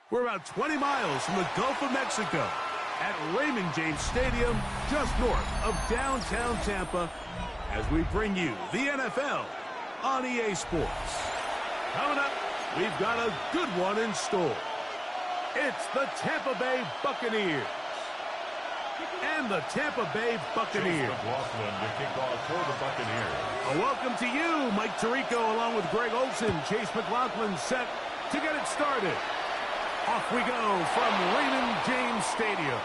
We're about 20 miles from the Gulf of Mexico at Raymond James Stadium, just north of downtown Tampa, as we bring you the NFL on EA Sports. Coming up, we've got a good one in store. It's the Tampa Bay Buccaneers. And the Tampa Bay Buccaneers. To kick off for the Buccaneers. A welcome to you, Mike Tirico, along with Greg Olsen. Chase McLaughlin set to get it started. Off we go from Raymond James Stadium.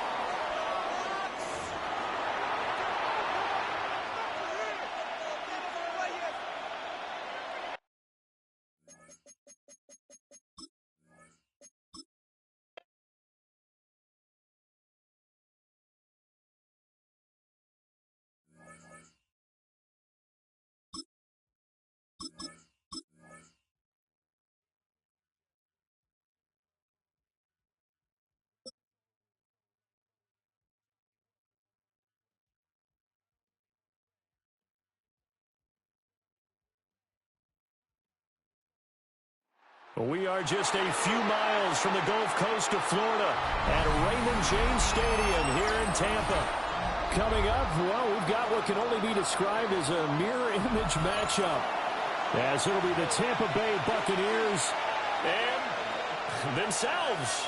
We are just a few miles from the Gulf Coast of Florida at Raymond James Stadium here in Tampa. Coming up, well, we've got what can only be described as a mirror image matchup, as it'll be the Tampa Bay Buccaneers and themselves.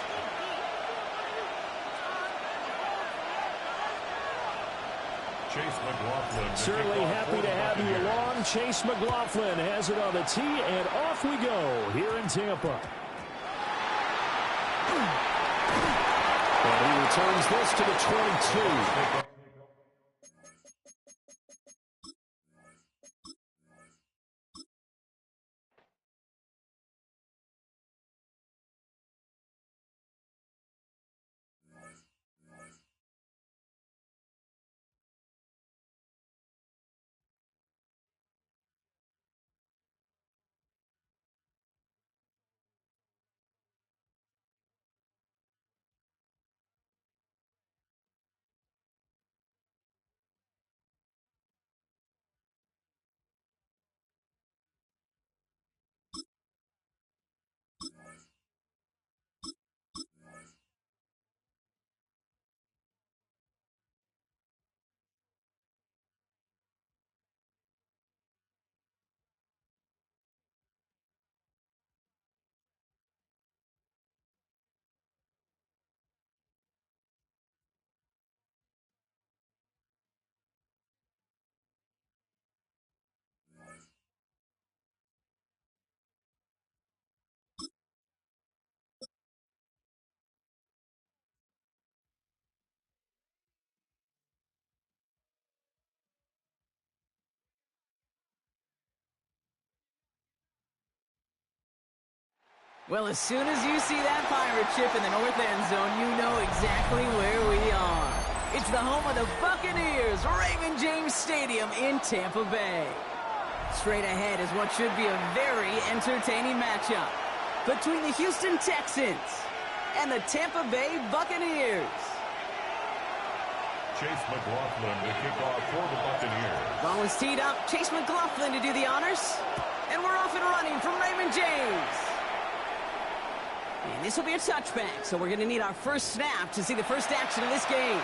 Chase McLaughlin. Certainly happy to have you along. Chase McLaughlin has it on the tee, and off we go here in Tampa. And he returns this to the 22. Well, as soon as you see that pirate ship in the north end zone, you know exactly where we are. It's the home of the Buccaneers, Raymond James Stadium in Tampa Bay. Straight ahead is what should be a very entertaining matchup between the Houston Texans and the Tampa Bay Buccaneers. Chase McLaughlin to kick off for the Buccaneers. Ball is teed up. Chase McLaughlin to do the honors. And we're off and running from Raymond James. And this will be a touchback, so we're going to need our first snap to see the first action of this game.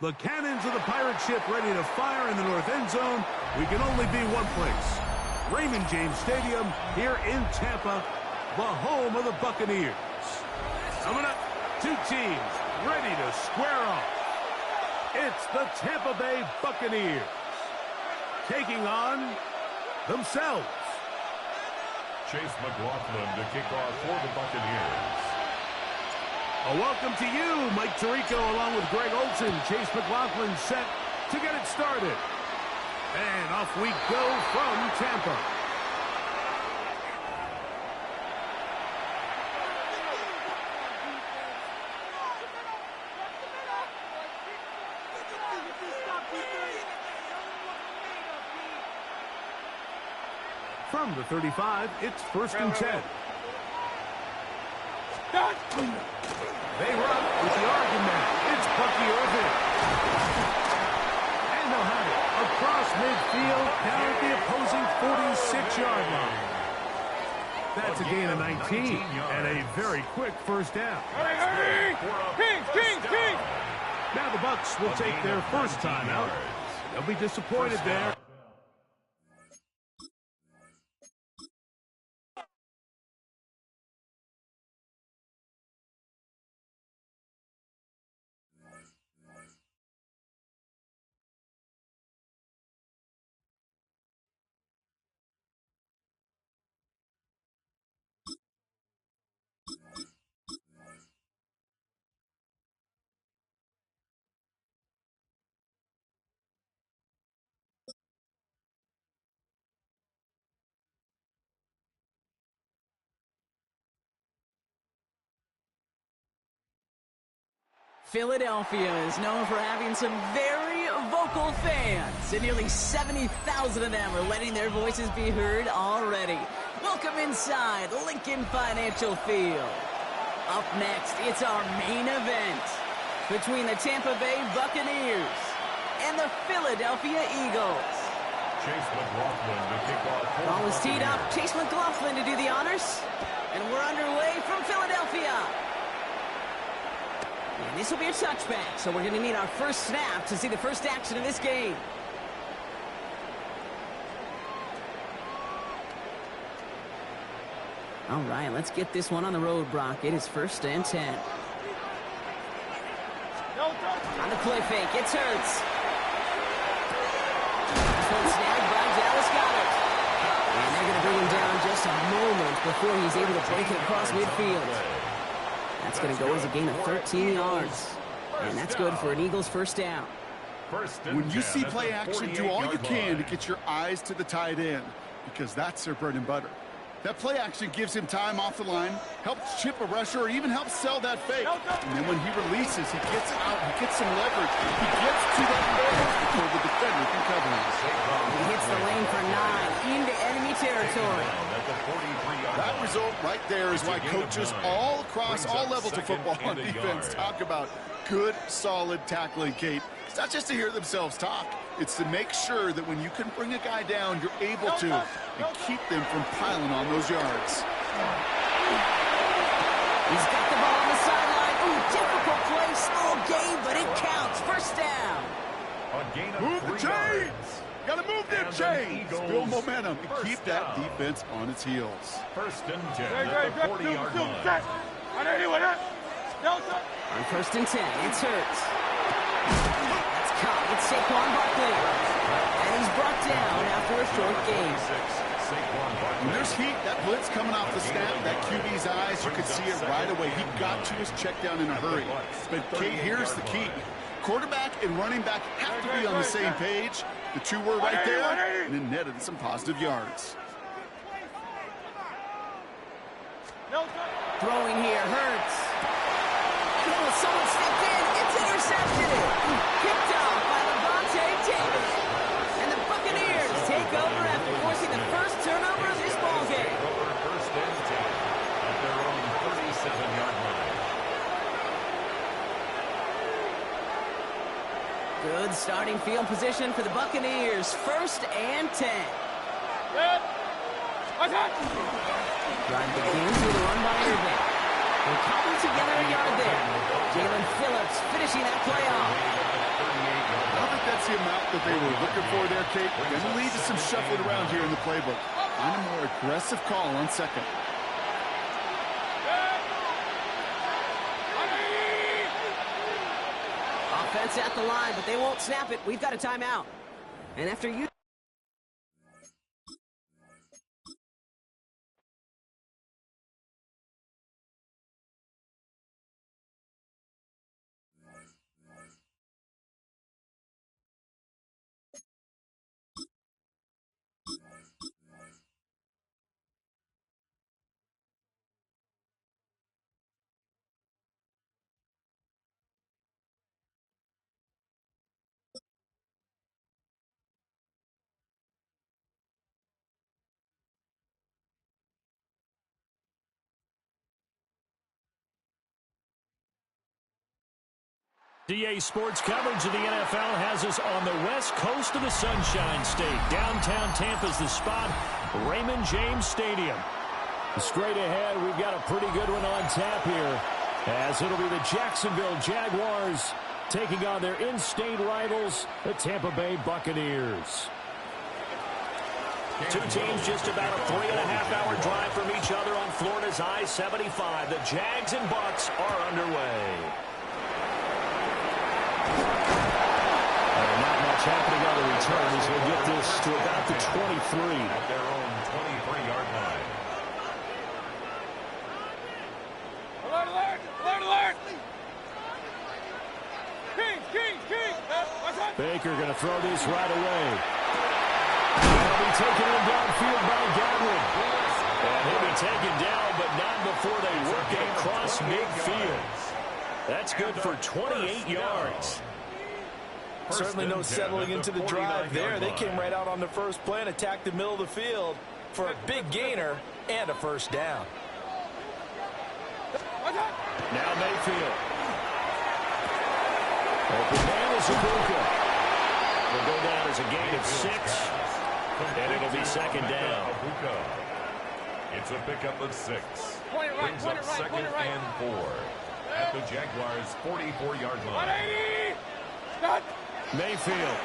The cannons of the pirate ship ready to fire in the north end zone. We can only be one place. Raymond James Stadium here in Tampa, the home of the Buccaneers. Coming up, two teams ready to square off. It's the Tampa Bay Buccaneers taking on themselves. Chase McLaughlin to kick off for the Buccaneers. A welcome to you, Mike Tirico, along with Greg Olson. Chase McLaughlin set to get it started. And off we go from Tampa. From the 35, it's 1st and 10. They run with the argument. It's Bucky Irvin. And they'll have it across midfield down at the opposing 46-yard line. That's a gain of 19 and a very quick first down. King! Now the Bucs will take their first timeout. They'll be disappointed there. Philadelphia is known for having some very vocal fans, and nearly 70,000 of them are letting their voices be heard already. Welcome inside Lincoln Financial Field. Up next, it's our main event between the Tampa Bay Buccaneers and the Philadelphia Eagles. Chase McLaughlin to kick off. Ball is teed up. Chase McLaughlin to do the honors. And we're underway from Philadelphia. And this will be a touchback, so we're going to need our first snap to see the first action of this game. All right, let's get this one on the road, Brock. It is 1st and 10. On the play fake, it's Hurts. This one snagged by Dallas Goedert. And they're going to bring him down just a moment before he's able to break it across midfield. That's going to go as a gain of 13 yards. And that's good for an Eagles first down. When you see play action, do all you can to get your eyes to the tight end, because that's their bread and butter. That play action gives him time off the line, helps chip a rusher, or even helps sell that fake. And then when he releases, he gets out, he gets some leverage. He gets to that edge before the defender can cover him. He hits the lane for 9 into enemy territory. That result right there is why coaches all across all levels of football on defense talk about good, solid tackling, Kate. It's not just to hear themselves talk. It's to make sure that when you can bring a guy down, you're able to, and keep them from piling on those yards. He's got the ball on the sideline. Ooh, difficult play, small gain, but it counts. First down. Move the chains. Got to move them chains. Build momentum and keep that defense on its heels. 1st and 10 at the 40-yard line. On 1st and 10, it's Hurts. That's caught. It's Saquon Barkley. And he's brought down after a short gain. When there's heat, that blitz coming off the snap, that QB's eyes, you could see it right away. He got to his check down in a hurry. But, Kate, here's the key. Quarterback and running back have to be on the same page. The two were right there, and it netted some positive yards. Throwing here, Hurts. Oh, someone stepped in. It's intercepted. Picked off by Levante Davis. And the Buccaneers take over after forcing the first turnover of this ballgame. 1st and 10 at their own 37-yard line. Good starting field position for the Buccaneers. 1st and 10. Drive begins with a run by Irvin. They're cobbled together a yard there. Jalen Phillips finishing that play off. I don't think that's the amount that they were looking for there, Kate. Going to lead to some shuffling around here in the playbook. Find a more aggressive call on second. Offense at the line, but they won't snap it. We've got a timeout. And after you... DA Sports coverage of the NFL has us on the west coast of the Sunshine State. Downtown Tampa's the spot, Raymond James Stadium. Straight ahead, we've got a pretty good one on tap here, as it'll be the Jacksonville Jaguars taking on their in-state rivals, the Tampa Bay Buccaneers. Two teams just about a 3.5-hour drive from each other on Florida's I-75. The Jags and Bucs are underway. Not much happening on the return as we'll get this to about the 23. At their own 23-yard line. Alert, alert! Alert, alert! King! Baker going to throw this right away. He'll be taken in downfield by Godwin. And he'll be taken down, but not before they work it across midfield. That's good for 28 yards. Certainly no settling into the drive there. They came right out on the first play and attacked the middle of the field for a big gainer and a first down. Now Mayfield. Open man is Ibuka. Will go down as a gain of 6. And it'll be second down. It's a pickup of 6. Brings up second and 4. At the Jaguars' 44-yard line. 180! Stop! Mayfield.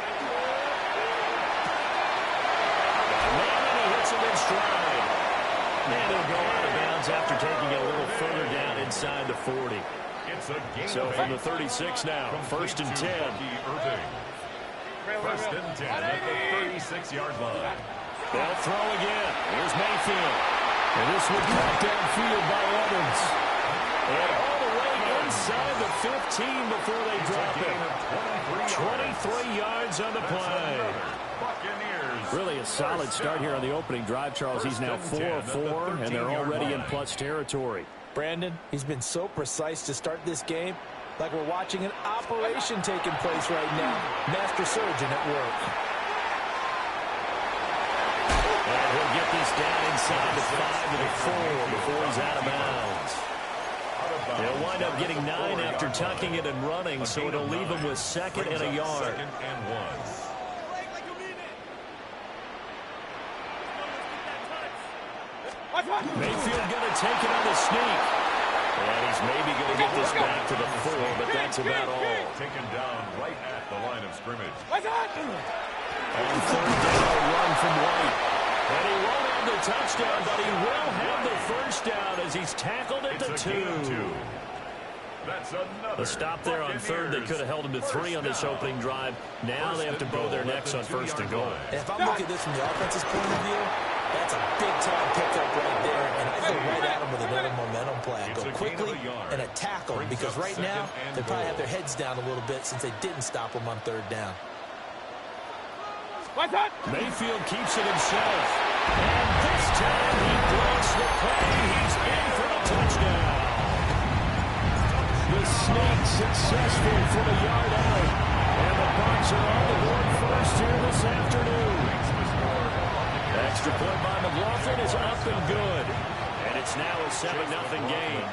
Man, he hits him in stride. And he'll go out of bounds after taking it a little further down inside the 40. So from the 36 now, first and 10. First and 10 at the 36-yard line. They'll throw again. Here's Mayfield. And this one caught downfield by Evans. And all the way inside the 15 before they drop it. 23 yards on the play. Really a solid start here on the opening drive, Charles. He's now 4 of 4, and they're already in plus territory. Brandon, he's been so precise to start this game, like we're watching an operation taking place right now. Master surgeon at work. And he'll get this down inside the 5 to the 4 before he's out of bounds. They'll wind up getting 9 after tucking it and running, so it'll leave him with second and a yard. Second and 1. Mayfield going to take it on the sneak. And he's maybe going to get this back to the 4, but that's about all. Taken down right at the line of scrimmage. On third down, run from White. And he won't have the touchdown, but he will have the first down as he's tackled at the 2. That's another. A stop there on third. They could have held him to 3 on this opening drive. Now they have to bow their necks on first and goal. If I'm looking at this from the offense's point of view, that's a big-time pickup right there, and I go right at him with another momentum play. I go quickly and a tackle, because right now they probably have their heads down a little bit since they didn't stop him on third down. Mayfield keeps it himself. And this time he blocks the play. He's in for the touchdown. The sneak successful from a yard out. And the Bucs are on the board first here this afternoon. Extra point by McLaughlin is up and good. And it's now a 7-0 game.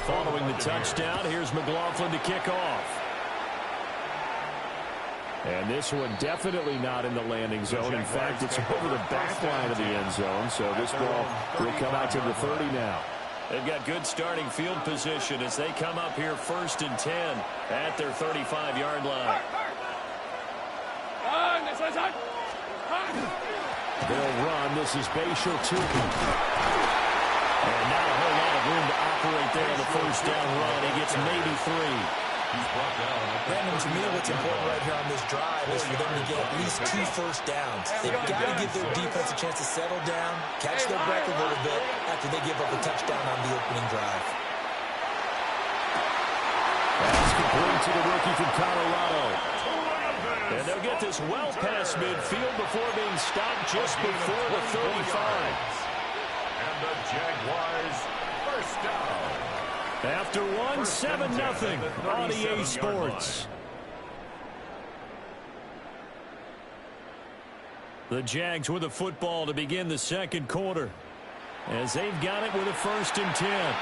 Following the touchdown, here's McLaughlin to kick off. And this one definitely not in the landing zone. In fact, it's over the back line of the end zone. So this ball will come out to the 30 now. They've got good starting field position as they come up here first and 10 at their 35-yard line. They'll run. This is Bashir to him. And not a whole lot of room to operate there on the first down run. He gets maybe 3. Brandon, to me, what's important right here on this drive is for them to get at least 2 first downs. They've got to give their defense a chance to settle down, catch their breath a little bit after they give up a touchdown on the opening drive. That's complete to the rookie from Colorado. And they'll get this well past midfield before being stopped just before the 35. And the Jaguars first down. After 1, 7-0 on EA Sports. The Jags with the football to begin the second quarter, as they've got it with a 1st and 10.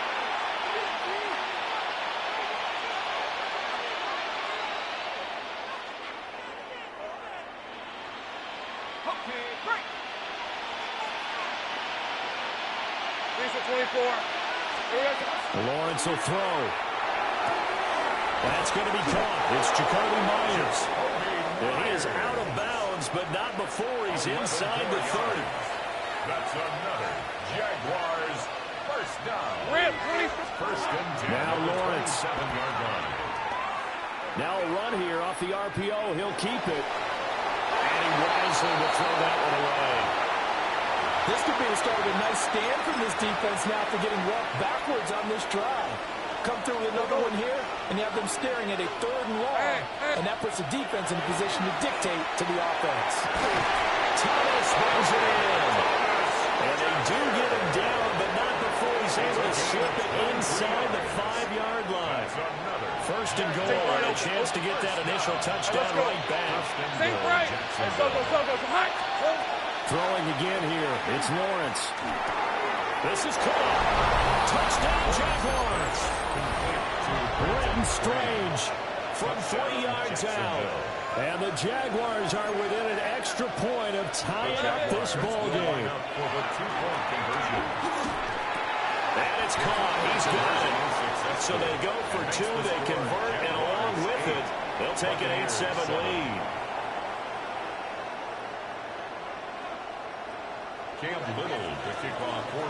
Lawrence will throw. That's going to be caught. It's Jacoby Myers. And he is out of bounds, but not before he's inside the 30. That's another Jaguars first down. First and 10. Now Lawrence. 7-yard line. Now a run here off the RPO. He'll keep it. And he wisely will throw that one away. This could be the start of a nice stand from this defense now after getting walked backwards on this drive. Come through with another one here, and you have them staring at a 3rd and long, and that puts the defense in a position to dictate to the offense. Thomas brings it in. And they do get him down, but not before he's able to slip it inside the 5-yard line. First and goal, and a chance to get that initial touchdown right back. Throwing again here. It's Lawrence. This is caught. Touchdown, Jaguars. Brenton Strange from 3 yards out. And the Jaguars are within an extra point of tying up this ball game. And it's caught. He's got it. So they go for 2. They convert, and along with it, they'll take an 8-7 lead.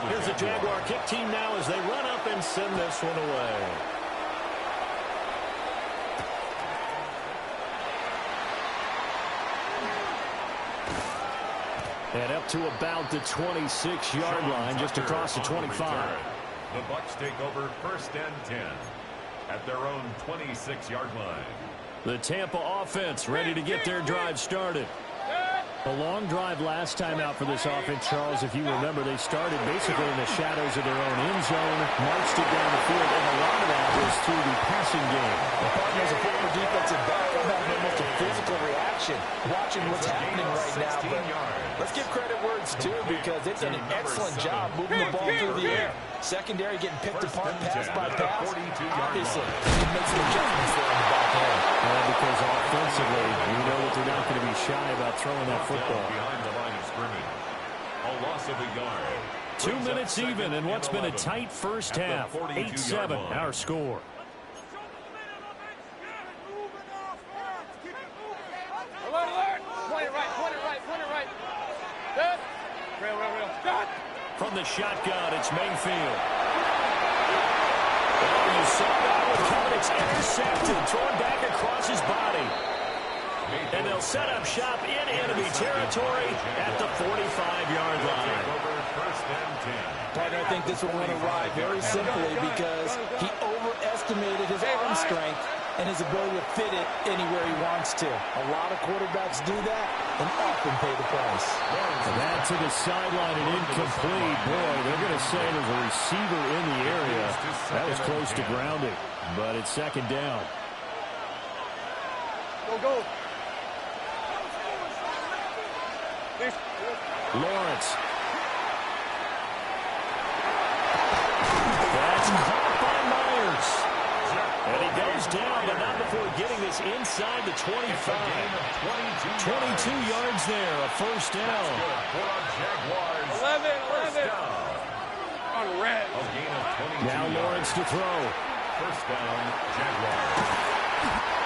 Here's the Jaguar kick team now as they run up and send this one away. And up to about the 26-yard line, just across the 25. The Bucs take over 1st and 10 at their own 26-yard line. The Tampa offense ready to get their drive started. A long drive last time out for this offense, Charles. If you remember, they started basically in the shadows of their own end zone, marched it down the field, and a lot of that was through the passing game. The partner's a former defensive back. I'm having almost a physical reaction watching what's happening right now. But let's give credit where it's due, because they've done an excellent job moving the ball through the air. Secondary getting picked apart pass by pass. Obviously, he makes some adjustments there on the back end. Because offensively, we know that they're not going to be shy about throwing that football. Behind the line of scrimmage. A loss of a yard. 2 minutes even in what's been a tight first half. 8-7 our score. From the shotgun, it's Mayfield. Oh, you saw that one coming. It's intercepted, thrown back across his body. And they'll set up shop in enemy territory at the 45-yard line. Partner, I think this will win a ride very simply because he overestimated his arm strength and his ability to fit it anywhere he wants to. A lot of quarterbacks do that and often pay the price. That to the sideline and incomplete. Boy, they're going to say there's a receiver in the area. That was close to grounding, but it's 2nd down. Go. Lawrence. That's caught by Myers. And he goes down, but not before getting this inside the 25. 22 yards there, a first down. 11. On red. Now Lawrence to throw. First down, Jaguars.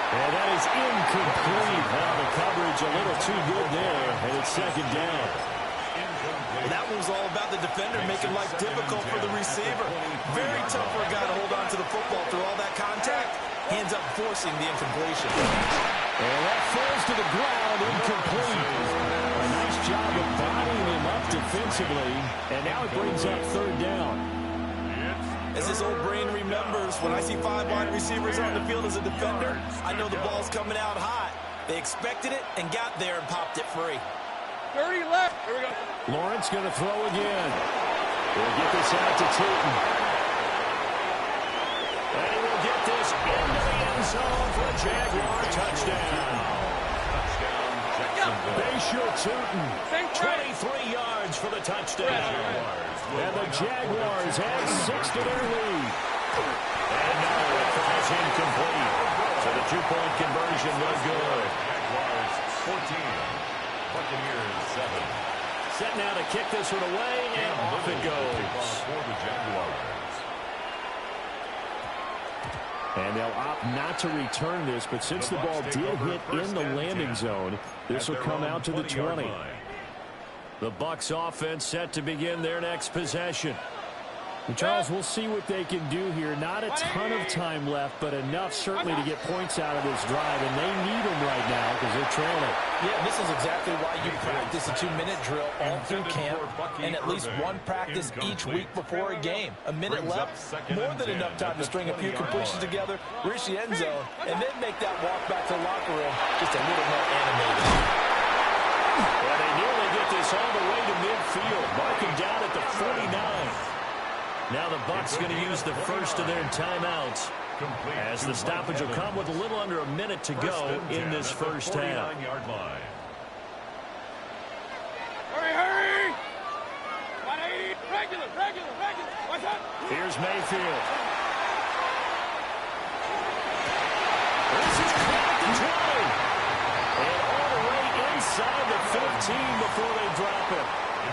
And that is incomplete. Now the coverage a little too good there, and it's second down. Well, that one was all about the defender making life difficult for the receiver. Very tough for a guy to hold on to the football through all that contact. Hands up, forcing the incompletion. And that falls to the ground, incomplete. A nice job of bodying him up defensively, and now it brings up third down. As his old brain remembers, when I see 5 wide receivers on the field as a defender, I know the ball's coming out hot. They expected it and got there and popped it free. 30 left. Here we go. Lawrence going to throw again. We'll get this out to Tootin. And he will get this into the end zone for a Jaguar touchdown. Bayshore Tootin, 23 yards for the touchdown. And the Jaguars have 6 to their lead. And no, it falls incomplete. So the 2-point conversion no good. Jaguars 14. Buccaneers 7. Set now to kick this one away, and off it goes. For the Jaguars. And they'll opt not to return this, but since the ball did hit in the landing zone, this will come out to the 20. The Bucs offense set to begin their next possession. And Charles, we'll see what they can do here. Not a ton of time left, but enough certainly to get points out of this drive, and they need them right now because they're trailing. Yeah, this is exactly why you practice a 2-minute drill all through camp and at least one practice each week before a game. A minute left, more than enough time to string a few completions together, reach the end zone, and then make that walk back to the locker room just a little more animated. Well, they nearly get this all the way to midfield, marking down at the 49. Now the Bucs going to use the first of their timeouts, as the stoppage will come with a little under a minute to go in this first half. Hurry, hurry! 180. Regular. Watch out. Here's Mayfield. This is caught at the 20. And all the way inside the 15 before they drop it.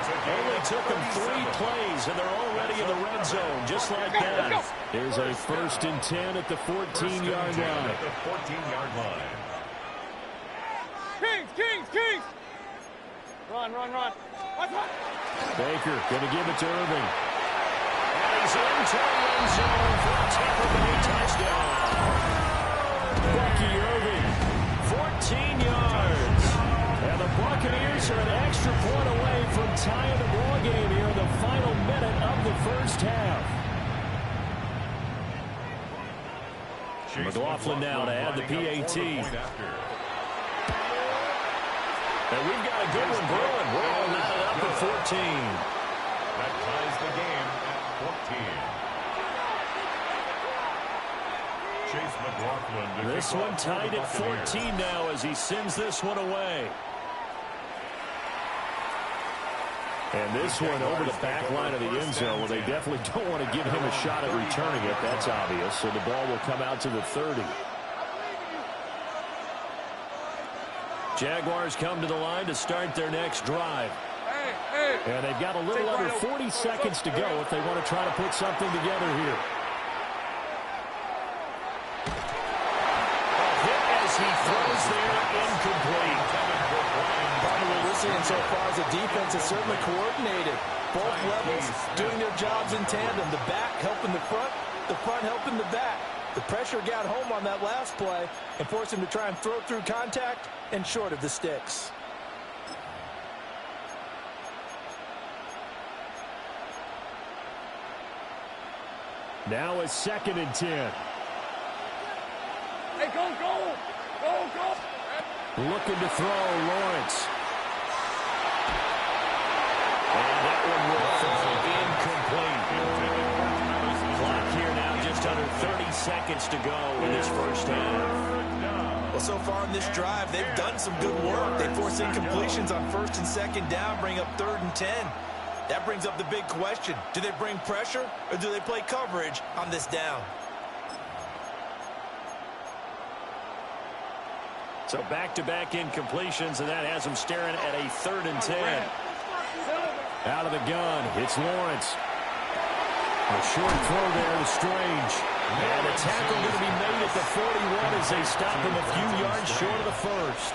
Only took them 3 plays, and they're already in the red zone, just like that. Here's a 1st and 10 at the 14-yard line. Kings! Run. Watch out. Baker going to give it to Irving. And he's into the end zone for a Tampa Bay touchdown. Bucky Irving, 14 yards. And the Buccaneers are an extra point away from tying the ball game here in the final minute of the first half. McLaughlin now to add the PAT. And we've got a good one brewing. We're all knotted up at 14. That ties the game at 14. Chase McLaughlin. This one tied at 14 now as he sends this one away. And this one over the back line of the end zone. Well, they definitely don't want to give him a shot at returning it. That's obvious. So the ball will come out to the 30. Jaguars come to the line to start their next drive. And they've got a little under 40 seconds to go if they want to try to put something together here. A hit as he throws there, incomplete. What we're seeing so far as a defense is certainly coordinated. Both levels doing their jobs in tandem. The back helping the front helping the back. The pressure got home on that last play and forced him to try and throw through contact and short of the sticks. Now it's 2nd and 10. Hey, go! Looking to throw, Lawrence. And that one will fall incomplete. Clock here now just under 30 seconds to go in this first half. Well, so far in this drive, they've done some good work. They force incompletions on 1st and 2nd down, bring up 3rd and 10. That brings up the big question. Do they bring pressure or do they play coverage on this down? So back-to-back incompletions, and that has them staring at a 3rd and 10. Out of the gun, it's Lawrence. A short throw there to Strange. And a tackle going to be made at the 41 as they stop him a few yards short of the first.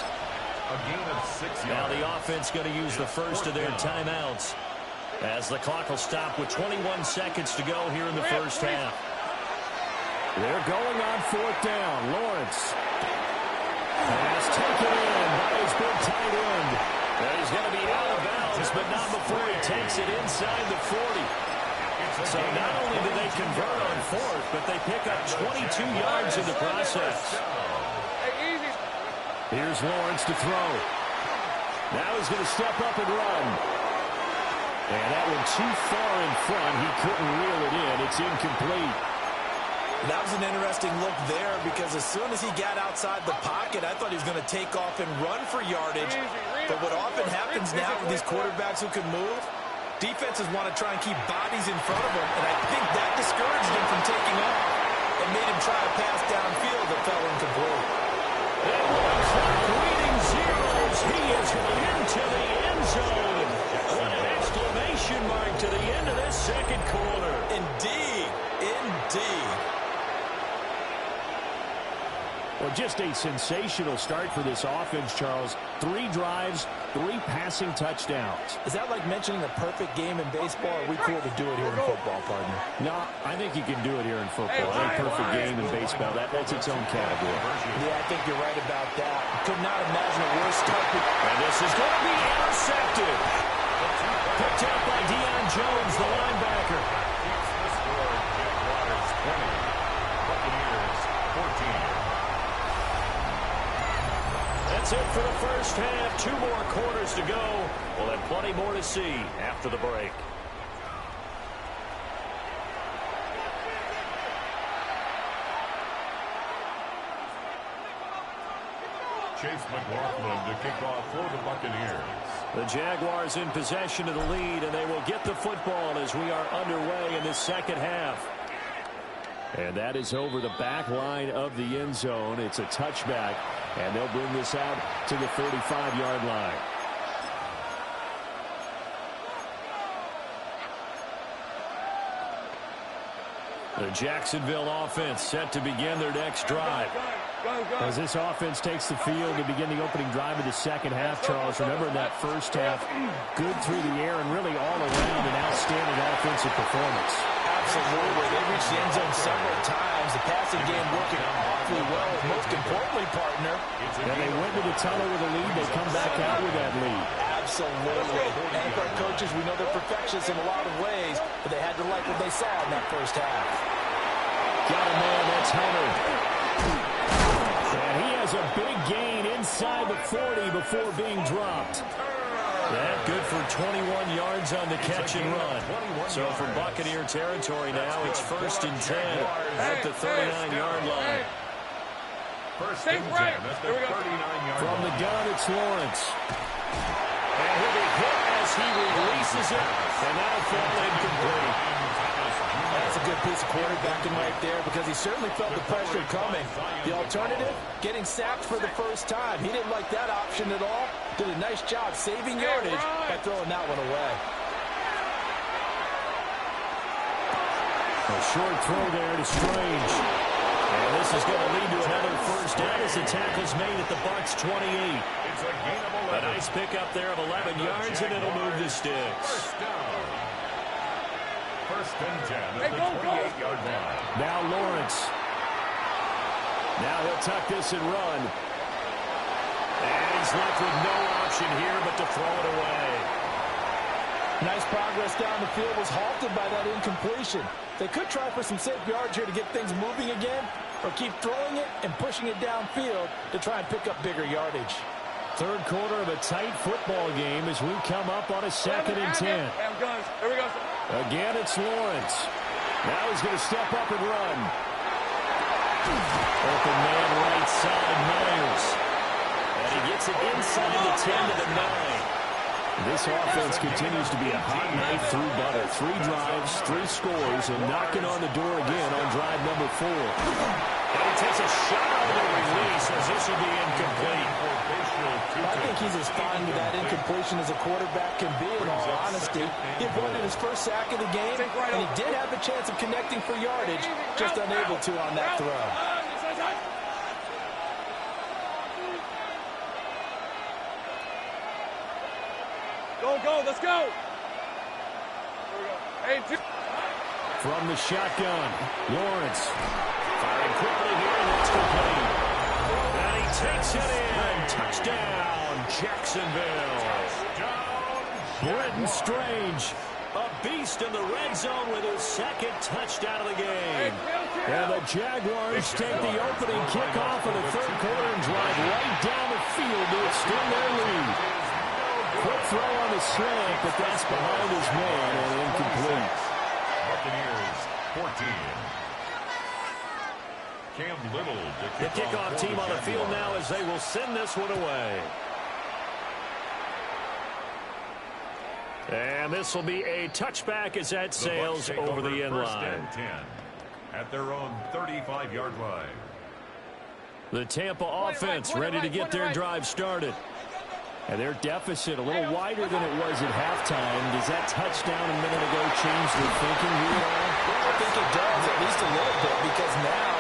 A gain of 6 yards. Now the offense going to use the first of their timeouts as the clock will stop with 21 seconds to go here in the first half. They're going on fourth down. Lawrence. Pass taken in by his big tight end. He's going to be out of bounds, but not before he takes it inside the 40. So not only do they convert on fourth, but they pick up 22 yards in the process. Here's Lawrence to throw. Now he's going to step up and run. And that one too far in front. He couldn't reel it in. It's incomplete. That was an interesting look there because as soon as he got outside the pocket, I thought he was going to take off and run for yardage. But what often happens now with these quarterbacks who can move, defenses want to try and keep bodies in front of them, and I think that discouraged him from taking off and made him try to pass downfield that fell incomplete. And the clock reading zeros. He is into the end zone. What an exclamation mark to the end of this second quarter. Indeed. Indeed. Well, just a sensational start for this offense, Charles. 3 drives, 3 passing touchdowns. Is that like mentioning a perfect game in baseball, or are we cool to do it here in football, partner? No, I think you can do it here in football. A perfect game in baseball, that's its own category. Yeah, I think you're right about that. Could not imagine a worse start. And this is going to be intercepted. Picked up by Deion Jones, the linebacker. The score, Jaguars 20, Buccaneers 14. That's it for the first half. 2 more quarters to go. We'll have plenty more to see after the break. Chase McLaughlin to kick off for the Buccaneers. The Jaguars in possession of the lead, and they will get the football as we are underway in this second half. And that is over the back line of the end zone. It's a touchback, and they'll bring this out to the 35-yard line. The Jacksonville offense set to begin their next drive. As this offense takes the field to begin the opening drive of the second half, Charles, remember in that first half, good through the air and really all around an outstanding offensive performance. Absolutely. They reached the end zone several times. The passing game working awfully well. Most importantly, partner. And they went to the tunnel with a lead. They come back out with that lead. Absolutely. NFL coaches, we know they're perfectionists in a lot of ways, but they had to like what they saw in that first half. Got a man, that's Hunter. And he has a big gain inside the 40 before being dropped. That good for 21 yards on the catch and run. So from Buccaneer territory now, it's 1st and 10 at the 39-yard line. First and 10 at the 39-yard From the gun, it's Lawrence. And he'll be hit as he releases it, and that'll fall incomplete. That's a good piece of quarterbacking right there because he certainly felt the pressure coming. The alternative, getting sacked for the first time. He didn't like that option at all. Did a nice job saving yardage by throwing that one away. A short throw there to Strange. And this is going to lead to another first down as the tackle's made at the Bucs 28. It's a gain of 11. A nice pickup there of 11 yards, and it'll move the sticks. First and 10 at the 28-yard line. Now Lawrence. Now he'll tuck this and run. And he's left with no option here but to throw it away. Nice progress down the field was halted by that incompletion. They could try for some safe yards here to get things moving again, or keep throwing it and pushing it downfield to try and pick up bigger yardage. Third quarter of a tight football game as we come up on a 2nd and 10. Here we go. Again, it's Lawrence. Now he's going to step up and run. Open man right side, Myers. And he gets it inside the 10 to the 9. This offense continues to be a hot knife through butter. 3 drives, 3 scores, and knocking on the door again on drive number 4. And he takes a shot on the release as this will be incomplete. I think he's as fine with that incompletion as a quarterback can be, in all honesty. He avoided his first sack of the game, and he did have a chance of connecting for yardage, just unable to on that throw. Go, let's go. Hey, from the shotgun, Lawrence firing quickly here, and that's complete. And he takes it in. Touchdown, Jacksonville. Britton Strange, a beast in the red zone with his second touchdown of the game. And the Jaguars take the opening kickoff of the third quarter and drive right down the field to extend their lead. Quick throw on the slant, but that's behind his man and incomplete. Buccaneers 14. Cam Little. The kickoff team on the field now as they will send this one away. And this will be a touchback as that sails over the end line. 10 at their own 35-yard line. The Tampa offense ready to get their drive started. And their deficit a little wider than it was at halftime. Does that touchdown a minute ago change their thinking here at all? I think it does, at least a little bit, because now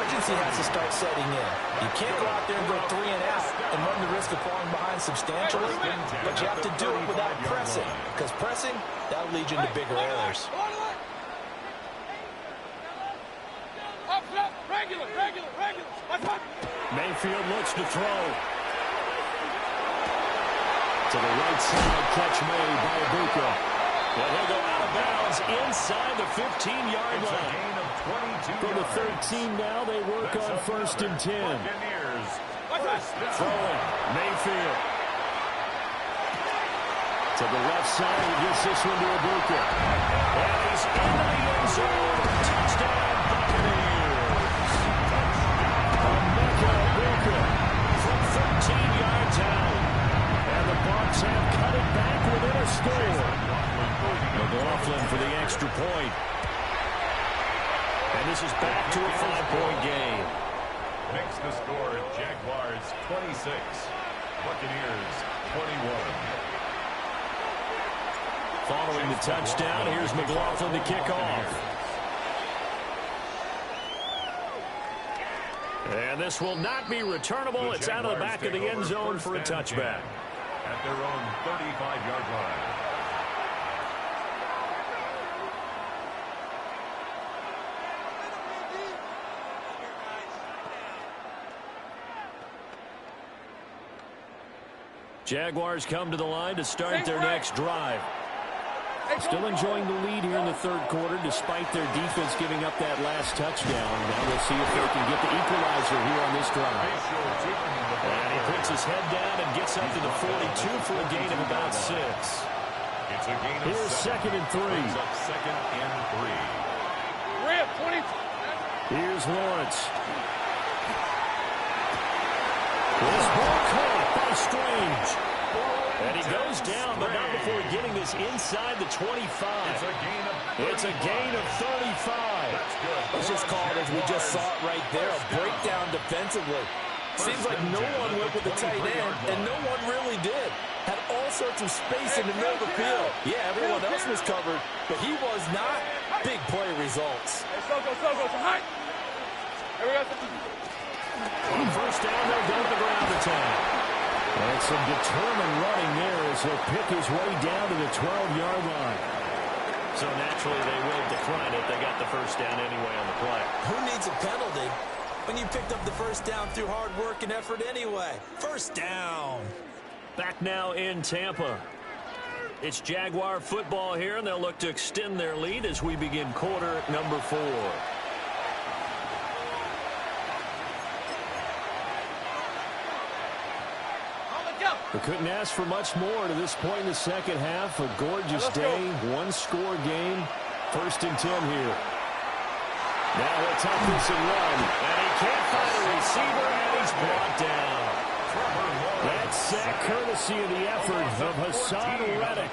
urgency has to start setting in. You can't go out there and go 3 and out and run the risk of falling behind substantially, but you have to do it without pressing, because pressing, that'll lead you into bigger errors. Regular. Mayfield looks to throw. To the right side, catch made by Ibuka. Well, he'll go out of bounds inside the 15-yard line. From the 13 now, they work on 1st and 10. Throwing, Mayfield. To the left side, he gets this one to Ibuka. And he's into the end zone. Touchdown, Buccaneers. Ibuka from 13 yards out. And the Bucs have cut it back within a score. McLaughlin for the extra point. And this is back to a 5-point game. Makes the score Jaguars 26, Buccaneers 21. Following the touchdown, here's McLaughlin to kick off. And this will not be returnable. It's out of the back of the end zone for a touchback. At their own 35-yard line. Jaguars come to the line to start their next drive. Still enjoying the lead here in the third quarter despite their defense giving up that last touchdown. Now we'll see if they can get the equalizer here on this drive. And he puts his head down and gets up to the 42 for a gain of about 6. It's a gain of Here's 2nd and 3. Second and 3. Rip, 20. Here's Lawrence. This ball caught by Strange. And he goes down, but not before getting this inside the 25. It's a gain of 35. It's just called, as we just saw it right there, a breakdown defensively. Seems like no one went with the tight end, and no one really did. Had all sorts of space in the middle of the field. Yeah, everyone else was covered, but he was not. Big play results. Go. High. Here we go. On 1st down, they'll go to the ground attack. And some determined running there as he'll pick his way down to the 12-yard line. So naturally they will decline it. They got the 1st down anyway on the play. Who needs a penalty when you picked up the 1st down through hard work and effort anyway? 1st down. Back now in Tampa. It's Jaguar football here, and they'll look to extend their lead as we begin quarter number 4. We couldn't ask for much more to this point in the second half. A gorgeous day, one-score game. 1st and 10 here. Now he'll tuck this and run. And he can't find a receiver, and he's brought down. That's sack courtesy of the effort of Hassan Reddick.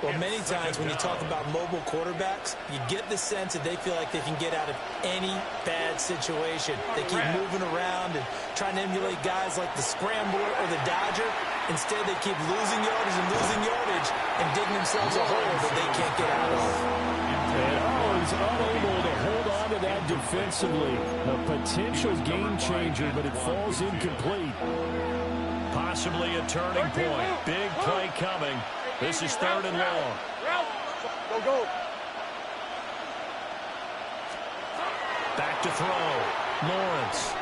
Well, many times when you talk about mobile quarterbacks, you get the sense that they feel like they can get out of any bad situation. They keep moving around and trying to emulate guys like the Scrambler or the Dodger. Instead, they keep losing yardage and digging themselves a hole that they can't get out of. And he's unable to hold on to that defensively. A potential game changer, but it falls incomplete. Possibly a turning point. Big play coming. This is 3rd and long. Go. Back to throw. Lawrence.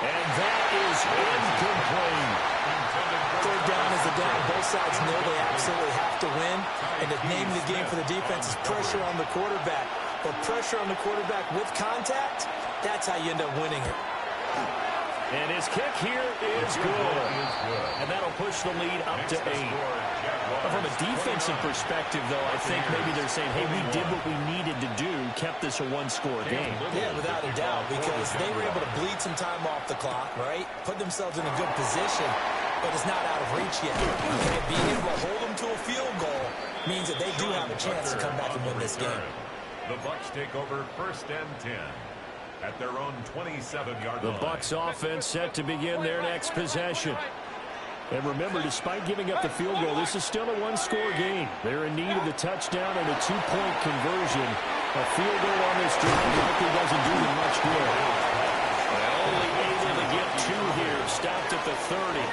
And that is incomplete. 3rd down is the down. Both sides know they absolutely have to win. And the name of the game for the defense is pressure on the quarterback. But pressure on the quarterback with contact, that's how you end up winning it. And his kick here is good. And that'll push the lead up to 8. From a defensive perspective, though, I think maybe they're saying, hey, we did what we needed to do, kept this a one-score game. Yeah, without a doubt, because they were able to bleed some time off the clock, right? Put themselves in a good position, but it's not out of reach yet. And being able to hold them to a field goal means that they do have a chance to come back and win this game. The Bucs take over 1st and 10. At their own 27-yard line. The Bucs offense set to begin their next possession. And remember, despite giving up the field goal, this is still a one-score game. They're in need of the touchdown and a 2-point conversion. A field goal on this drive likely doesn't do them much good. Only able to get 2 here. Stopped at the 30.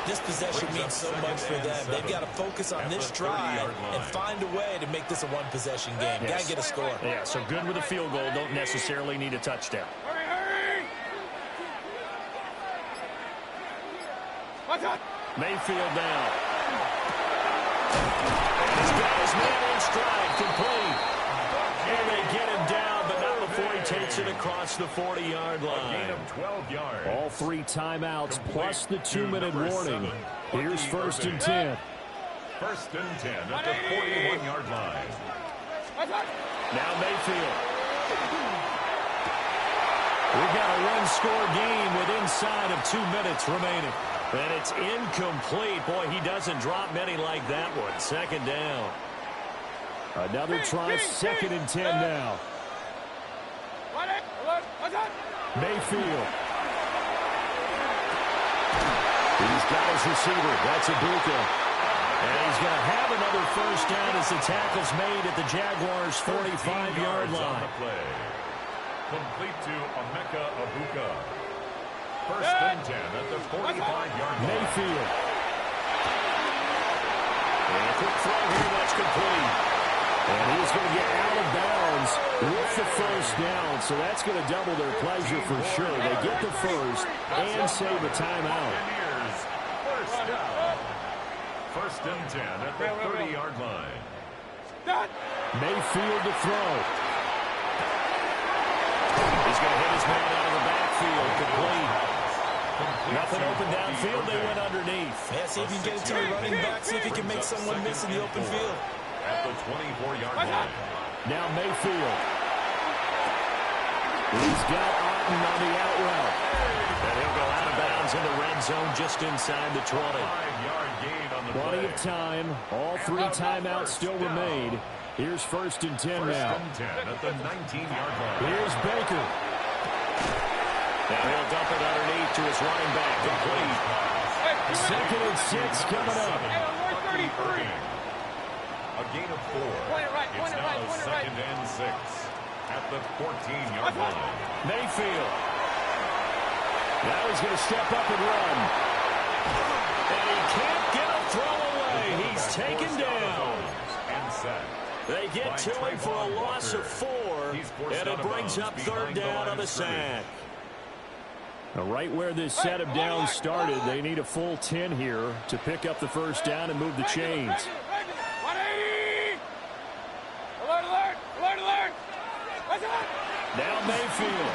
This possession means so much for them. They've got to focus on this drive and find a way to make this a one-possession game. Got to get a score. Yeah, so good with a field goal. Don't necessarily need a touchdown. Mayfield down. And he's got his man in stride, complete. And they get him down, but not before he takes it across the 40-yard line. A gain of 12 yards. All 3 timeouts plus the 2-minute warning. Here's 1st and 10. 1st and 10 at the 41-yard line. Now Mayfield. We've got a one-score game with inside of 2 minutes remaining. And it's incomplete. Boy, he doesn't drop many like that one. 2nd down. Another try, 2nd and 10 now. Mayfield. He's got his receiver. That's Ibuka. And he's going to have another 1st down as the tackle's made at the Jaguars' 45-yard line. Complete to Emeka Ibuka. 1st and 10 at the 45-yard line. Mayfield. And a quick throw here, that's complete. And he's going to get out of bounds with the 1st down, so that's going to double their pleasure for sure. They get the 1st and save a timeout. 1st down. 1st and 10 at the 30-yard line. Mayfield to throw. He's going to hit his man out of the backfield, complete. Nothing open downfield, they went underneath. Yeah, see if you can get it to your running back, see if he can make someone miss in the open field. At the 24-yard line. Now Mayfield. He's got Otten on the out route. And he'll go out of bounds in the red zone just inside the 20. 5-yard gain on the Plenty play. of time. All 3 timeouts still remain. Here's 1st and 10 now. 1st and 10 at the 19-yard line. Here's Baker. Now he'll dump it underneath to his running back. Complete. 2nd and 6 coming up. A gain of 4. It's now 2nd and 6 at the 14-yard line. Mayfield. Now he's going to step up and run. And he can't get a throw away. He's taken down. And set. They get to him for a loss of 4. And it brings up 3rd down on the sack. Now, right where this set of downs started, they need a full 10 here to pick up the 1st down and move the chains. Now Mayfield.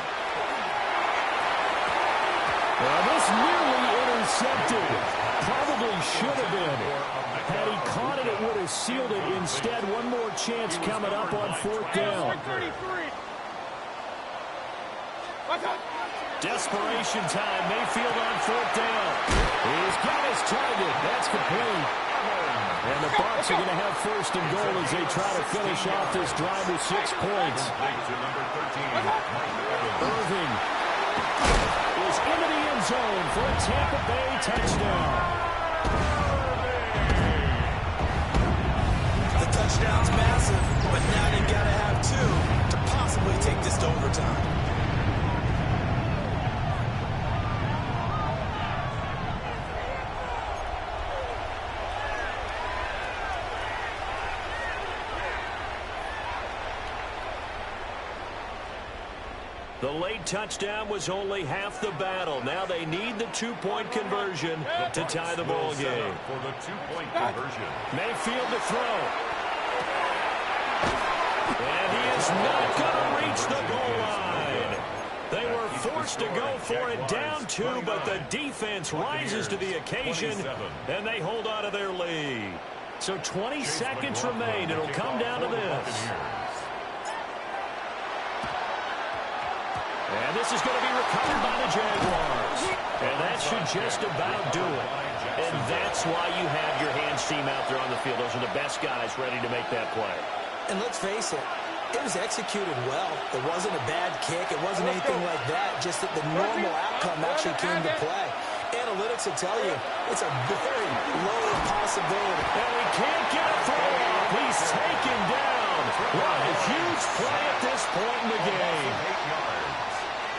Well, this nearly intercepted. Probably should have been. Had he caught it, it would have sealed it. Instead, one more chance coming up on 4th down. Desperation time. Mayfield on 4th down. He's got his target. That's complete. And the Bucs are going to have first and goal as they try to finish off this drive with 6 points. Irving is into the end zone for a Tampa Bay touchdown. The touchdown's massive, but now they've got to have 2 to possibly take this to overtime. The late touchdown was only half the battle. Now they need the 2-point conversion to tie the ball game. For the 2-point conversion. Mayfield to throw. And he is not going to reach the goal line. They were forced to go for it down 2, but the defense rises to the occasion, and they hold on to their lead. So 20 seconds remain. It'll come down to this. And this is going to be recovered by the Jaguars. And that should just about do it. And that's why you have your hands team out there on the field. Those are the best guys ready to make that play. And let's face it, it was executed well. It wasn't a bad kick. It wasn't anything like that. Just that the normal outcome actually came to play. Analytics will tell you it's a very low possibility. And he can't get a throw off. He's taken down. What a huge play at this point in the game.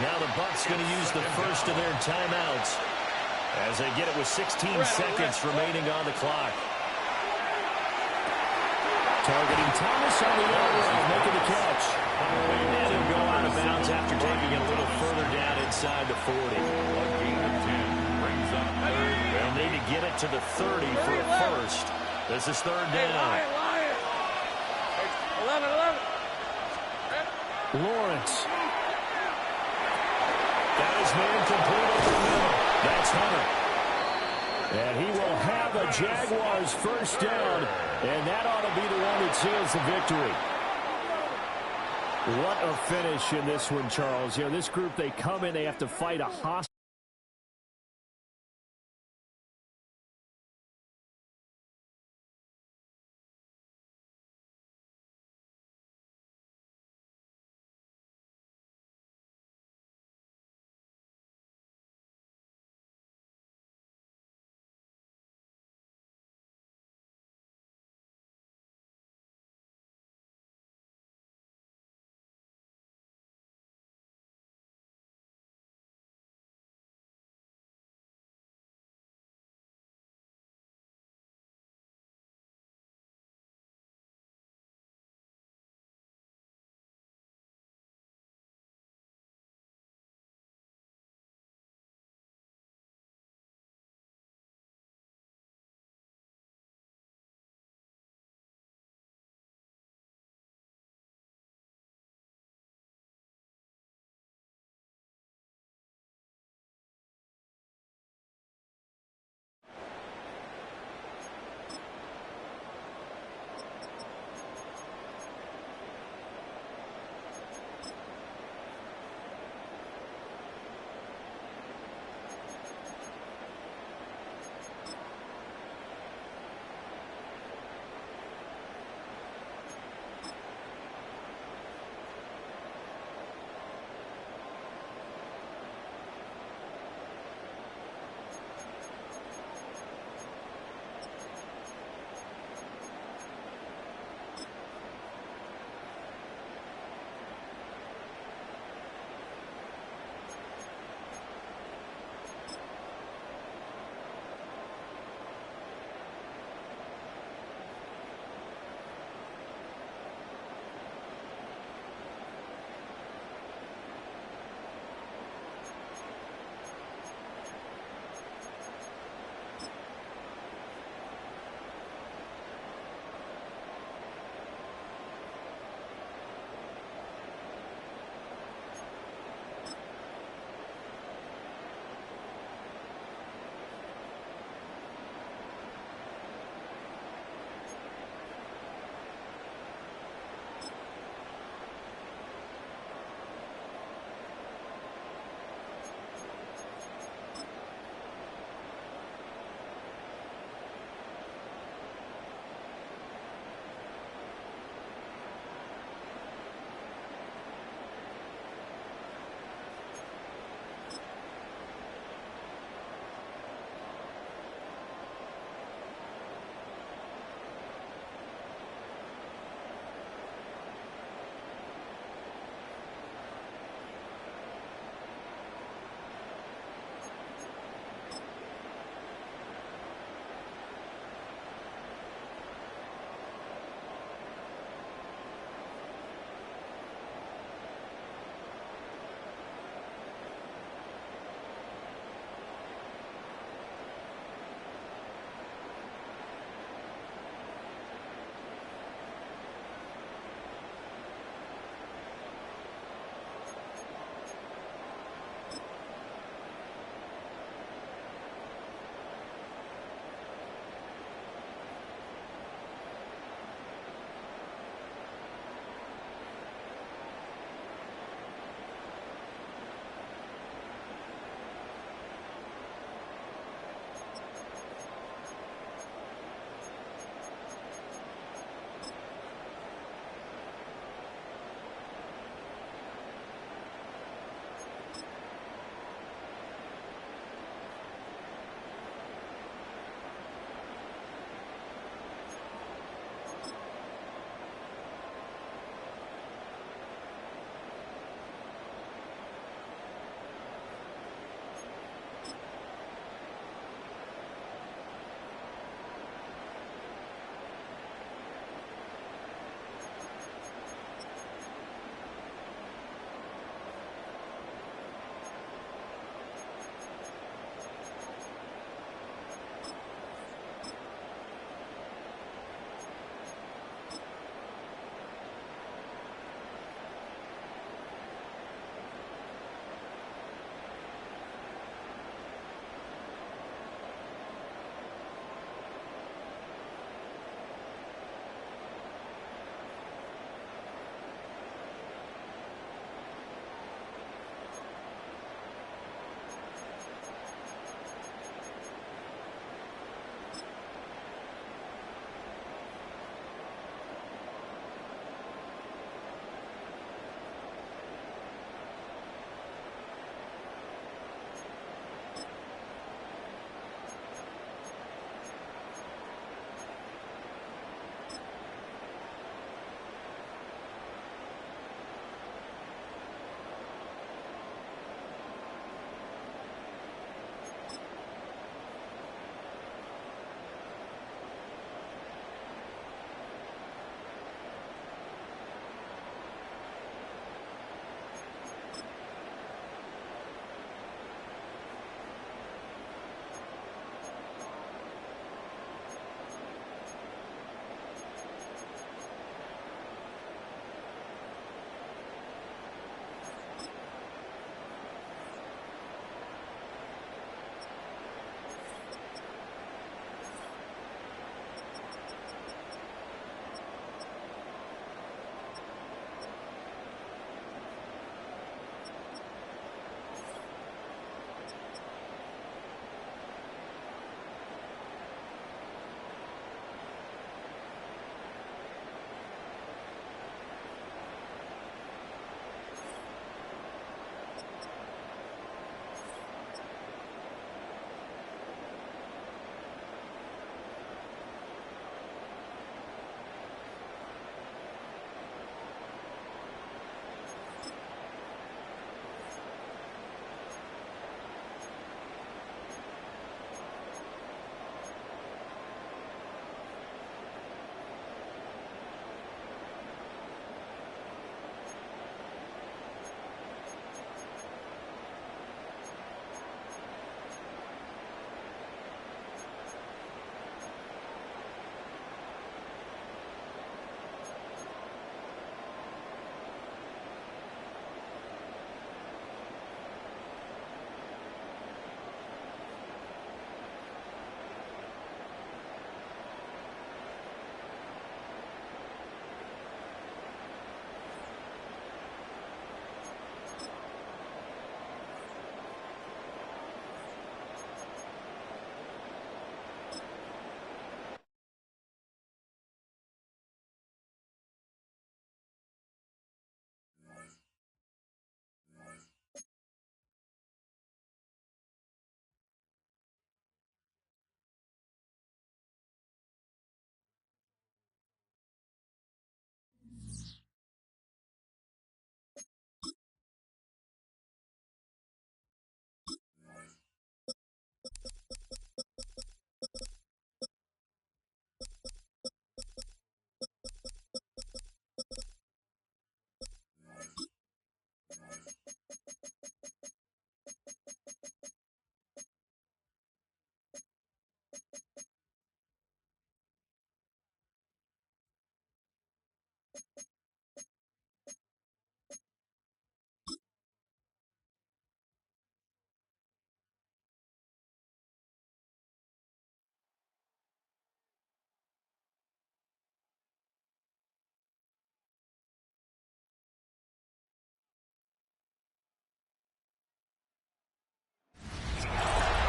Now the Bucs going to use the first of their timeouts as they get it with 16 seconds remaining on the clock. Targeting Thomas on the other end, making the catch. And he'll go out of bounds after taking it a little further down inside the 40. They'll need to get it to the 30 for a first. This is third down. 11. Lawrence. Got his man complete over the middle. That's Hunter. And he will have a Jaguars first down. And that ought to be the one that seals the victory. What a finish in this one, Charles. You know, this group, they come in, they have to fight a hostile.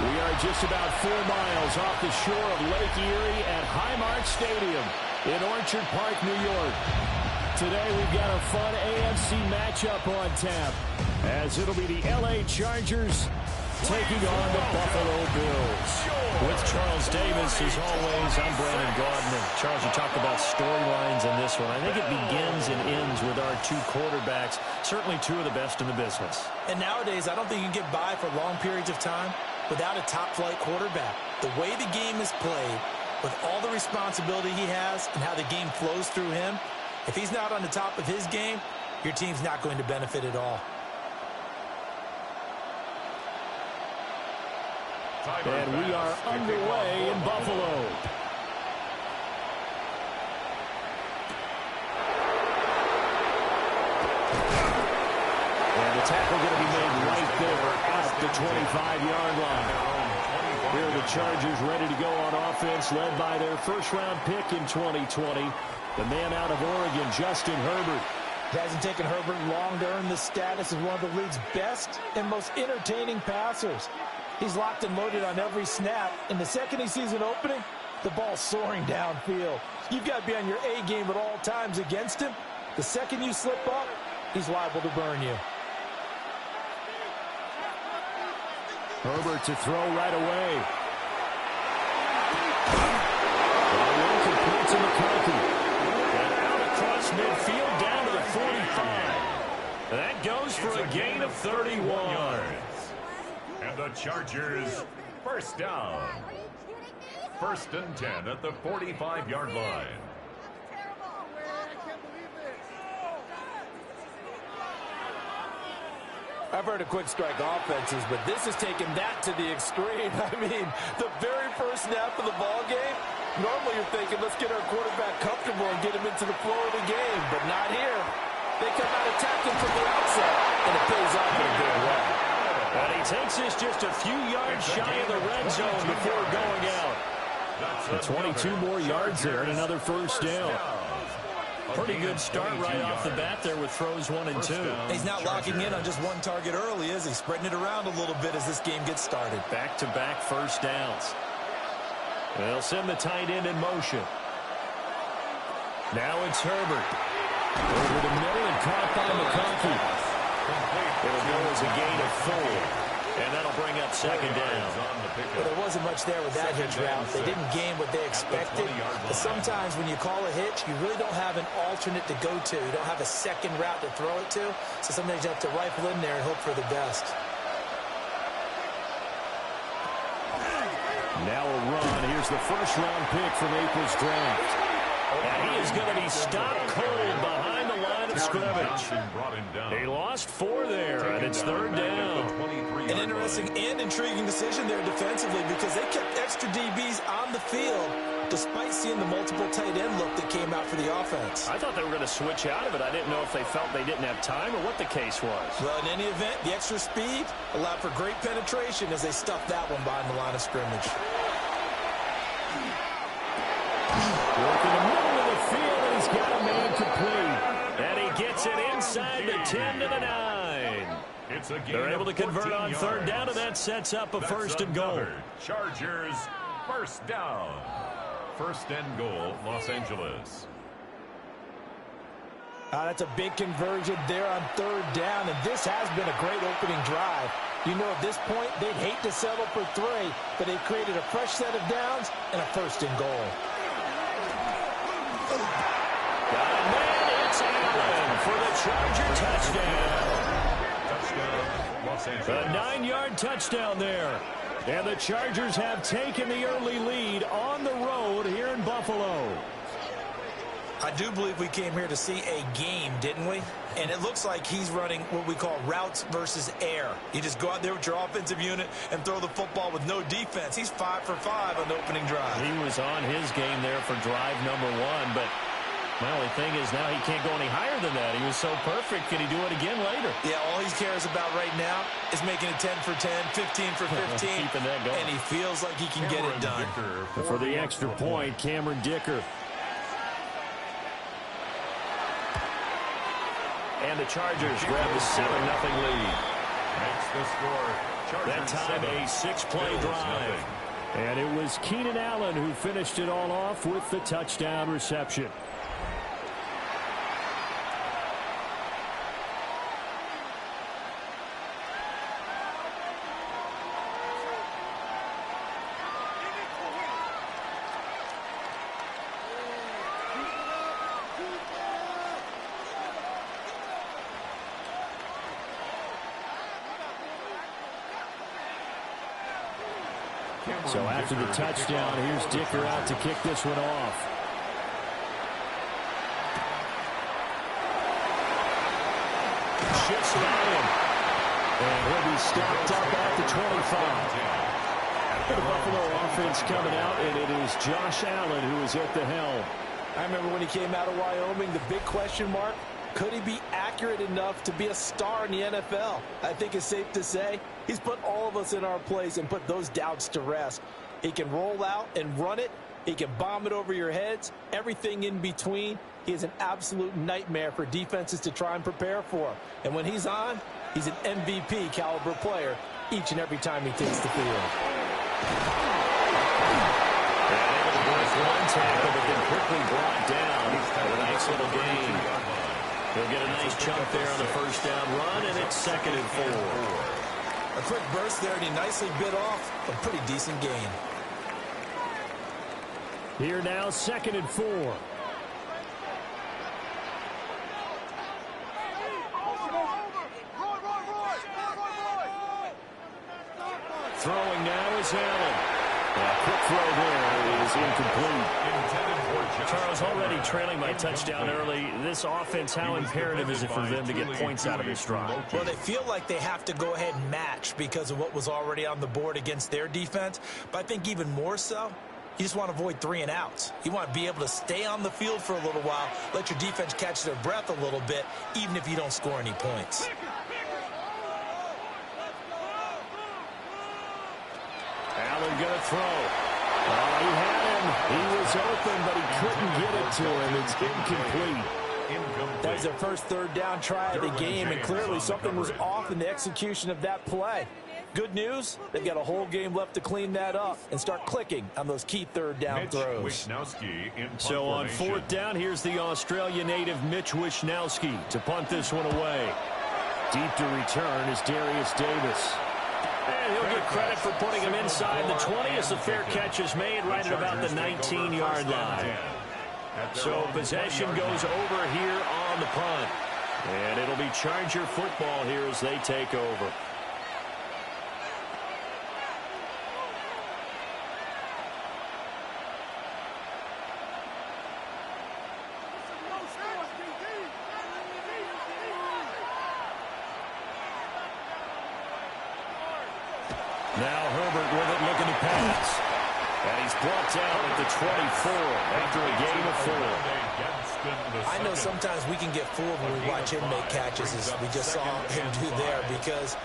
We are just about 4 miles off the shore of Lake Erie at Highmark Stadium in Orchard Park, New York. Today we've got a fun AFC matchup on tap, as it'll be the LA Chargers taking on the Buffalo Bills. With Charles Davis, as always, I'm Brandon Gardner. Charles, you talked about storylines in this one. I think it begins and ends with our two quarterbacks, certainly two of the best in the business. And nowadays, I don't think you can get by for long periods of time without a top-flight quarterback. The way the game is played, with all the responsibility he has and how the game flows through him, if he's not on the top of his game, your team's not going to benefit at all. And we are underway in Buffalo. And the tackle going to be made right there at the 25-yard line. Here are the Chargers ready to go on offense, led by their first-round pick in 2020, the man out of Oregon, Justin Herbert. It hasn't taken Herbert long to earn the status as one of the league's best and most entertaining passers. He's locked and loaded on every snap, and the second he sees an opening, the ball's soaring downfield. You've got to be on your A game at all times against him. The second you slip up, he's liable to burn you. Herbert to throw right away. Ball complete to McCarthy. And out across midfield down to the 45. And that goes for a gain of 31. And the Chargers, first down. First and 10 at the 45-yard line. I've heard of quick strike offenses, but this has taken that to the extreme. I mean, the very first snap of the ball game, normally you're thinking, let's get our quarterback comfortable and get him into the flow of the game, but not here. They come out attacking from the outset, and it pays off in a big way. And he takes this just a few yards shy of the red zone before going out. And 22 more yards there and another first down. Pretty good start right off the bat there with throws 1 and 2. He's not locking in on just one target early, is he? Spreading it around a little bit as this game gets started. Back-to-back first downs. They'll send the tight end in motion. Now it's Herbert. Over the middle and caught by McConkey. It'll go as a gain of 4. And that'll bring up second down. Well, there wasn't much there with that hitch route. They didn't gain what they expected. But sometimes when you call a hitch, you really don't have an alternate to go to. You don't have a second route to throw it to. So sometimes you have to rifle in there and hope for the best. Now a run. Here's the first-round pick from April's draft. And he is going to be stopped cold behind the line of scrimmage. They lost 4 there, and it's third down. An interesting and intriguing decision there defensively because they kept extra DBs on the field despite seeing the multiple tight end look that came out for the offense. I thought they were going to switch out of it. I didn't know if they felt they didn't have time or what the case was. Well, in any event, the extra speed allowed for great penetration as they stuffed that one behind the line of scrimmage. Working the middle of the field, and he's got a man complete. And he gets it inside the 10 to the 9. They're able to convert on third down, and that sets up a first and goal. Chargers, first down. First and goal, Los Angeles. That's a big conversion there on third down, and this has been a great opening drive. You know, at this point, they'd hate to settle for 3, but they've created a fresh set of downs and a first and goal. Got a man, it's Allen for the Charger touchdown. A 9-yard touchdown there. And the Chargers have taken the early lead on the road here in Buffalo. I do believe we came here to see a game, didn't we? And it looks like he's running what we call routes versus air. You just go out there with your offensive unit and throw the football with no defense. He's 5 for 5 on the opening drive. He was on his game there for drive number 1, but my only thing is now he can't go any higher than that. He was so perfect. Can he do it again later? Yeah, all he cares about right now is making it 10 for 10, 15 for 15. Keeping that going. And he feels like he can get it done. For the extra point, Cameron Dicker. And the Chargers grab the 7-0 lead. Makes the score. That time a 6-play drive. And it was Keenan Allen who finished it all off with the touchdown reception. So after the touchdown, here's Dicker out to kick this one off. Shifts by him. And he'll be stopped up at the 25. The Buffalo offense coming out, and it is Josh Allen who is at the helm. I remember when he came out of Wyoming, the big question mark, could he be accurate enough to be a star in the NFL? I think it's safe to say he's put all of us in our place and put those doubts to rest. He can roll out and run it. He can bomb it over your heads. Everything in between. He is an absolute nightmare for defenses to try and prepare for. And when he's on, he's an MVP caliber player each and every time he takes the field. One tackle, but then quickly brought down with a nice little gain. He'll get a nice chunk there on the first down run, and it's 2nd and 4. A quick burst there, and he nicely bit off a pretty decent gain. Here now, 2nd and 4. Throwing now is Allen. A quick throw there is incomplete. Charles, already trailing by touchdown early. This offense, how imperative is it for them to get points out of this drive? Well, they feel like they have to go ahead and match because of what was already on the board against their defense. But I think even more so, you just want to avoid 3 and outs. You want to be able to stay on the field for a little while, let your defense catch their breath a little bit, even if you don't score any points. Allen going to throw. Oh, he had him. He was open, but he couldn't get it to him. It's incomplete. That was their first 3rd down try of the game, and clearly something was off in the execution of that play. Good news, they've got a whole game left to clean that up and start clicking on those key 3rd down throws. So on 4th down, here's the Australia native Mitch Wishnowsky to punt this one away. Deep to return is Darius Davis. And he'll get credit for putting him inside the 20 as the fair catch is made right at about the 19-yard line. So possession goes over here on the punt. And it'll be Charger football here as they take over. Now Herbert with it, looking to pass. And he's brought down at the 24 after a gain of 4. I know sometimes we can get fooled when we watch him make catches, as we just saw him do there, because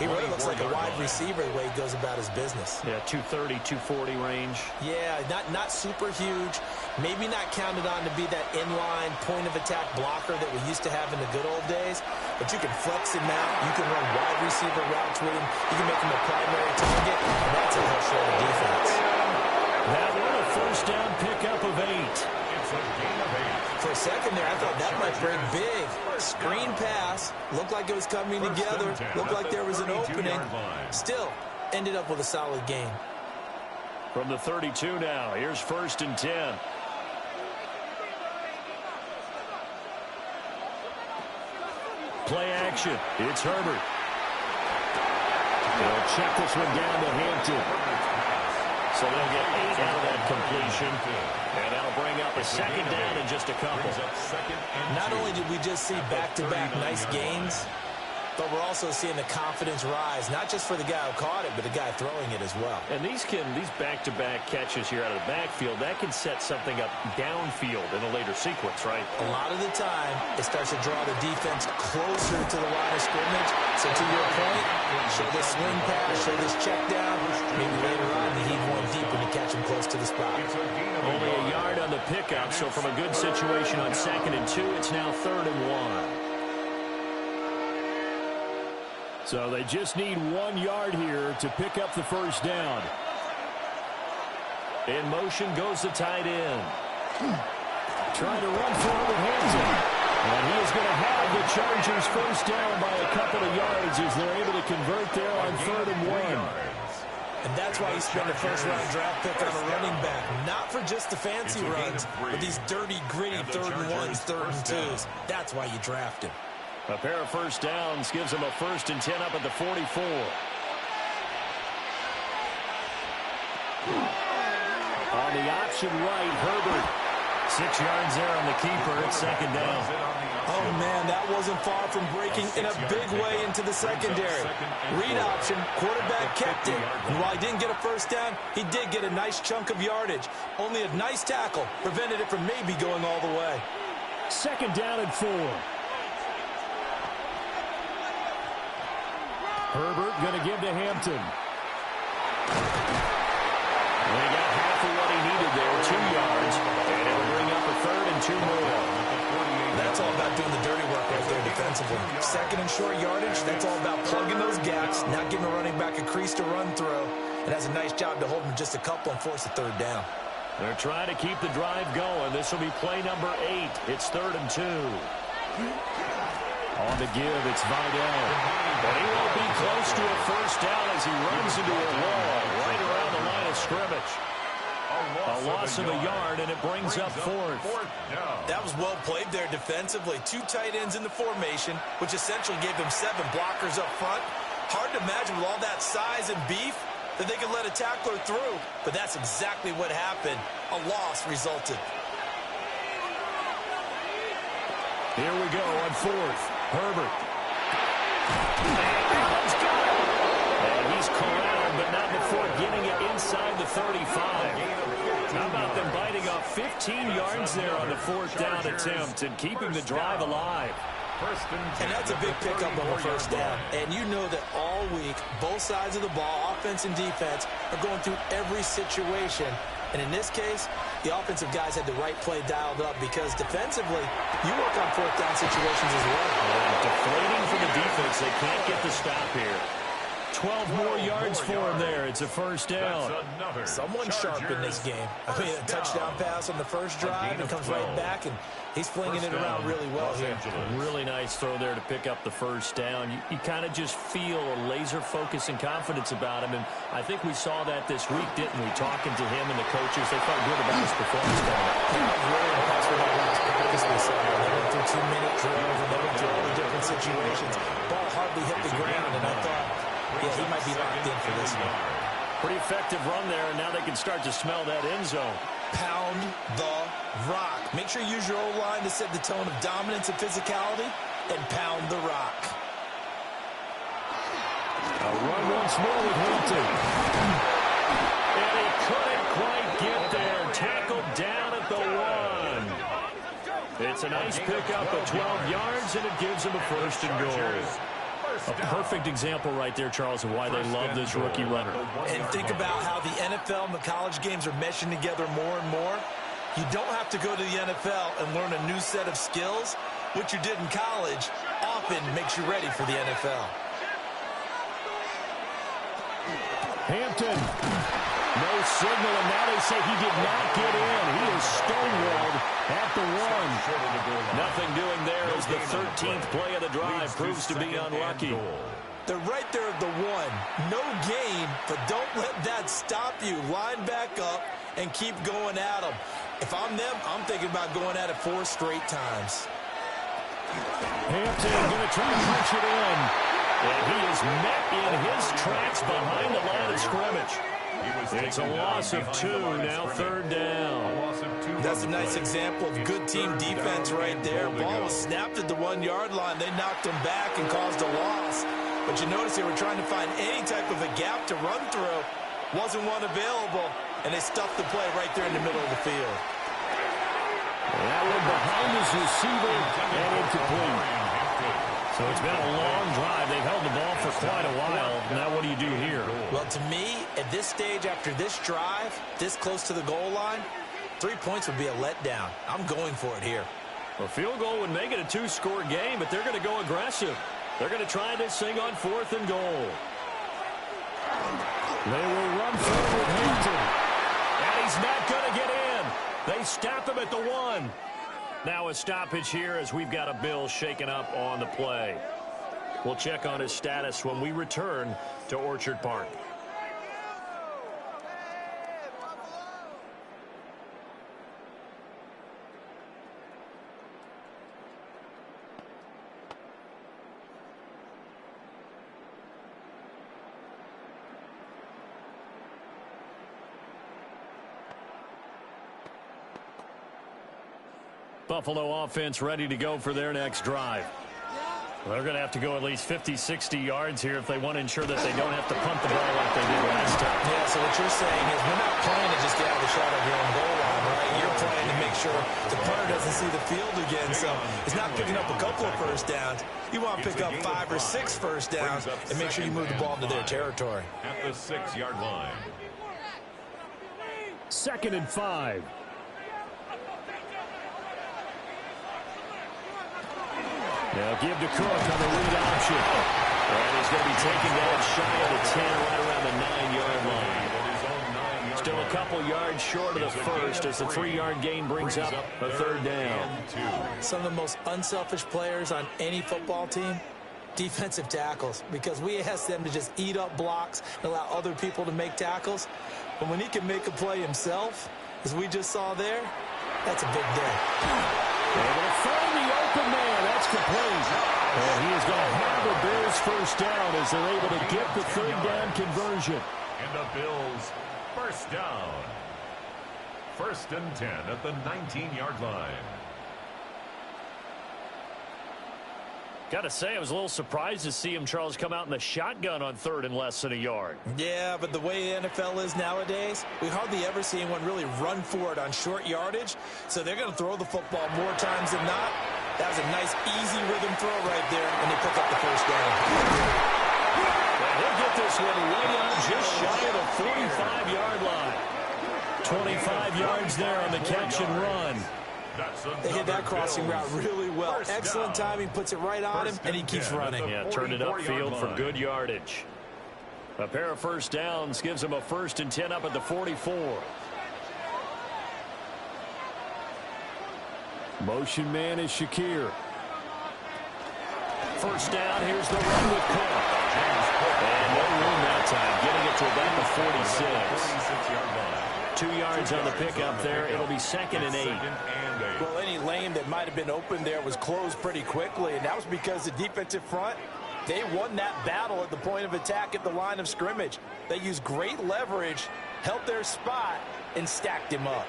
he really looks like a wide receiver the way he goes about his business. Yeah, 230, 240 range. Yeah, not super huge. Maybe not counted on to be that inline point-of-attack blocker that we used to have in the good old days, but you can flex him out. You can run wide receiver routes with him. You can make him a primary target, and that's how he'll show the defense. That one, a first down pickup of 8. It's a gain of 8. For a second there, I thought that might break big. Screen pass. Looked like it was coming together. Looked like there was an opening. Still, ended up with a solid gain. From the 32 now, here's 1st and 10. Play action. It's Herbert. They'll check this one down to Hampton. So they'll get 8 out of that completion. And that'll bring up a second down in just a couple. Not only did we just see back-to-back nice gains, but we're also seeing the confidence rise, not just for the guy who caught it, but the guy throwing it as well. And these back-to-back catches here out of the backfield, that can set something up downfield in a later sequence, right? A lot of the time, it starts to draw the defense closer to the line of scrimmage. So to your point, show this swing pass, show this check down. Maybe later on, you heave one deep when you catch him close to the spot. Only a yard on the pickup, so from a good situation on 2nd and 2, it's now 3rd and 1. So they just need 1 yard here to pick up the first down. In motion goes the tight end. Trying to run forward with Hampton. And he is going to have the Chargers first down by a couple of yards as they're able to convert there on 3rd and 1. And that's why you spend a first-round draft pick on a running back. Not for just the fancy runs, but these dirty, gritty 3rd and 1s, 3rd and 2s. That's why you draft him. A pair of first downs gives them a 1st and 10 up at the 44. On the option right, Herbert. 6 yards there on the keeper. It's 2nd down. Oh, man, that wasn't far from breaking in a big way into the secondary. Read option, quarterback kept it. And while he didn't get a first down, he did get a nice chunk of yardage. Only a nice tackle prevented it from maybe going all the way. 2nd down and 4. Herbert going to give to Hampton. And he got half of what he needed there, 2 yards. And it'll bring up a 3rd and 2 more. That's all about doing the dirty work right there defensively. 2nd and short yardage, that's all about plugging those gaps, not giving a running back a crease to run through. It has a nice job to hold him just a couple and force a 3rd down. They're trying to keep the drive going. This will be play number 8. It's 3rd and 2. On the give, it's Vidal. But he won't be close to a first down as he runs into a wall right around the line of scrimmage. A loss of a yard, and it brings up 4th. That was well played there defensively. 2 tight ends in the formation, which essentially gave them 7 blockers up front. Hard to imagine with all that size and beef that they could let a tackler through, but that's exactly what happened. A loss resulted. Here we go on 4th. Herbert. And he's corralled, but not before getting it inside the 35. How about them biting off 15 yards there on the 4th down attempt and keeping the drive alive? And that's a big pickup on the first down. And you know that all week, both sides of the ball, offense and defense, are going through every situation. And in this case, the offensive guys had the right play dialed up because defensively, you work on 4th down situations as well. Deflating for the defense. They can't get the stop here. 12 more yards for him there. It's a first down. Someone sharp in this game. I mean, a touchdown pass on the first drive and comes right back, and he's flinging it around really well here. Really nice throw there to pick up the first down. You kind of just feel a laser focus and confidence about him, and I think we saw that this week, didn't we? Talking to him and the coaches, they felt good about his performance coming up. I was really impressed with that last practice we saw. They went through 2-minute drills, and they went through all the different situations. Ball hardly hit the ground, and I thought, yeah, he might be locked in for this one. Pretty effective run there, and now they can start to smell that end zone. Pound the rock. Make sure you use your O-line to set the tone of dominance and physicality, and pound the rock. A run once more with Hampton. And he couldn't quite get there. Tackled down at the 1. It's a nice pickup of 12 yards, and it gives him a 1st and goal. A perfect example right there, Charles, of why they love this rookie runner. And think about how the NFL and the college games are meshing together more and more. You don't have to go to the NFL and learn a new set of skills. What you did in college often makes you ready for the NFL. Hampton. No signal, and now they say he did not get in. He is stonewalled at the 1. Nothing doing there as the 13th play of the drive proves to be unlucky. They're right there at the 1. No gain, but don't let that stop you. Line back up and keep going at them. If I'm them, I'm thinking about going at it 4 straight times. Hampton going to try and punch it in. And he is met in his tracks behind the line of scrimmage. It's a loss of 2, now third down. That's a nice example of good team defense right there. Ball was snapped at the 1-yard line. They knocked him back and caused a loss. But you notice they were trying to find any type of a gap to run through. Wasn't one available, and they stuffed the play right there in the middle of the field. That one behind his receiver and incomplete. So it's been a long drive. They've held the ball for quite a while. Now what do you do here? Well, to me, at this stage after this drive, this close to the goal line, 3 points would be a letdown. I'm going for it here. A field goal would make it a 2-score game, but they're going to go aggressive. They're going to try this thing on 4th and goal. They will run forward with Hampton. And he's not going to get in. They stop him at the 1. Now a stoppage here as we've got a Bill shaken up on the play. We'll check on his status when we return to Orchard Park. Buffalo offense ready to go for their next drive. They're going to have to go at least 50, 60 yards here if they want to ensure that they don't have to punt the ball like they did last time. Yeah, so what you're saying is we're not playing to just get out of the shot of your own goal line, right? You're playing to make sure the punter doesn't see the field again. So it's not picking up a couple of first downs. You want to pick up 5 or 6 first downs and make sure you move the ball into their territory. At the 6-yard line. 2nd and 5. Now give to Cook on the lead option. And he's going to be taken down shy of the 10, right around the 9-yard line. Still a couple yards short of the first as the 3-yard gain brings up a 3rd down. Some of the most unselfish players on any football team, defensive tackles, because we ask them to just eat up blocks and allow other people to make tackles. But when he can make a play himself, as we just saw there, that's a big day. Able to find the open man. That's complete. And he is going to have the Bills first down as they're able to get the 3rd down conversion. And the Bills first down. 1st and 10 at the 19-yard line. Got to say, I was a little surprised to see him, Charles, come out in the shotgun on 3rd and less than a yard. Yeah, but the way the NFL is nowadays, we hardly ever see anyone really run for it on short yardage. So they're going to throw the football more times than not. That was a nice, easy rhythm throw right there, and they pick up the first down. Well, he'll get this one way out just shy of the 45-yard line. 25 yards there on the catch and run. They hit that crossing route really well. Excellent timing, puts it right on him, and he keeps running. Yeah, turned it upfield for good yardage. A pair of first downs gives him a 1st and 10 up at the 44. Motion man is Shakir. First down, here's the run with Cook. And no room that time, getting it to about the 46. 2 yards on the pickup there. It'll be 2nd and 8. Well, any lane that might have been open there was closed pretty quickly, and that was because the defensive front, they won that battle at the point of attack at the line of scrimmage. They used great leverage, held their spot, and stacked him up.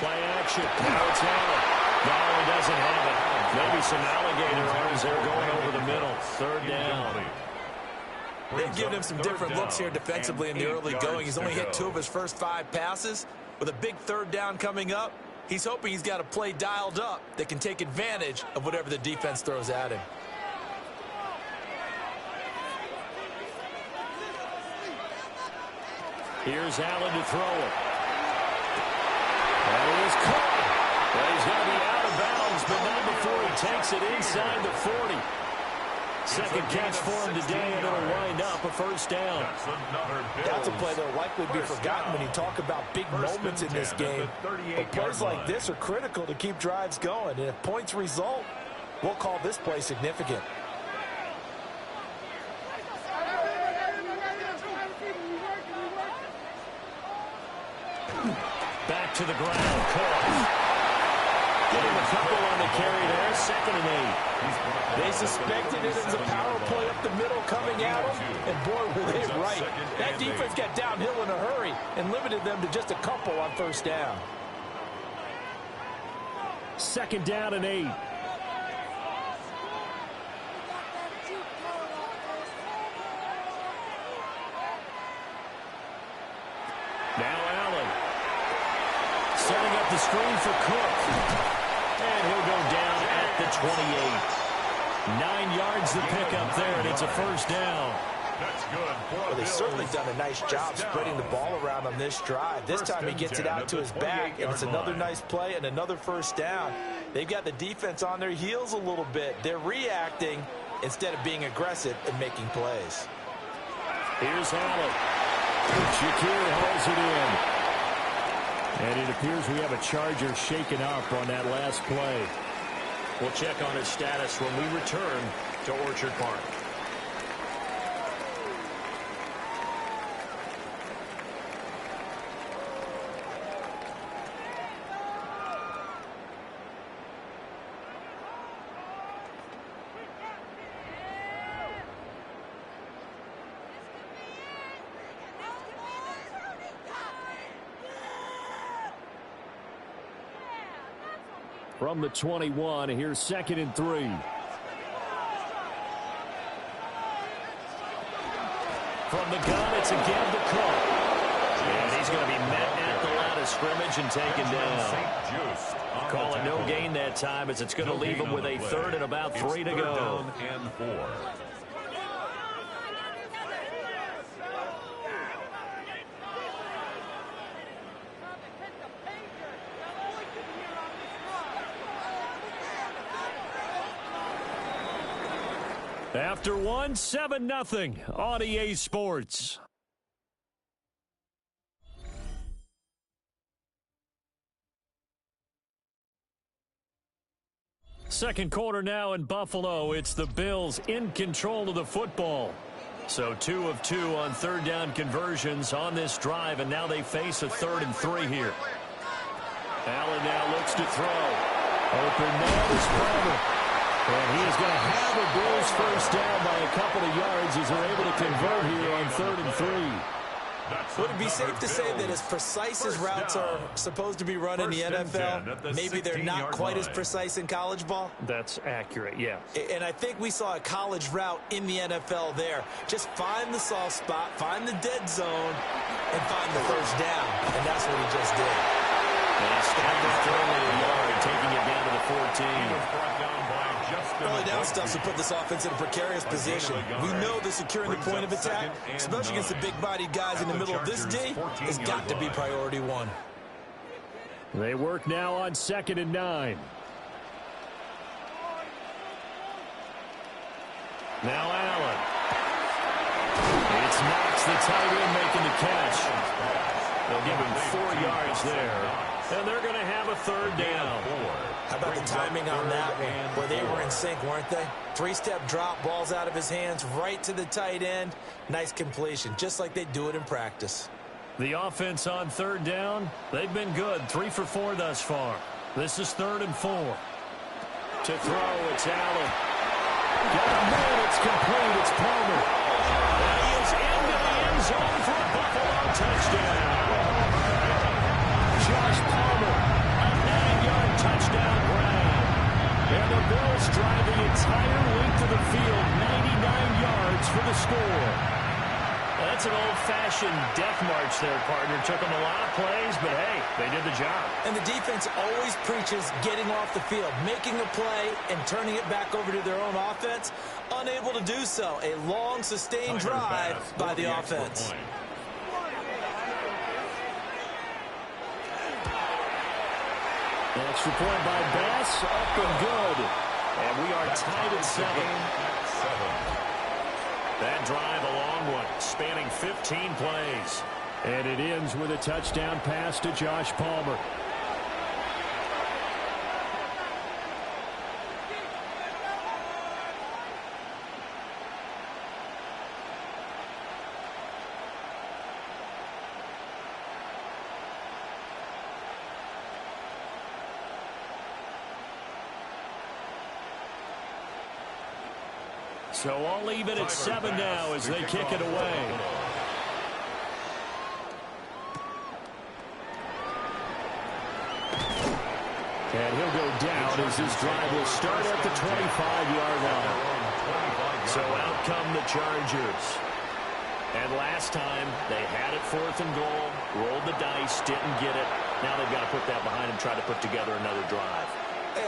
Play action. Now it's Allen. No, he doesn't have it. Maybe some alligator arms there going over the middle. 3rd down. They've given him some different looks here defensively in the early going. He's only hit 2 of his first 5 passes. With a big 3rd down coming up, he's hoping he's got a play dialed up that can take advantage of whatever the defense throws at him. Here's Allen to throw it. That is caught. Well, he's going to be out of bounds, but not before he takes it inside the 40. 2nd catch for him today, and it'll wind up a 1st down. That's a play that will likely be forgotten when you talk about big moments in this game. But plays like this are critical to keep drives going. And if points result, we'll call this play significant. Back to the ground. Cook. Getting a couple on the carry there, 2nd and 8. They suspected it as a power play up the middle coming at them, and boy, were they right. That defense got downhill in a hurry and limited them to just a couple on 1st down. 2nd down and 8. Now Allen. Setting up the screen for Cook. And he'll go down at the 28. 9 yards the pickup there, and it's a 1st down. That's good. Well, they've certainly done a nice job spreading the ball around on this drive. This time he gets it out to his back, and it's another nice play and another 1st down. They've got the defense on their heels a little bit. They're reacting instead of being aggressive and making plays. Here's Allen. Shakir hauls it in. And it appears we have a Charger shaken up on that last play. We'll check on his status when we return to Orchard Park. From the 21, here's 2nd and 3. From the gun, it's again to Cook. And he's going to be met at the line of scrimmage and taken down. Call it no gain that time, as it's going to leave him with a 3rd and about 3 to go. And 4. After one, 7-0 on EA Sports. Second quarter now in Buffalo. It's the Bills in control of the football. So 2 of 2 on 3rd down conversions on this drive, and now they face a 3rd and 3 here. Allen now looks to throw. Open man is Palmer. And he is going to have a Bills 1st down by a couple of yards as they're able to convert here on 3rd and 3. Would it be safe to say that as precise as routes are supposed to be run in the NFL, maybe they're not quite as precise in college ball? That's accurate, yeah. And I think we saw a college route in the NFL there. Just find the soft spot, find the dead zone, and find the 1st down. And that's what he just did. And he stopped firmly a yard, taking it down to the 14. Early down stuff to put this offense in a precarious position. We know that securing the point of attack, especially against the big-bodied guys in the middle of this D, has got to be priority 1. They work now on 2nd and 9. Now Allen. It's Knox, the tight end, making the catch. They'll give him 4 yards there. And they're going to have a 3rd down. How about the timing on that one, where they were in sync, weren't they? 3-step drop, balls out of his hands, right to the tight end. Nice completion, just like they do it in practice. The offense on 3rd down, they've been good. 3 for 4 thus far. This is 3rd and 4. To throw, it's Allen. Got a man, it's complete, it's Palmer. And he is into the end zone for a Buffalo touchdown. Josh Palmer, a 9-yard touchdown grab. And the Bills drive the entire length of the field, 99 yards for the score. That's an old-fashioned death march there, partner. Took them a lot of plays, but hey, they did the job. And the defense always preaches getting off the field, making a play, and turning it back over to their own offense. Unable to do so. A long, sustained drive by the offense. Extra point by Bass, up and good. And we are tied at 7. That drive, a long one, spanning 15 plays. And it ends with a touchdown pass to Josh Palmer. So all even at 7 now as they kick it away. And he'll go down as this drive will start at the 25-yard line. So out come the Chargers. And last time, they had it 4th and goal, rolled the dice, didn't get it. Now they've got to put that behind them, try to put together another drive.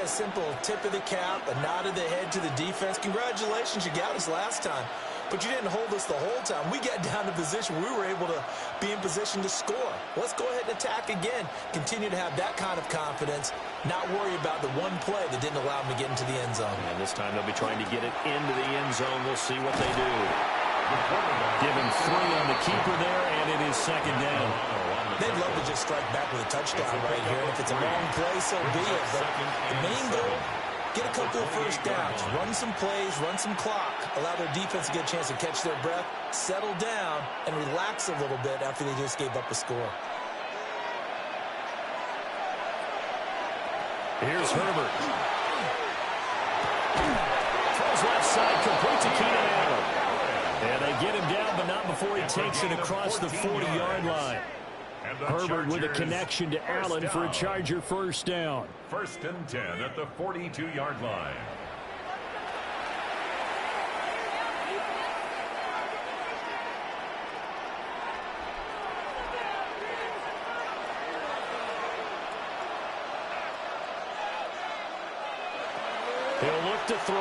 A simple tip of the cap, a nod of the head to the defense. Congratulations, you got us last time. But you didn't hold us the whole time. We got down to position. We were able to be in position to score. Let's go ahead and attack again. Continue to have that kind of confidence. Not worry about the one play that didn't allow them to get into the end zone. And this time they'll be trying to get it into the end zone. We'll see what they do. Give him 3 on the keeper there, and it is 2nd down. They'd love to just strike back with a touchdown right here. If it's a long play, so be it. But the main goal, get a couple of first downs, run some plays, run some clock, allow their defense to get a chance to catch their breath, settle down, and relax a little bit after they just gave up a score. Here's Herbert. Throws left side, complete to Keenan Allen. And they get him down, but not before he takes it across the 40-yard line. Herbert with a connection to Allen for a Charger first down. 1st and 10 at the 42-yard line. He'll look to throw.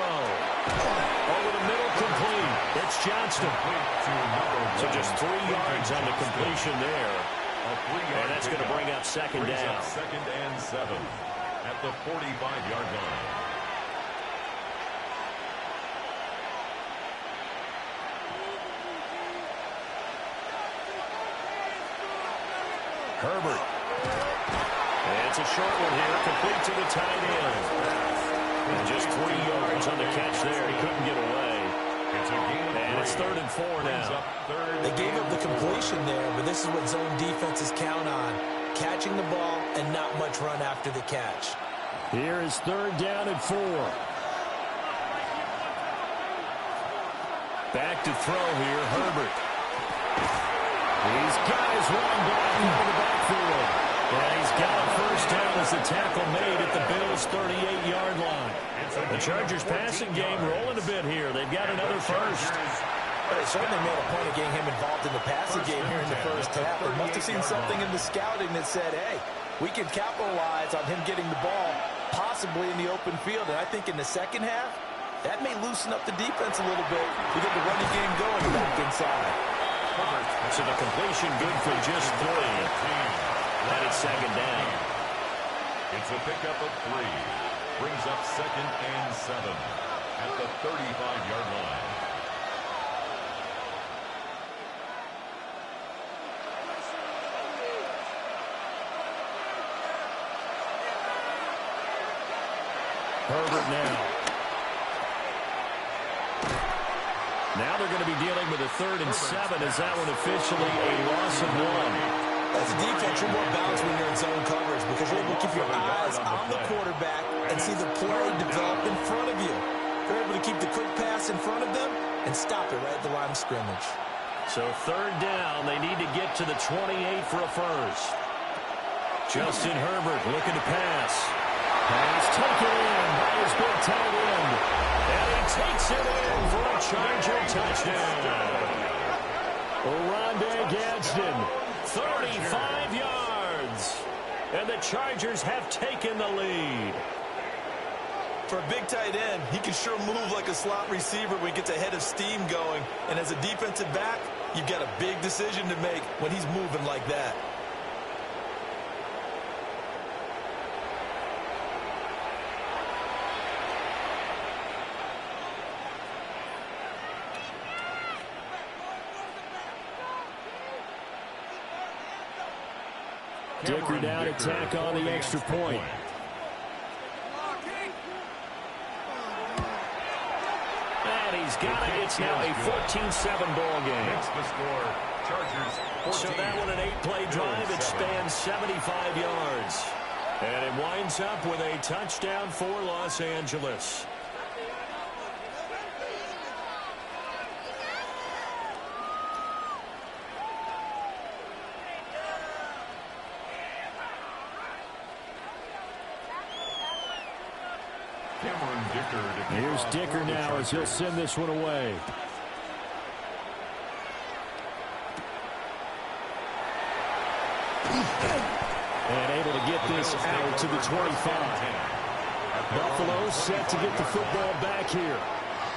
Over the middle, complete. It's Johnston. So just 3 yards on the completion there. And that's going to bring up 2nd down. 2nd and 7 at the 45-yard line. Herbert. And it's a short one here, complete to the tight end. And just 3 yards on the catch there. He couldn't get away. And it's 3rd and 4 now. They gave up the completion there, but this is what zone defenses count on. Catching the ball and not much run after the catch. Here is 3rd down and 4. Back to throw here, Herbert. These guys run back into the backfield. And he's got a first down as the tackle made at the Bills' 38-yard line. The Chargers passing game rolling a bit here. They've got another first. They certainly made a point of getting him involved in the passing game here in the first half. They must have seen something in the scouting that said, hey, we can capitalize on him getting the ball possibly in the open field. And I think in the second half, that may loosen up the defense a little bit to get the running game going back inside. So the completion good for just 3. And it's 2nd down. It's a pickup of 3. Brings up 2nd and 7 at the 35-yard line. Herbert now. Now they're going to be dealing with a 3rd and 7. Is that one officially a loss of 1? As a defense, you're more balanced when you're in zone coverage because you're able to keep your eyes on the quarterback and see the play develop in front of you. You're able to keep the quick pass in front of them and stop it right at the line of scrimmage. So 3rd down, they need to get to the 28 for a first. Justin Herbert looking to pass. Pass taken in by his big tight end. And he takes it in for a Charger touchdown. Rondé Gadsden, 35 yards. And the Chargers have taken the lead. For a big tight end, he can sure move like a slot receiver when he gets a head of steam going. And as a defensive back, you've got a big decision to make when he's moving like that. Dicker down to tack on the extra point. And he's got it. It's now a 14-7 ball game. Makes the score. Chargers 14. So that one an 8-play drive. It spans 75 yards. And it winds up with a touchdown for Los Angeles. Here's Dicker now as he'll send this one away. And able to get this out to the 25. Buffalo set to get the football back here.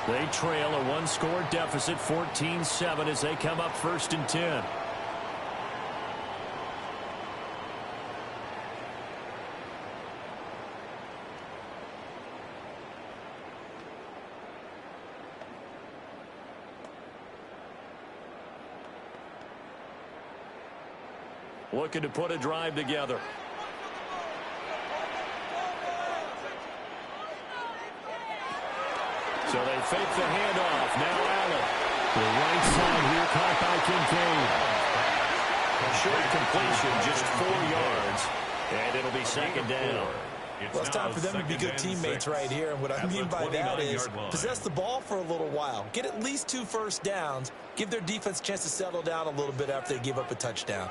They trail a one-score deficit, 14-7, as they come up 1st and 10. Looking to put a drive together. So they fake the handoff. Now Allen. The right side here caught by Kincaid. A short completion, just 4 yards. And it'll be 2nd down. Well, it's time for them to be good teammates right here. And what I mean by that is possess the ball for a little while. Get at least 2 first downs. Give their defense a chance to settle down a little bit after they give up a touchdown.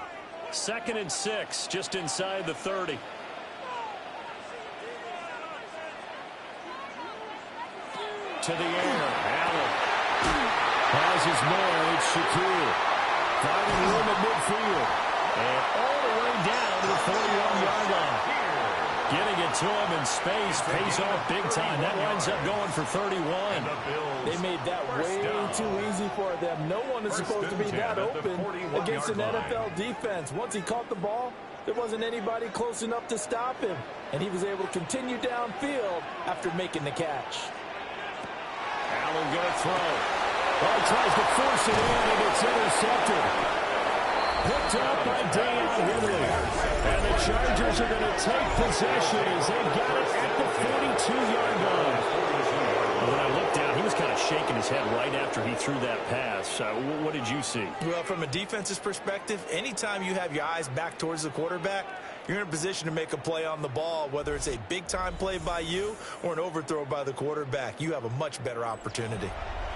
2nd and 6, just inside the 30. To the air, Allen has his man. It's Shaquille finding room at midfield, and all the way down to the 41-yard line. Getting it to him in space pays off big time. That winds up going for 31. They made that way too easy for them. No one is supposed to be that open against an NFL defense. Once he caught the ball, there wasn't anybody close enough to stop him, and he was able to continue downfield after making the catch. Allen going to throw. Oh, he tries to force it in, and it's intercepted. Picked up by Dan Ridley. And the Chargers are going to take possession as they've got it at the 42-yard line. When I looked down, he was kind of shaking his head right after he threw that pass. What did you see? Well, from a defense's perspective, anytime you have your eyes back towards the quarterback, you're in a position to make a play on the ball, whether it's a big-time play by you or an overthrow by the quarterback. You have a much better opportunity.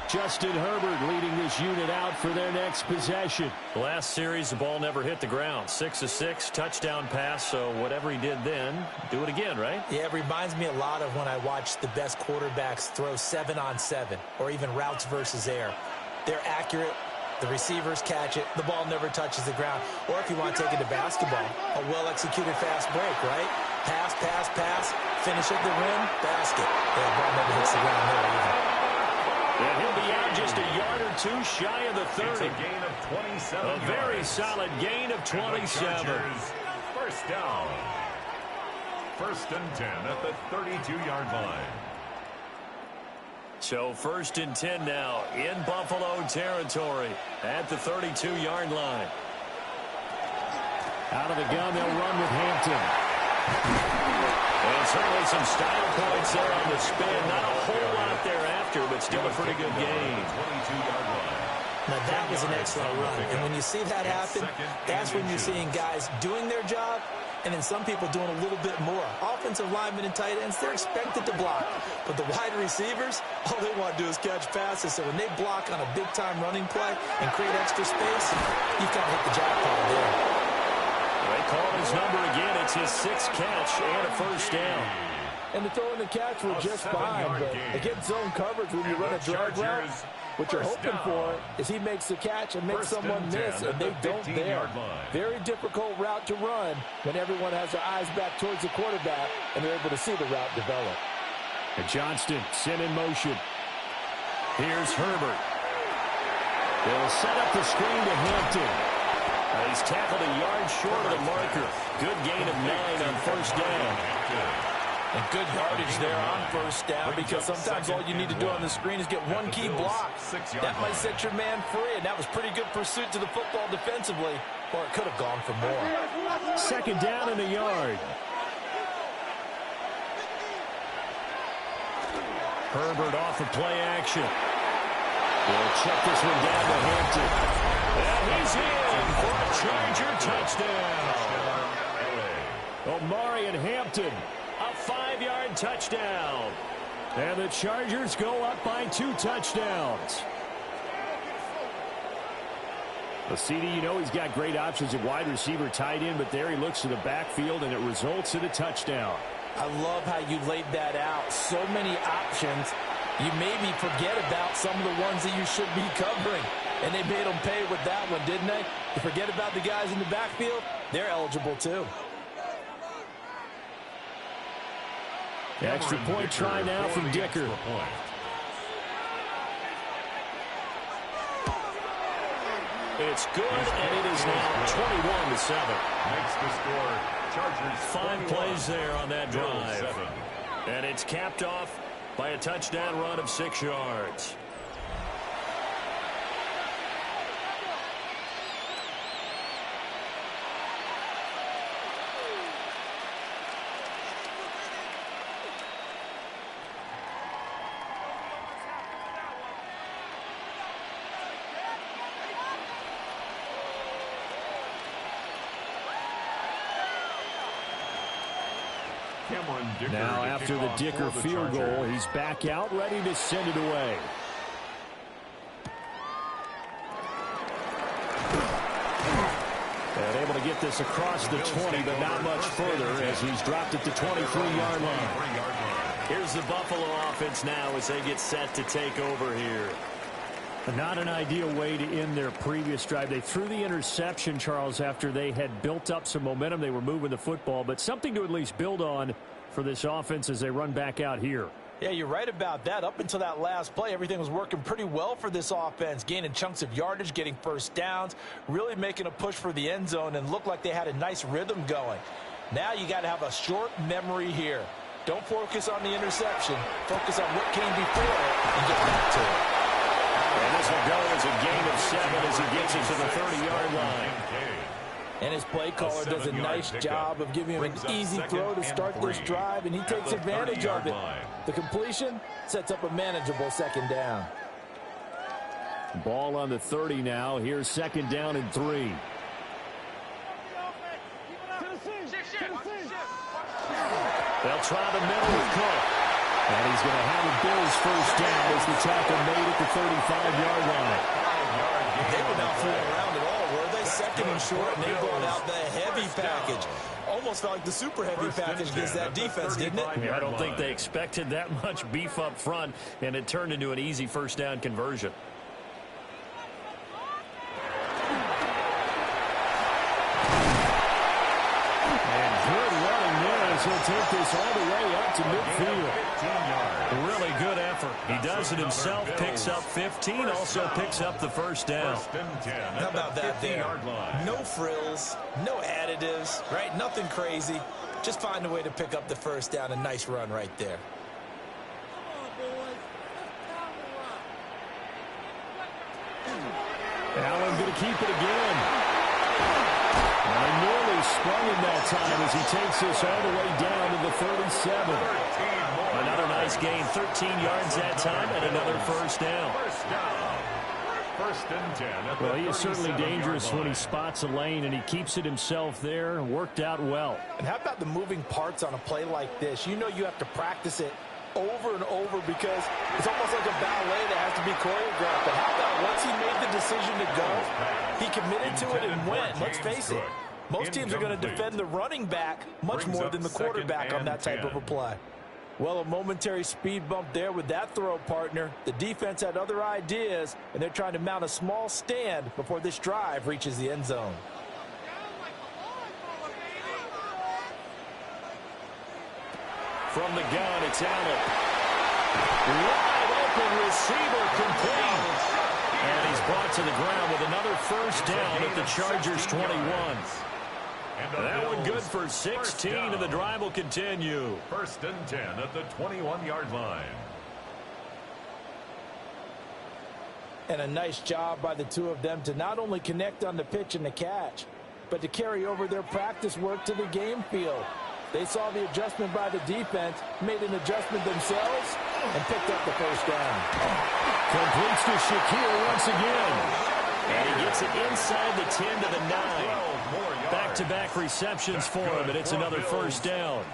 Justin Herbert leading this unit out for their next possession. Last series, the ball never hit the ground. 6 of 6, touchdown pass, so whatever he did then, do it again, right? Yeah, it reminds me a lot of when I watch the best quarterbacks throw 7-on-7 or even routes versus air. They're accurate. The receivers catch it. The ball never touches the ground. Or if you want to take it to basketball, a well-executed fast break, right? Pass, pass, pass, finish at the rim, basket. The ball never hits the ground there either. And he'll be out just a yard or 2 shy of the 30. It's a gain of 27 A very solid gain of 27. First down. 1st and 10 at the 32-yard line. So 1st and 10 now in Buffalo territory at the 32-yard line. Out of the gun, they'll run with Hampton. And certainly some style points there on the spin. Not a whole lot thereafter, but still a pretty good gain. 22-yard line. Now, that was an excellent run. And when you see that happen, that's when you're seeing guys doing their job and then some people doing a little bit more. Offensive linemen and tight ends, they're expected to block. But the wide receivers, all they want to do is catch passes. So when they block on a big-time running play and create extra space, you've got to hit the jackpot there. They call his number again. It's his 6th catch and a 1st down. And the throw and the catch were just fine, but against zone coverage, when you run a drag route, what you're hoping for is he makes the catch and makes someone miss, and they don't there. Very difficult route to run when everyone has their eyes back towards the quarterback and they're able to see the route develop. And Johnston sent in motion. Here's Herbert. They'll set up the screen to Hampton. He's tackled a yard short of the marker. Good gain of 9 on 1st down. And good yardage there on 1st down, because sometimes all you need to do on the screen is get one key block. That might set your man free, and that was pretty good pursuit to the football defensively, or it could have gone for more. 2nd down and a yard. Herbert off of play action. We'll check this one down to Hampton. And he's in for a Charger touchdown. Omari and Hampton, a 5-yard touchdown. And the Chargers go up by 2 touchdowns. Well, CD, you know he's got great options at wide receiver, tight end, but there he looks to the backfield, and it results in a touchdown. I love how you laid that out. So many options. You maybe forget about some of the ones that you should be covering. And they made them pay with that one, didn't they? You forget about the guys in the backfield, they're eligible too. Extra point try now from Dicker. It's good, and it is now 21-7. Makes the score. Chargers 5 plays there on that drive. And it's capped off by a touchdown run of 6 yards. Now after the Dicker field goal, he's back out, ready to send it away. And able to get this across the 20, but not much further as he's dropped it to 23-yard line. Here's the Buffalo offense now as they get set to take over here. Not an ideal way to end their previous drive. They threw the interception, Charles, after they had built up some momentum. They were moving the football, but something to at least build on for this offense as they run back out here. Yeah, you're right about that. Up until that last play, everything was working pretty well for this offense, gaining chunks of yardage, getting first downs, really making a push for the end zone, and looked like they had a nice rhythm going. Now you got to have a short memory here. Don't focus on the interception. Focus on what came before it and get back to it. And this will go as a gain of 7 as he gets it to the 30-yard line. And his play caller does a nice job of giving him an easy throw to start this drive, and he takes advantage of it. The completion sets up a manageable second down. Ball on the 30 now. Here's second down and 3. They'll try the middle with Cook. And he's going to have a Bills first down as the tackle made at the 35-yard line. They were not fooling around at all, were they? Second and short, and they brought out the heavy package. Almost felt like the super heavy package against that defense, didn't it? Yeah, I don't think they expected that much beef up front, and it turned into an easy first down conversion. He'll take this all the way up to midfield. Really good effort. He does it himself, picks up 15, also picks up the first down. How about that there? No frills, no additives, right? Nothing crazy. Just find a way to pick up the first down. A nice run right there. Allen going to keep it again. Nearly sprung him that time as he takes this all the way down to the 37. Another nice gain, 13 yards that time, and another first down. First and 10. Well, he is certainly dangerous when he spots a lane, and he keeps it himself there. Worked out well. And how about the moving parts on a play like this? You know you have to practice it over and over because it's almost like a ballet that has to be choreographed. But how about once he made the decision to go, he committed to it and went. Let's face it, most teams are going to defend the running back much more than the quarterback on that type of a play. Well, a momentary speed bump there with that throw, partner. The defense had other ideas, and they're trying to mount a small stand before this drive reaches the end zone. From the gun, it's Allen. Wide open receiver complete. And he's brought to the ground with another first down at the Chargers 21. That one good for 16, and the drive will continue. First and 10 at the 21-yard line. And a nice job by the two of them to not only connect on the pitch and the catch, but to carry over their practice work to the game field. They saw the adjustment by the defense, made an adjustment themselves, and picked up the first down. Completes to Shakir once again. And he gets it inside the 10 to the 9. Back-to-back receptions for him, and it's another first down.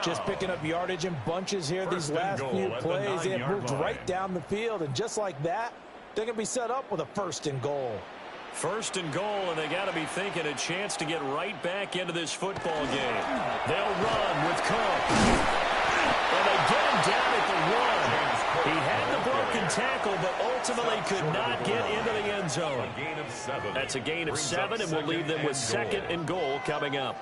Just picking up yardage in bunches here these last few plays. They have moved right down the field, and just like that, they're going to be set up with a first and goal. First and goal, and they got to be thinking a chance to get right back into this football game. They'll run with Cook. And they get him down at the 1. He had the broken tackle, but ultimately could not get into the end zone. That's a gain of 7, and we'll leave them with second and goal coming up.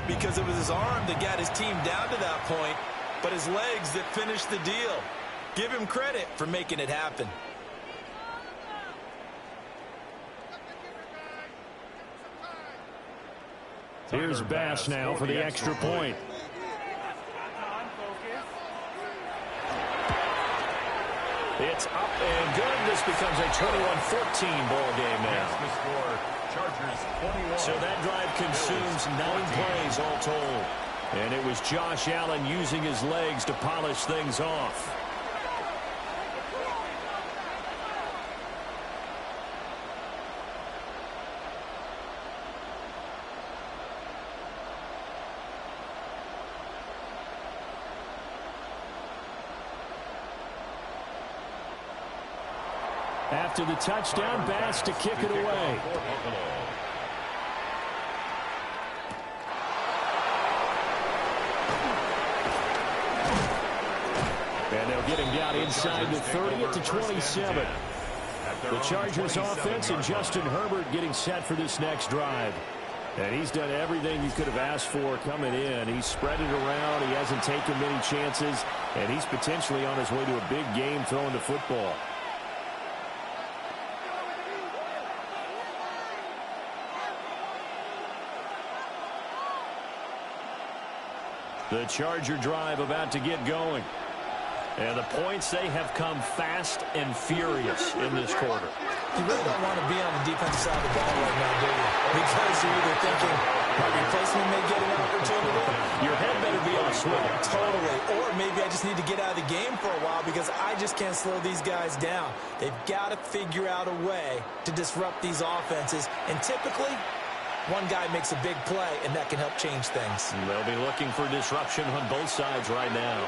Because it was his arm that got his team down to that point, but his legs that finished the deal. Give him credit for making it happen. Here's Bass now for the extra point. It's up and good. This becomes a 21-14 ball game now. So that drive consumes 9 plays all told. And it was Josh Allen using his legs to polish things off. After the touchdown, Bass to kick it away. And they'll get him down inside the 30 to 27. The Chargers offense and Justin Herbert getting set for this next drive. And he's done everything you could have asked for coming in. He's spread it around. He hasn't taken many chances. And he's potentially on his way to a big game throwing the football. The Charger drive about to get going. And the points, they have come fast and furious in this quarter. You really don't want to be on the defensive side of the ball right now, do you? Because you're either thinking my replacement may get an opportunity. Your head better be on swivel. Totally. Or maybe I just need to get out of the game for a while because I just can't slow these guys down. They've got to figure out a way to disrupt these offenses. And typically, one guy makes a big play, and that can help change things. They'll be looking for disruption on both sides right now.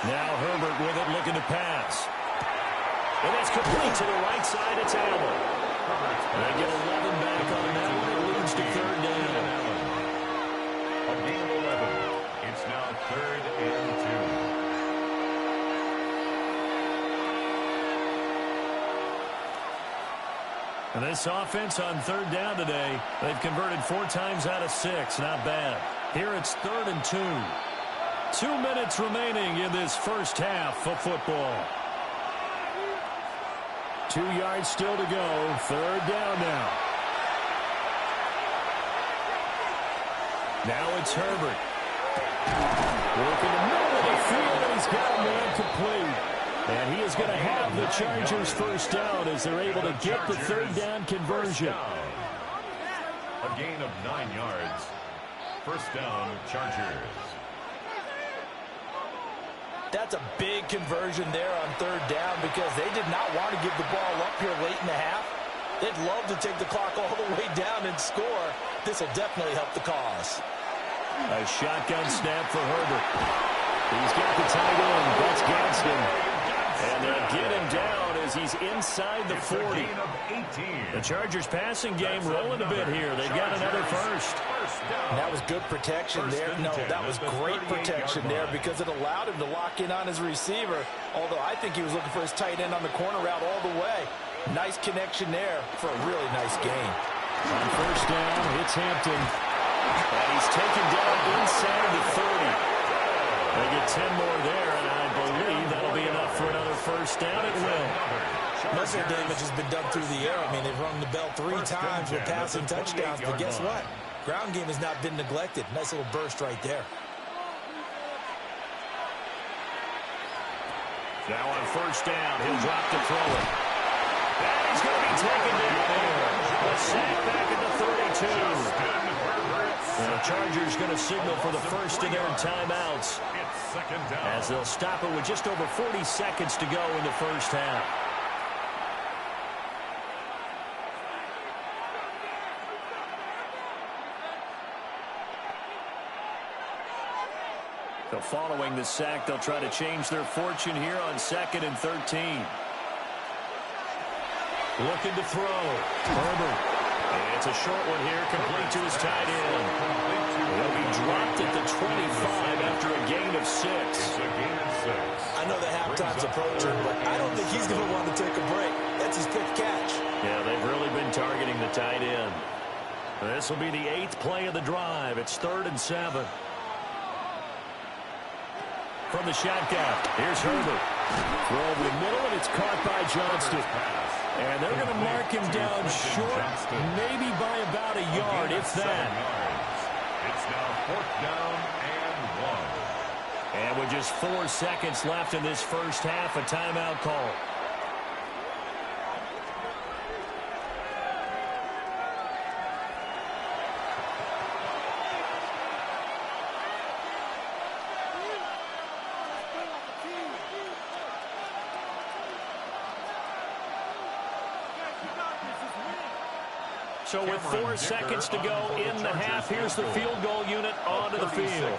Now Herbert with it, looking to pass. And it's complete to the right side. It's Allen. They get 11 back on that one. It leads to third down. A gain of 11. It's now 3rd and 2. And this offense on third down today, they've converted 4 times out of 6. Not bad. Here it's 3rd and 2. 2 minutes remaining in this first half of football. 2 yards still to go. 3rd down now. Now it's Herbert. Working the middle of the field, and he's got a man complete. And he is going to have the Chargers first down as they're able to get the 3rd down conversion. A gain of 9 yards. First down, Chargers. That's a big conversion there on 3rd down because they did not want to give the ball up here late in the half. They'd love to take the clock all the way down and score. This will definitely help the cause. A shotgun snap for Herbert. He's got the tight end. That's Gadsden. And they'll get him down as he's inside the 40. The Chargers passing game rolling a bit here. They've got another first. And that was good protection there. No, that was great protection there because it allowed him to lock in on his receiver. Although I think he was looking for his tight end on the corner route all the way. Nice connection there for a really nice gain. On first down, it's Hampton. And he's taken down inside the 30. They get 10 more there, and I believe that'll be enough for another first down. It will. Most of the damage has been done through the air. I mean, they've rung the bell 3 times with passing touchdowns, but guess what? Ground game has not been neglected. Nice little burst right there. Now on first down, he'll drop to throw it. And he's going to be taken down here. A sack back at the 32. And the Chargers going to signal for the first of their timeouts as they'll stop it with just over 40 seconds to go in the first half. So following the sack, they'll try to change their fortune here on 2nd and 13. Looking to throw. Herbert. It's a short one here, complete to his tight end. He'll be dropped at the 25 after a gain of 6. I know the halftime's approaching, but I don't think he's going to want to take a break. That's his pick catch. Yeah, they've really been targeting the tight end. This will be the 8th play of the drive. It's 3rd and 7. From the shotgun, here's Herbert. Throw over the middle, and it's caught by Johnston. And they're going to mark him down short, maybe by about a yard, if that. It's now 4th down and 1. And with just 4 seconds left in this first half, a timeout call. So with 4 seconds to go in the half, here's the field goal unit onto the field.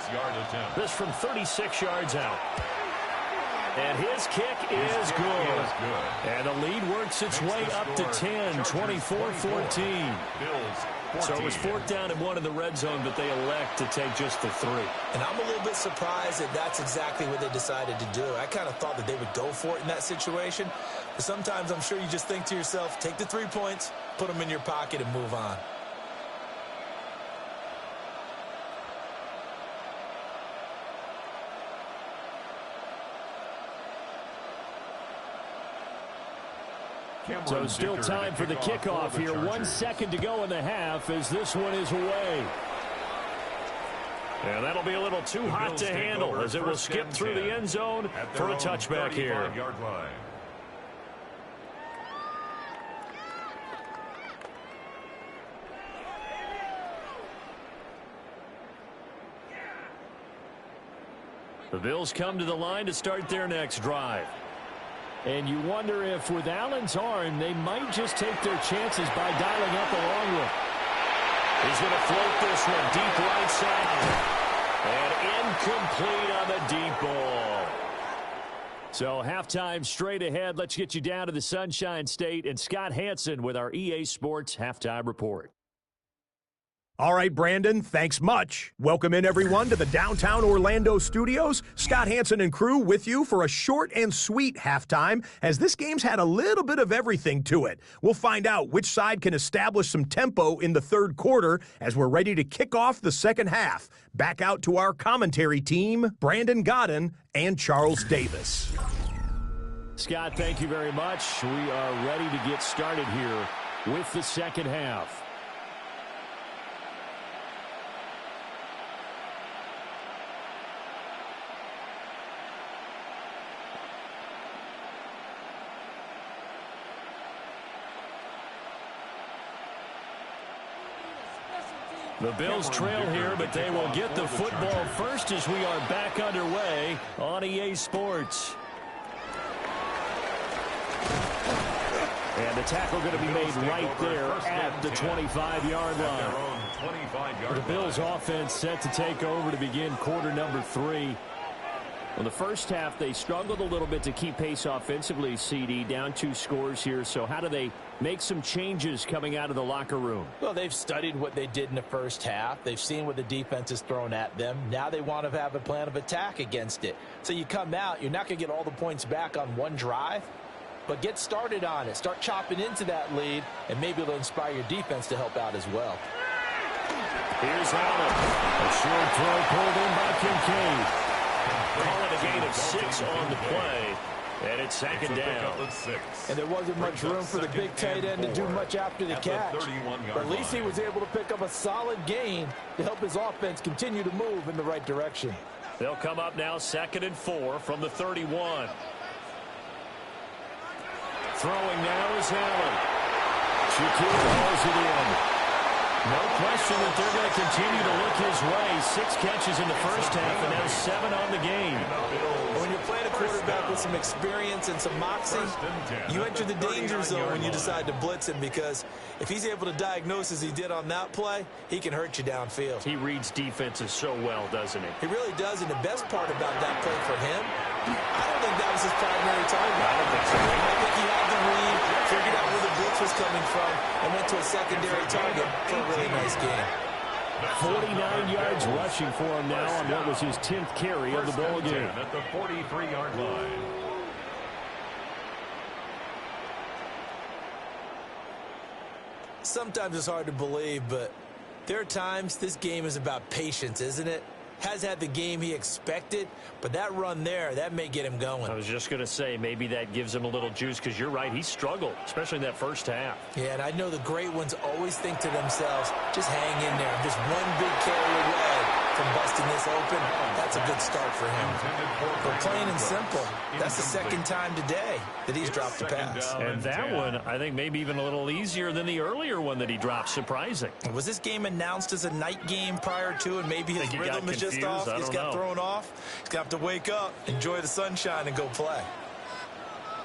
This from 36 yards out. And his kick is good. And the lead works its way up to 10, 24-14. So it was 4th down and 1 in the red zone, but they elect to take just the 3. And I'm a little bit surprised that that's exactly what they decided to do. I kind of thought that they would go for it in that situation. But sometimes I'm sure you just think to yourself, take the 3 points, put them in your pocket, and move on. So still time for the kickoff here. 1 second to go in the half as this one is away. And that'll be a little too hot to handle as it will skip through the end zone for a touchback here. The Bills come to the line to start their next drive. And you wonder if with Allen's arm, they might just take their chances by dialing up the long one. He's going to float this one deep right side. And incomplete on the deep ball. So halftime straight ahead. Let's get you down to the Sunshine State and Scott Hansen with our EA Sports Halftime Report. All right, Brandon, thanks much. Welcome in, everyone, to the downtown Orlando studios. Scott Hansen and crew with you for a short and sweet halftime, as this game's had a little bit of everything to it. We'll find out which side can establish some tempo in the third quarter as we're ready to kick off the second half. Back out to our commentary team, Brandon Godden and Charles Davis. Scott, thank you very much. We are ready to get started here with the second half. The Bills trail here, but they will get the football first as we are back underway on EA Sports. And the tackle going to be made right there at the 25-yard line. The Bills offense set to take over to begin quarter number 3. Well, the first half, they struggled a little bit to keep pace offensively, CD, down 2 scores here. So how do they make some changes coming out of the locker room? Well, they've studied what they did in the first half. They've seen what the defense has thrown at them. Now they want to have a plan of attack against it. So you come out, you're not going to get all the points back on one drive, but get started on it. Start chopping into that lead, and maybe it'll inspire your defense to help out as well. Here's Allen. A short throw pulled in by Kincaid. Call it a gain of 6 on the play, and it's second down. And there wasn't much room for the big tight end to do much after the catch. But at least he was able to pick up a solid gain to help his offense continue to move in the right direction. They'll come up now 2nd and 4 from the 31. Throwing now is Allen. Shakir hauls it in. No question that they're going to continue to look his way. 6 catches in the first half, and now 7 on the game. When you're playing a quarterback with some experience and some moxie, you enter the danger zone when you decide to blitz him, because if he's able to diagnose as he did on that play, he can hurt you downfield. He reads defenses so well, doesn't he? He really does, and the best part about that play for him, I don't think that was his primary target. I don't think so. I think he had the read, figured out where the blitz was coming from, and went to a secondary target for a really nice game. 49 yards rushing for him now on what was his 10th carry of the ball game. At the 43-yard line. Sometimes it's hard to believe, but there are times this game is about patience, isn't it? Has had the game he expected, but that run there, that may get him going. I was just going to say, maybe that gives him a little juice, because you're right, he struggled, especially in that first half. Yeah, and I know the great ones always think to themselves, just hang in there. I'm just one big carry away from busting this open. That's a good start for him. But plain and simple, that's the second time today that he's dropped a pass. And that one, I think, maybe even a little easier than the earlier one that he dropped. Surprising. Was this game announced as a night game prior to, and maybe his rhythm is just off? He's got thrown off. He's got to wake up, enjoy the sunshine, and go play.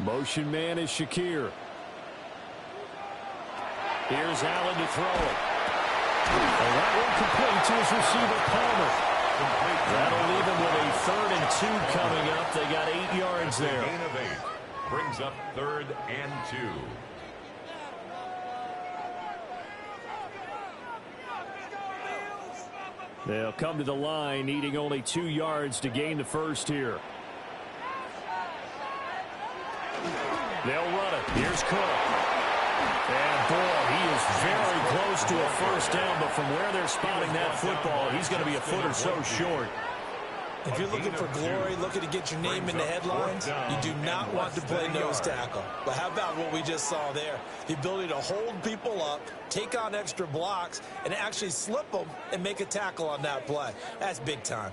Motion man is Shakir. Here's Allen to throw it. And that one complete to his receiver, Palmer. That'll leave him with a 3rd and 2 coming up. They got 8 yards there. Gain of 8 brings up 3rd and 2. They'll come to the line, needing only 2 yards to gain the first here. They'll run it. Here's Cook. And, boy, he is very close to a first down, but from where they're spotting that football, he's going to be a foot or so short. If you're looking for glory, looking to get your name in the headlines, you do not want to play nose tackle. But how about what we just saw there? The ability to hold people up, take on extra blocks, and actually slip them and make a tackle on that play. That's big time.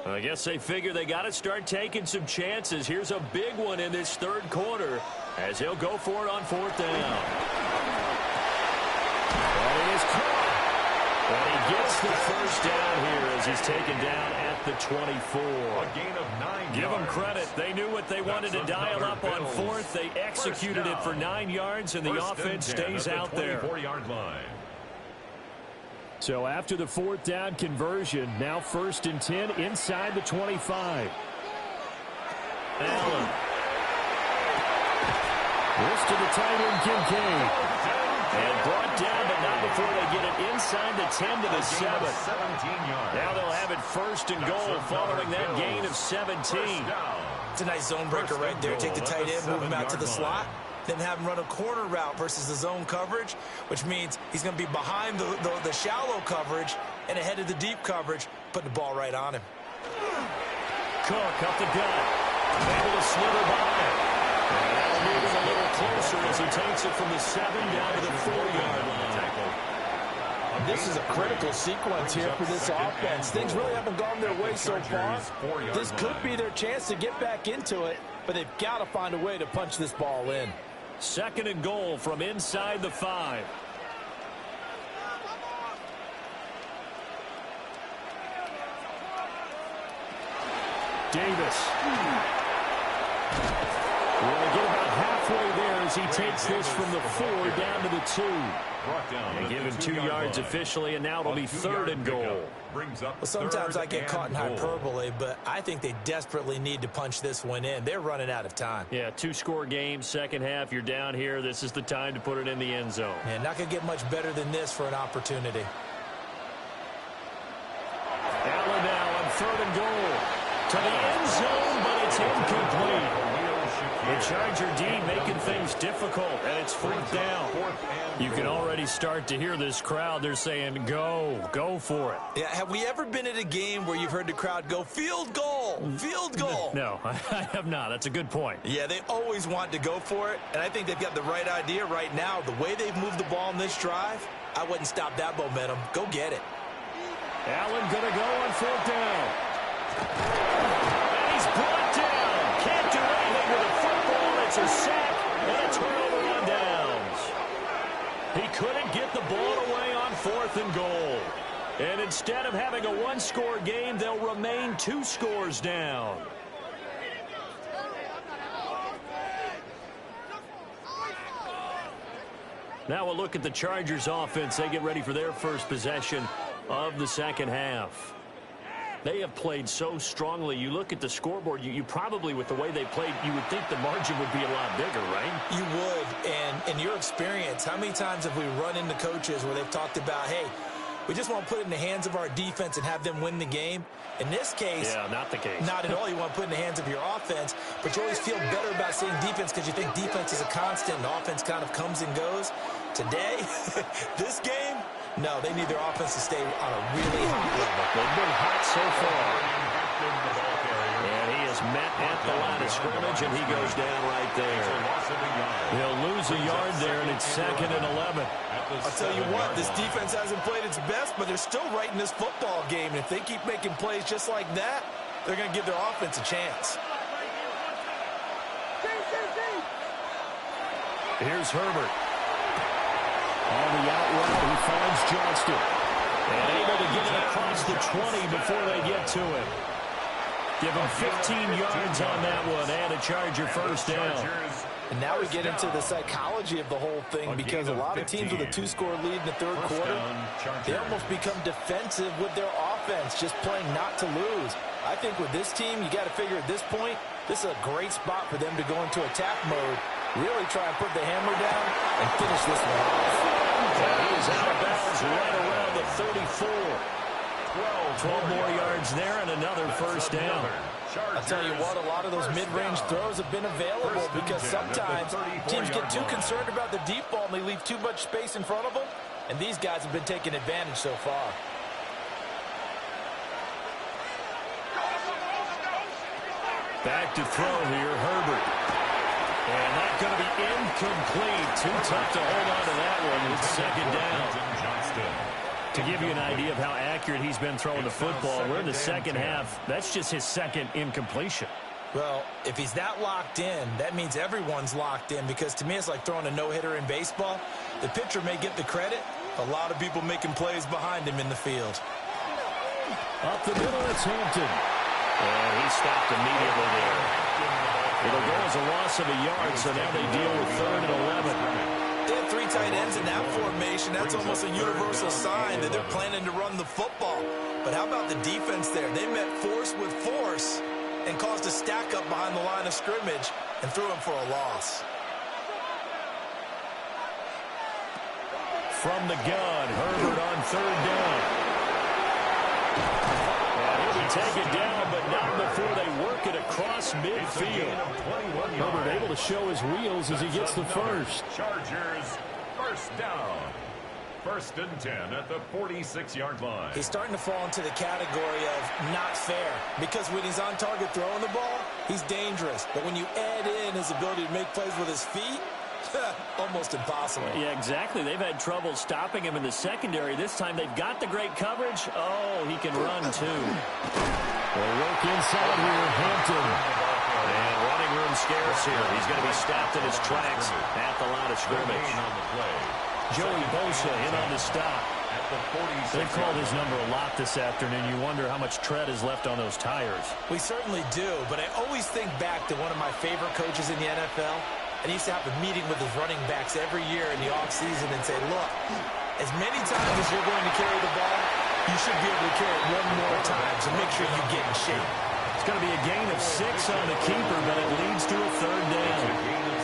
I guess they figure they got to start taking some chances. Here's a big one in this 3rd quarter as he'll go for it on 4th down. That is caught. And he gets the first down here as he's taken down at the 24. A gain of 9 Give them credit. They knew what they wanted to dial up on 4th. They executed it for 9 yards, and the offense stays out there. 24-yard line. So after the 4th down conversion, now 1st and 10 inside the 25. Allen. This to the tight end, Kincaid. And brought down, but not before they get it inside the 10 to the 7. 17 yards. Now they'll have it 1st and goal following that gain of 17. It's a nice zone breaker right there. Take the tight end, move him out to the slot, then have him run a corner route versus the zone coverage, which means he's going to be behind the shallow coverage and ahead of the deep coverage, putting the ball right on him. Cook up the gut. Able to slither by. And that'll move him a little closer as he takes it from the 7 down to the 4-yard line. This is a critical sequence here for this offense. Things really haven't gone their way so far. This could be their chance to get back into it, but they've got to find a way to punch this ball in. 2nd and goal from inside the 5. Davis. We're going to get about halfway there as he takes this from the 4 down to the 2. And given 2 yards officially, and now it'll be 3rd and goal. Well, sometimes I get caught in hyperbole, but I think they desperately need to punch this one in. They're running out of time. Yeah, 2-score game, second half, you're down here. This is the time to put it in the end zone. Yeah, not going to get much better than this for an opportunity. Allen now on 3rd and goal. To the end zone, but it's incomplete. The Charger D making things difficult, and it's 4th down. You can already start to hear this crowd. They're saying, go for it. Yeah, have we ever been at a game where you've heard the crowd go, field goal, field goal? No, I have not. That's a good point. Yeah, they always want to go for it, and I think they've got the right idea right now. The way they've moved the ball in this drive, I wouldn't stop that momentum. Go get it. Allen going to go on 4th down. And he's brought down. Can't do anything with a football. It's a sack and a a turnover on downs. He couldn't get the ball away on 4th and goal. And instead of having a one-score game, they'll remain 2 scores down. Now we'll look at the Chargers offense. They get ready for their first possession of the second half. They have played so strongly. You look at the scoreboard, you probably, with the way they played, you would think the margin would be a lot bigger, right? You would. And in your experience, how many times have we run into coaches where they've talked about, hey, we just want to put it in the hands of our defense and have them win the game? In this case, yeah, not the case. Not at all. You want to put it in the hands of your offense, but you always feel better about saying defense because you think defense is a constant and offense kind of comes and goes. Today, this game, no, they need their offense to stay on a really high level. They've been hot so far. And he is met at the line of scrimmage, and he goes down right there. He'll lose a yard there, and it's 2nd and 11. I'll tell you what, this defense hasn't played its best, but they're still right in this football game. And if they keep making plays just like that, they're going to give their offense a chance. Here's Herbert. On the out route, he finds Johnston. And able to get it across the 20 before they get to him. Give him 15 yards on that one and a Charger first down. And now we get into the psychology of the whole thing because a lot of teams with a 2-score lead in the third quarter, they almost become defensive with their offense, just playing not to lose. I think with this team, you got to figure at this point, this is a great spot for them to go into attack mode, really try and put the hammer down and finish this one off. And he is out of bounds right around the 34. 12 more yards there and another first down. I'll tell you what, a lot of those mid-range throws have been available because sometimes teams get too concerned about the deep ball and they leave too much space in front of them, and these guys have been taking advantage so far. Back to throw here, Herbert. And that's going to be incomplete. Too tough to hold on to that one. It's 2nd down. To give you an idea of how accurate he's been throwing the football, we're in the second half. That's just his 2nd incompletion. Well, if he's that locked in, that means everyone's locked in because to me it's like throwing a no-hitter in baseball. The pitcher may get the credit. A lot of people making plays behind him in the field. Up the middle, it's Hampton. And he stopped immediately there. It'll go as a loss of a yard, so now they deal with 3rd and 11. They have 3 tight ends in that formation. That's almost a universal sign that they're planning to run the football. But how about the defense there? They met force with force and caused a stack up behind the line of scrimmage and threw him for a loss. From the gun, Herbert on 3rd down. He'll be taken down, but not before they work it across midfield. Herbert able to show his wheels as he gets the first. Chargers, first down. 1st and 10 at the 46-yard line. He's starting to fall into the category of not fair because when he's on target throwing the ball, he's dangerous. But when you add in his ability to make plays with his feet, almost impossible. Yeah, exactly. They've had trouble stopping him in the secondary. This time they've got the great coverage. Oh, he can run too. They work inside here, Hampton. And running room scarce here. He's going to be stopped in his tracks at the line of scrimmage. Joey Bosa in on the stop. They've called his number a lot this afternoon. You wonder how much tread is left on those tires. We certainly do, but I always think back to one of my favorite coaches in the NFL. And he used to have a meeting with his running backs every year in the offseason and say, look, as many times as you're going to carry the ball, you should be able to carry it one more time, so make sure you get in shape. It's going to be a gain of 6 on the keeper, but it leads to a 3rd down.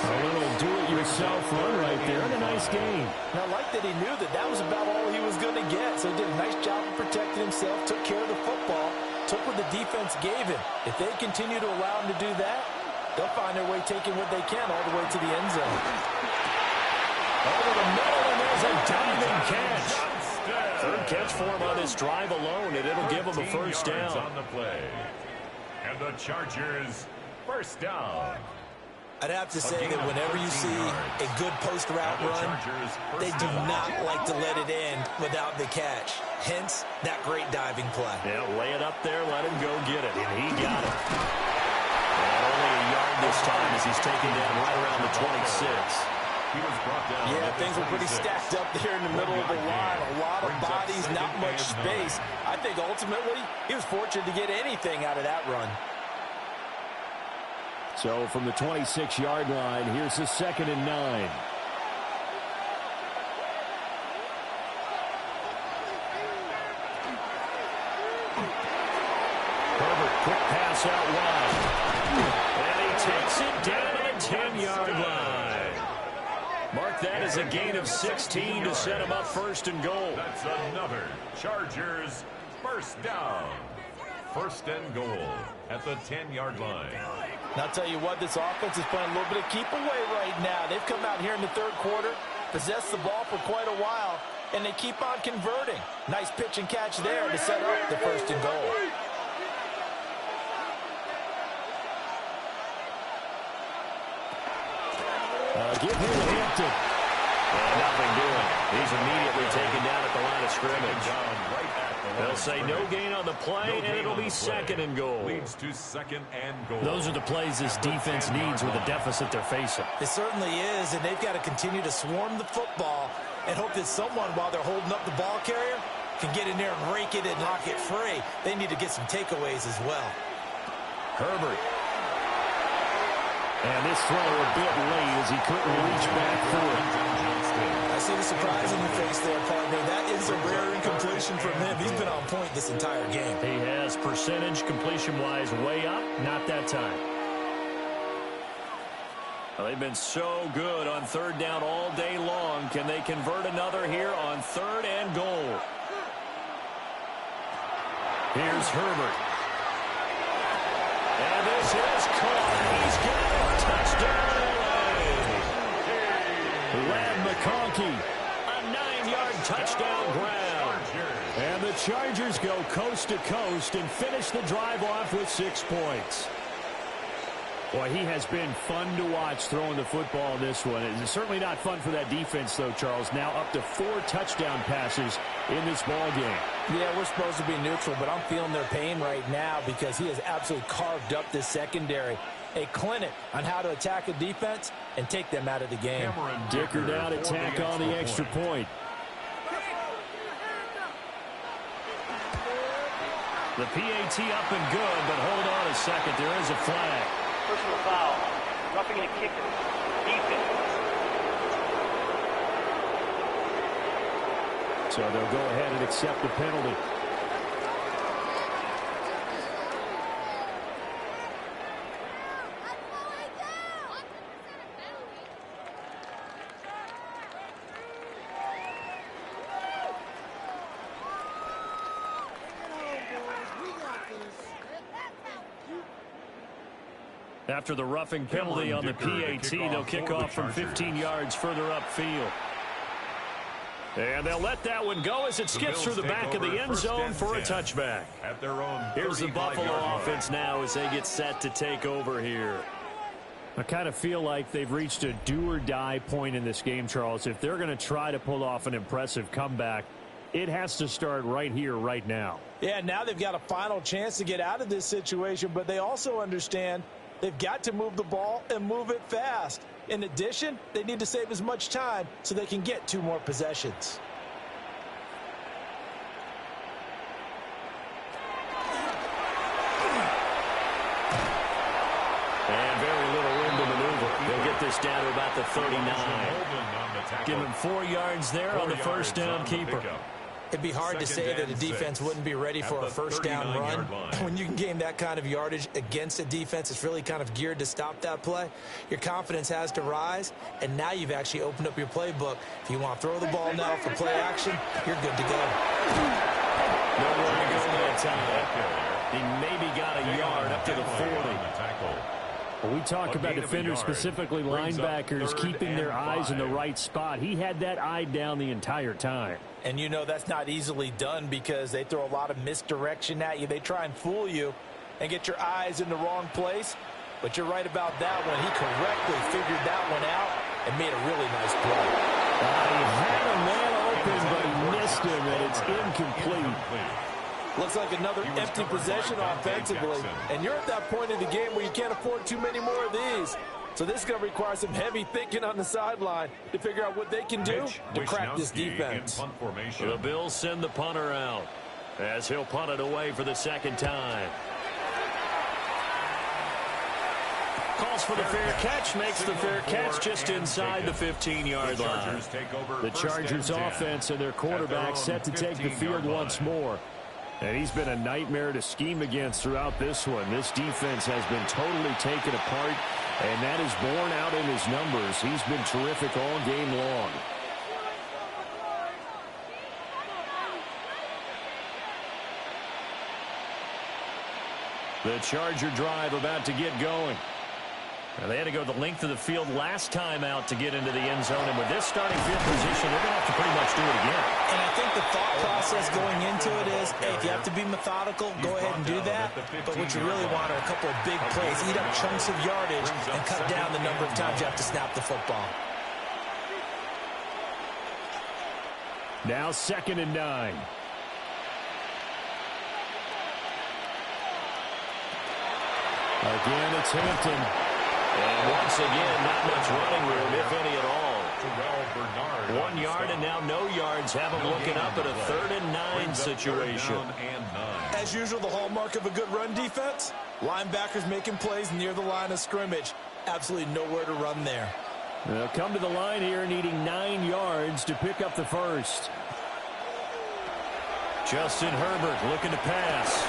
A little do-it-yourself run right there, and a nice gain. Now, I like that he knew that that was about all he was going to get, so he did a nice job of protecting himself, took care of the football, took what the defense gave him. If they continue to allow him to do that, they'll find their way taking what they can all the way to the end zone. Over the middle, and there's a diving catch. 3rd catch for him on this drive alone, and it'll give him a first down. On the play. And the Chargers, first down. I'd have to say that whenever you see a good post route run, they do not like to let it end without the catch. Hence, that great diving play. Yeah, lay it up there, let him go get it, and he got it. And only a yard this time as he's taken down right around the 26. He was brought down. Yeah, things were pretty stacked up there in the middle of the line. A lot of bodies, not much space. I think ultimately he was fortunate to get anything out of that run. So from the 26-yard line, here's the 2nd and 9. Herbert, quick pass out wide. And he takes it down to the 10-yard line. Mark that as a gain of 16 to set him up 1st and goal. That's another Chargers first down. 1st and goal at the 10-yard line. Now, I'll tell you what, this offense is playing a little bit of keep away right now. They've come out here in the 3rd quarter, possessed the ball for quite a while, and they keep on converting. Nice pitch and catch there to set up the 1st and goal. Give him to Hampton. And nothing doing. He's immediately taken down at the line of scrimmage. They'll say no gain on the play, and it'll be 2nd and goal. Leads to 2nd and goal. Those are the plays this defense needs with the deficit they're facing. It certainly is, and they've got to continue to swarm the football and hope that someone, while they're holding up the ball carrier, can get in there and rake it and knock it free. They need to get some takeaways as well. Herbert. And this throw a bit late as he couldn't reach back for it. I see the surprise in your face there, partner. That is a rare incompletion from him. He's been on point this entire game. He has percentage completion-wise way up. Not that time. Well, they've been so good on 3rd down all day long. Can they convert another here on 3rd and goal? Here's Herbert. And this is caught. He's got it. Touchdown. Lad McConkey, a 9-yard touchdown ground. And the Chargers go coast to coast and finish the drive off with 6 points. Boy, he has been fun to watch throwing the football in this one. It's certainly not fun for that defense, though, Charles. Now up to 4 touchdown passes in this ball game. Yeah, we're supposed to be neutral, but I'm feeling their pain right now because he has absolutely carved up this secondary. A clinic on how to attack a defense and take them out of the game. Dicker down to tack on the extra point. The PAT up and good, but hold on a second. There is a flag. Personal foul. Roughing the kicker. Defense. So they'll go ahead and accept the penalty. After the roughing penalty on the PAT, they'll kick off from 15 yards further upfield. And they'll let that one go as it skips through the back of the end zone for a touchback. Here's the Buffalo offense now as they get set to take over here. I kind of feel like they've reached a do-or-die point in this game, Charles. If they're going to try to pull off an impressive comeback, it has to start right here, right now. Yeah, now they've got a final chance to get out of this situation, but they also understand they've got to move the ball and move it fast. In addition, they need to save as much time so they can get 2 more possessions. And very little room to maneuver. They'll get this down to about the 39. Give him 4 yards there on the first down keeper. It'd be hard to say that a defense wouldn't be ready for a first down run. When you can gain that kind of yardage against a defense, it's really kind of geared to stop that play. Your confidence has to rise, and now you've actually opened up your playbook. If you want to throw the ball now for play action, you're good to go. Nowhere to go that time. He maybe got a yard up to the 40. Well, we talk about defenders, specifically linebackers, keeping their eyes in the right spot. He had that eye down the entire time. And you know that's not easily done because they throw a lot of misdirection at you. They try and fool you and get your eyes in the wrong place. But you're right about that one. He correctly figured that one out and made a really nice play. He had a man open, but he missed him, and it's incomplete. Looks like another empty possession offensively. And you're at that point in the game where you can't afford too many more of these. So this is going to require some heavy thinking on the sideline to figure out what they can do to crack this defense. The Bills send the punter out as he'll punt it away for the second time. Calls for the fair catch, makes the fair catch just inside the 15-yard line. The Chargers offense and their quarterback set to take the field once more. And he's been a nightmare to scheme against throughout this one. This defense has been totally taken apart, and that is borne out in his numbers. He's been terrific all game long. The Charger drive about to get going. Now, they had to go the length of the field last time out to get into the end zone, and with this starting field position, they're going to have to pretty much do it again. And I think the thought process going into it is, hey, if you have to be methodical, go ahead and do that. But what you really want are a couple of big plays, eat up chunks of yardage, and cut down the number of times you have to snap the football. Now 2nd and 9. Again, it's Hampton. And once again, not much running room, if any at all. 1 yard and now no yards. Have him looking up at a 3rd and 9 situation. As usual, the hallmark of a good run defense, linebackers making plays near the line of scrimmage. Absolutely nowhere to run there. They'll come to the line here needing 9 yards to pick up the first. Justin Herbert looking to pass.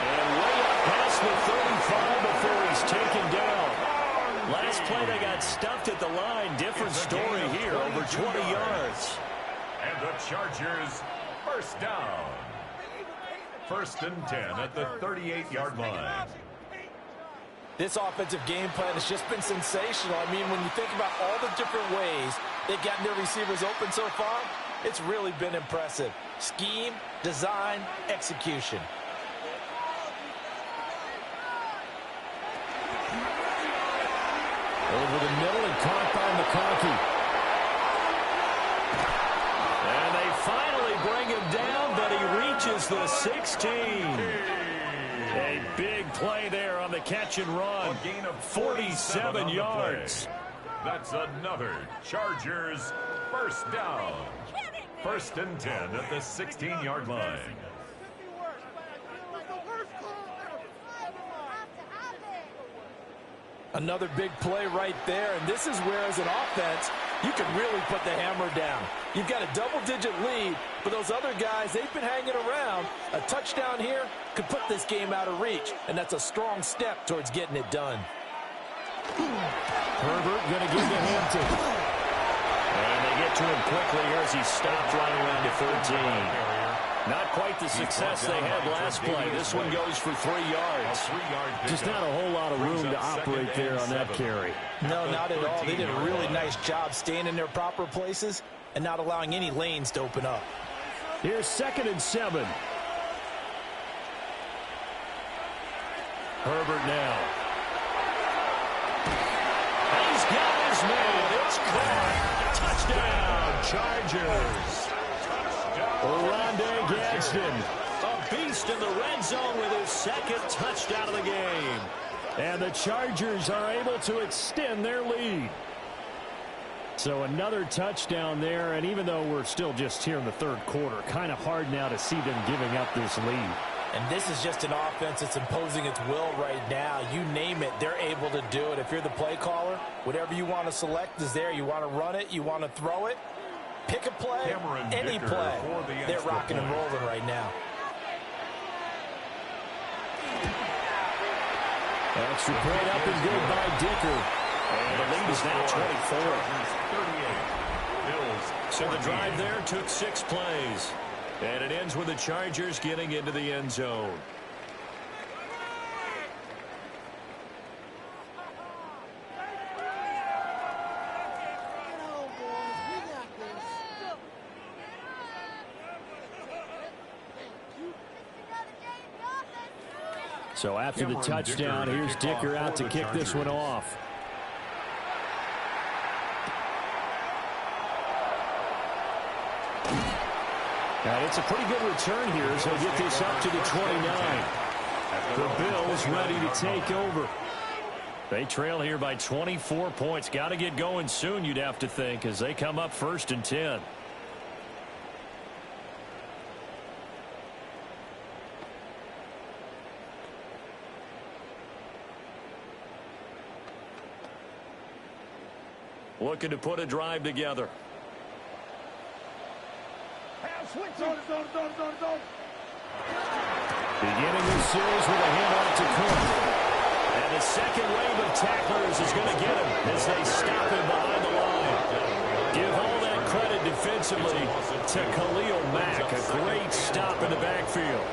And way up past the 35 before he's taken down. Last play they got stuffed at the line. Different story here, over 20 yards. And the Chargers first down. 1st and 10 at the 38-yard line. This offensive game plan has just been sensational. I mean, when you think about all the different ways they've gotten their receivers open so far, it's really been impressive. Scheme, design, execution. Over the middle and caught by McConkey. And they finally bring him down, but he reaches the 16. A big play there on the catch and run. A gain of 47 yards. That's another Chargers first down. 1st and 10 at the 16-yard line. Another big play right there, and this is where, as an offense, you can really put the hammer down. You've got a double-digit lead, but those other guys, they've been hanging around. A touchdown here could put this game out of reach, and that's a strong step towards getting it done. Herbert going to give to Hampton. And they get to him quickly here as he stopped right around the 13. Not quite the success they had last play. This one goes for 3 yards. Just not a whole lot of room to operate there on that carry. No, not at all. They did a really nice job staying in their proper places and not allowing any lanes to open up. Here's 2nd and 7. Herbert now. He's got his man. It's caught. Touchdown, Chargers. Rondé Gadsden, a beast in the red zone with his 2nd touchdown of the game. And the Chargers are able to extend their lead. So another touchdown there, and even though we're still just here in the 3rd quarter, kind of hard now to see them giving up this lead. And this is just an offense that's imposing its will right now. You name it, they're able to do it. If you're the play caller, whatever you want to select is there. You want to run it, you want to throw it. Pick a play, any play. They're rocking and rolling right now. Extra point up and good by Dicker. And the lead is now 24. So the drive there took 6 plays. And it ends with the Chargers getting into the end zone. So after the touchdown, here's Dicker out to kick this one off. And it's a pretty good return here as they get this up to the 29. The Bills ready to take over. They trail here by 24 points. Got to get going soon, you'd have to think, as they come up 1st and 10. Looking to put a drive together. Beginning this series with a handoff to Cook. And the second wave of tacklers is going to get him as they stop him behind the line. Give all that credit defensively to Khalil Mack. A great stop in the backfield.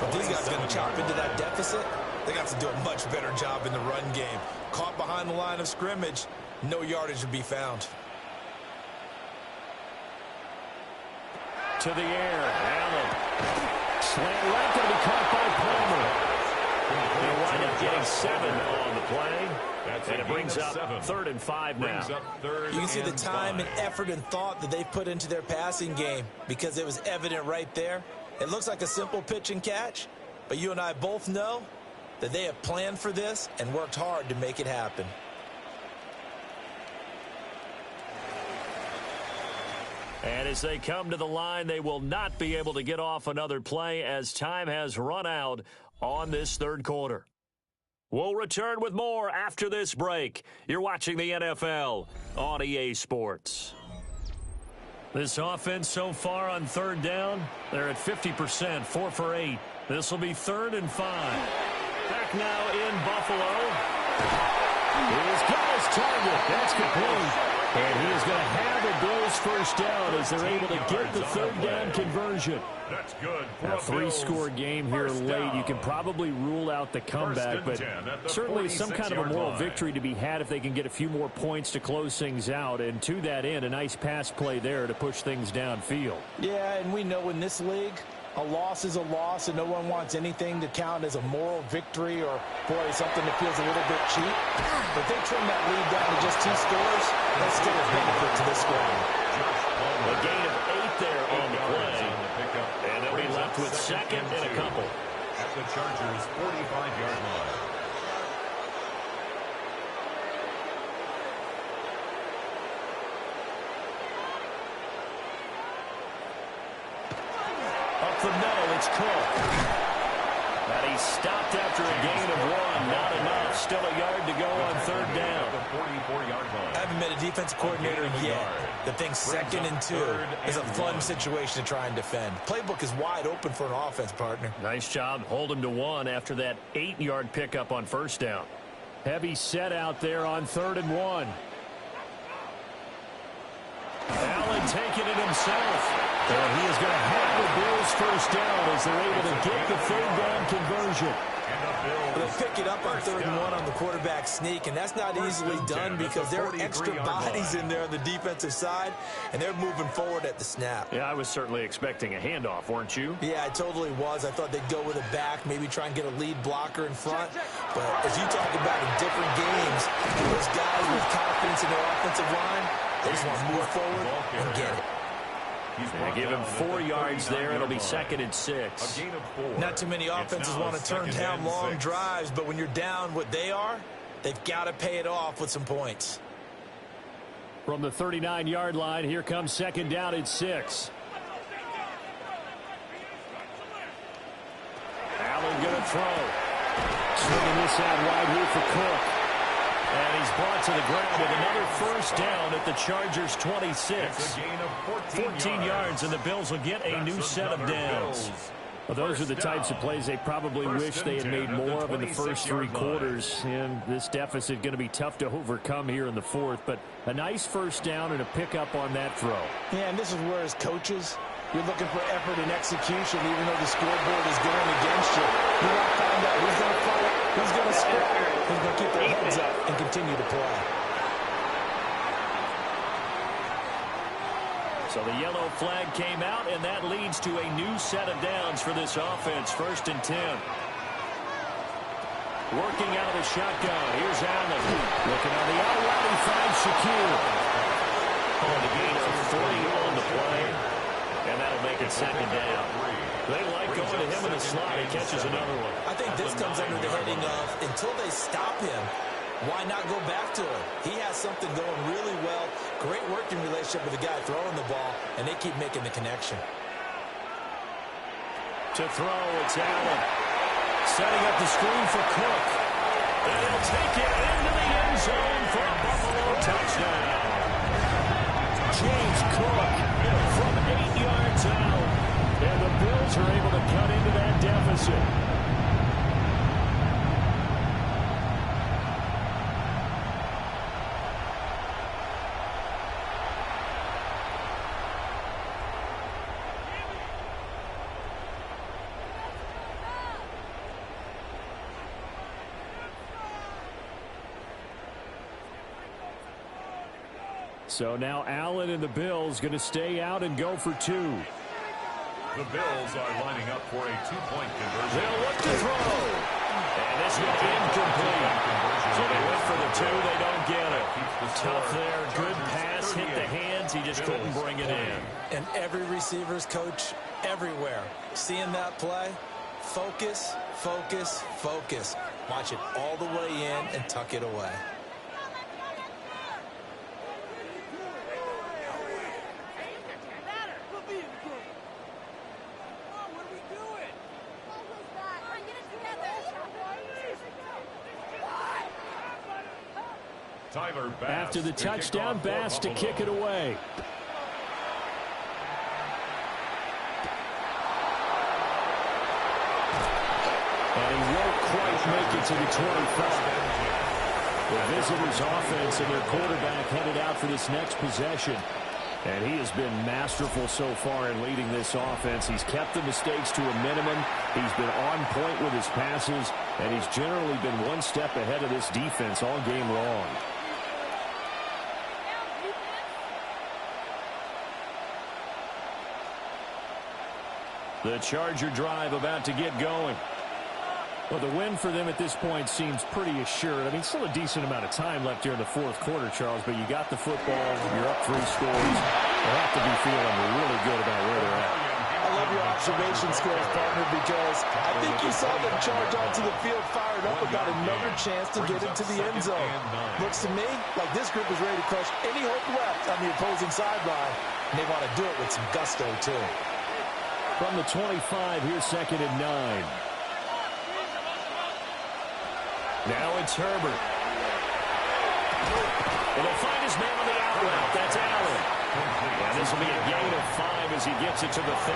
If these guys are going to chop into that deficit, they got to do a much better job in the run game. Caught behind the line of scrimmage, no yardage to be found. To the air, Allen. Slant right, going to be caught by Palmer. They'll wind up getting 7 on the play. And it brings up 3rd and 5 now. You can see the time and effort and thought that they've put into their passing game because it was evident right there. It looks like a simple pitch and catch, but you and I both know that they have planned for this and worked hard to make it happen. And as they come to the line, they will not be able to get off another play as time has run out on this 3rd quarter. We'll return with more after this break. You're watching the NFL on EA Sports. This offense so far on 3rd down, they're at 50%, 4 for 8. This will be 3rd and 5. Back now in Buffalo. He's got his target. That's complete. And he is going to have a Bills first down as they're able to get the 3rd down conversion. That's good. A 3-score game here late. You can probably rule out the comeback, but certainly some kind of a moral victory to be had if they can get a few more points to close things out. And to that end, a nice pass play there to push things downfield. Yeah, and we know in this league, a loss is a loss, and no one wants anything to count as a moral victory or, boy, something that feels a little bit cheap. But they trim that lead down to just 2 scores. That's still a benefit to this squad. A gain of 8 there on the play. And they'll be left with 2nd and a couple. At the Chargers' 45-yard line. Up the middle, it's Cook. And he stopped after a gain of 1. Not enough. Still a yard to go on 3rd down. I haven't met a defensive coordinator yet that thinks 2nd and 2 is a fun situation to try and defend. Playbook is wide open for an offense, partner. Nice job. Hold him to 1 after that 8-yard pickup on 1st down. Heavy set out there on 3rd and 1. Allen taking it himself. And he is going to have the Bills first down as they're able to get the 3rd down conversion. They'll pick it up on 3rd and 1 on the quarterback sneak, and that's not easily done because there are extra bodies in there on the defensive side, and they're moving forward at the snap. Yeah, I was certainly expecting a handoff, weren't you? Yeah, I totally was. I thought they'd go with a back, maybe try and get a lead blocker in front. But as you talk about in different games, those guys with confidence in their offensive line, they just want to move forward and get it. They give him 4 yards there. It'll be 2nd and 6. Not too many offenses want to turn down long drives, but when you're down what they are, they've got to pay it off with some points. From the 39-yard line, here comes 2nd down and 6. Allen going to throw. Swinging this out wide here for Cook. And he's brought to the ground with another first down at the Chargers' 26. 14 yards, and the Bills will get a new set of downs. Well, those are the types of plays they probably wish they had made more of in the first 3 quarters. And this deficit going to be tough to overcome here in the 4th. But a nice first down and a pickup on that throw. Yeah, and this is where, as coaches, you're looking for effort and execution, even though the scoreboard is going against you. You want to find out who's going to fight, who's going to scrap, who's going to keep their heads up and continue to play. So the yellow flag came out, and that leads to a new set of downs for this offense. 1st and 10. Working out of the shotgun. Here's Allen. Looking on the outright. He finds Shaquille. On the gain of 3 on the play. And that'll make it second down. They like going to him in the slot. He catches another one. I think this comes under the heading of, until they stop him, why not go back to him? He has something going really well. Great working relationship with the guy throwing the ball, and they keep making the connection. To throw, it's Allen. Setting up the screen for Cook. And he'll take it into the end zone for a Buffalo touchdown. James Cook from 8 yards out. And the Bills are able to cut into that deficit. So now Allen and the Bills going to stay out and go for 2. The Bills are lining up for a 2-point conversion. They'll look to throw. And this one incomplete. So they went for the 2. They don't get it. Tough there. Good pass. Hit the hands. He just couldn't bring it in. And every receiver's coach everywhere. Seeing that play, focus, focus, focus. Watch it all the way in and tuck it away. After the touchdown, Bass to kick it away. And he won't quite make it to the 25. The visitors' offense and their quarterback headed out for this next possession. And he has been masterful so far in leading this offense. He's kept the mistakes to a minimum. He's been on point with his passes. And he's generally been one step ahead of this defense all game long. The Charger drive about to get going. Well, the win for them at this point seems pretty assured. I mean, still a decent amount of time left here in the fourth quarter, Charles, but you got the football, you're up 3 scores. They have to be feeling really good about where they're at. I love your observation skills, partner, because I think you saw them charge onto the field fired up about another chance to get into the end zone. Looks to me like this group is ready to crush any hope left on the opposing sideline, and they want to do it with some gusto, too. From the 25, here's 2nd and 9. Now it's Herbert. And he'll find his man on the out route. That's Allen. And this will be a gain of 5 as he gets it to the 30.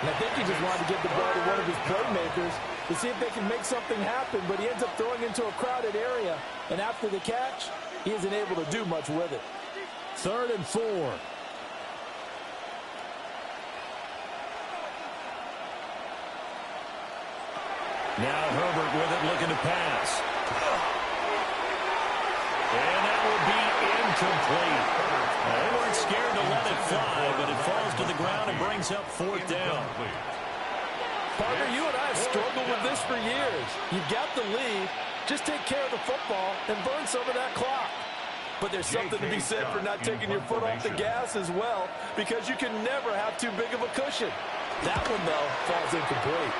And I think he just wanted to get the ball to one of his playmakers to see if they can make something happen, but he ends up throwing into a crowded area. And after the catch, he isn't able to do much with it. 3rd and 4. Now Herbert with it, looking to pass. And that will be incomplete. They weren't scared to let it fly, but it falls to the ground and brings up 4th down. Partner, you and I have struggled with this for years. You've got the lead. Just take care of the football and burn some of that clock. But there's something to be said for not taking your foot off the gas as well, because you can never have too big of a cushion. That one, though, falls incomplete.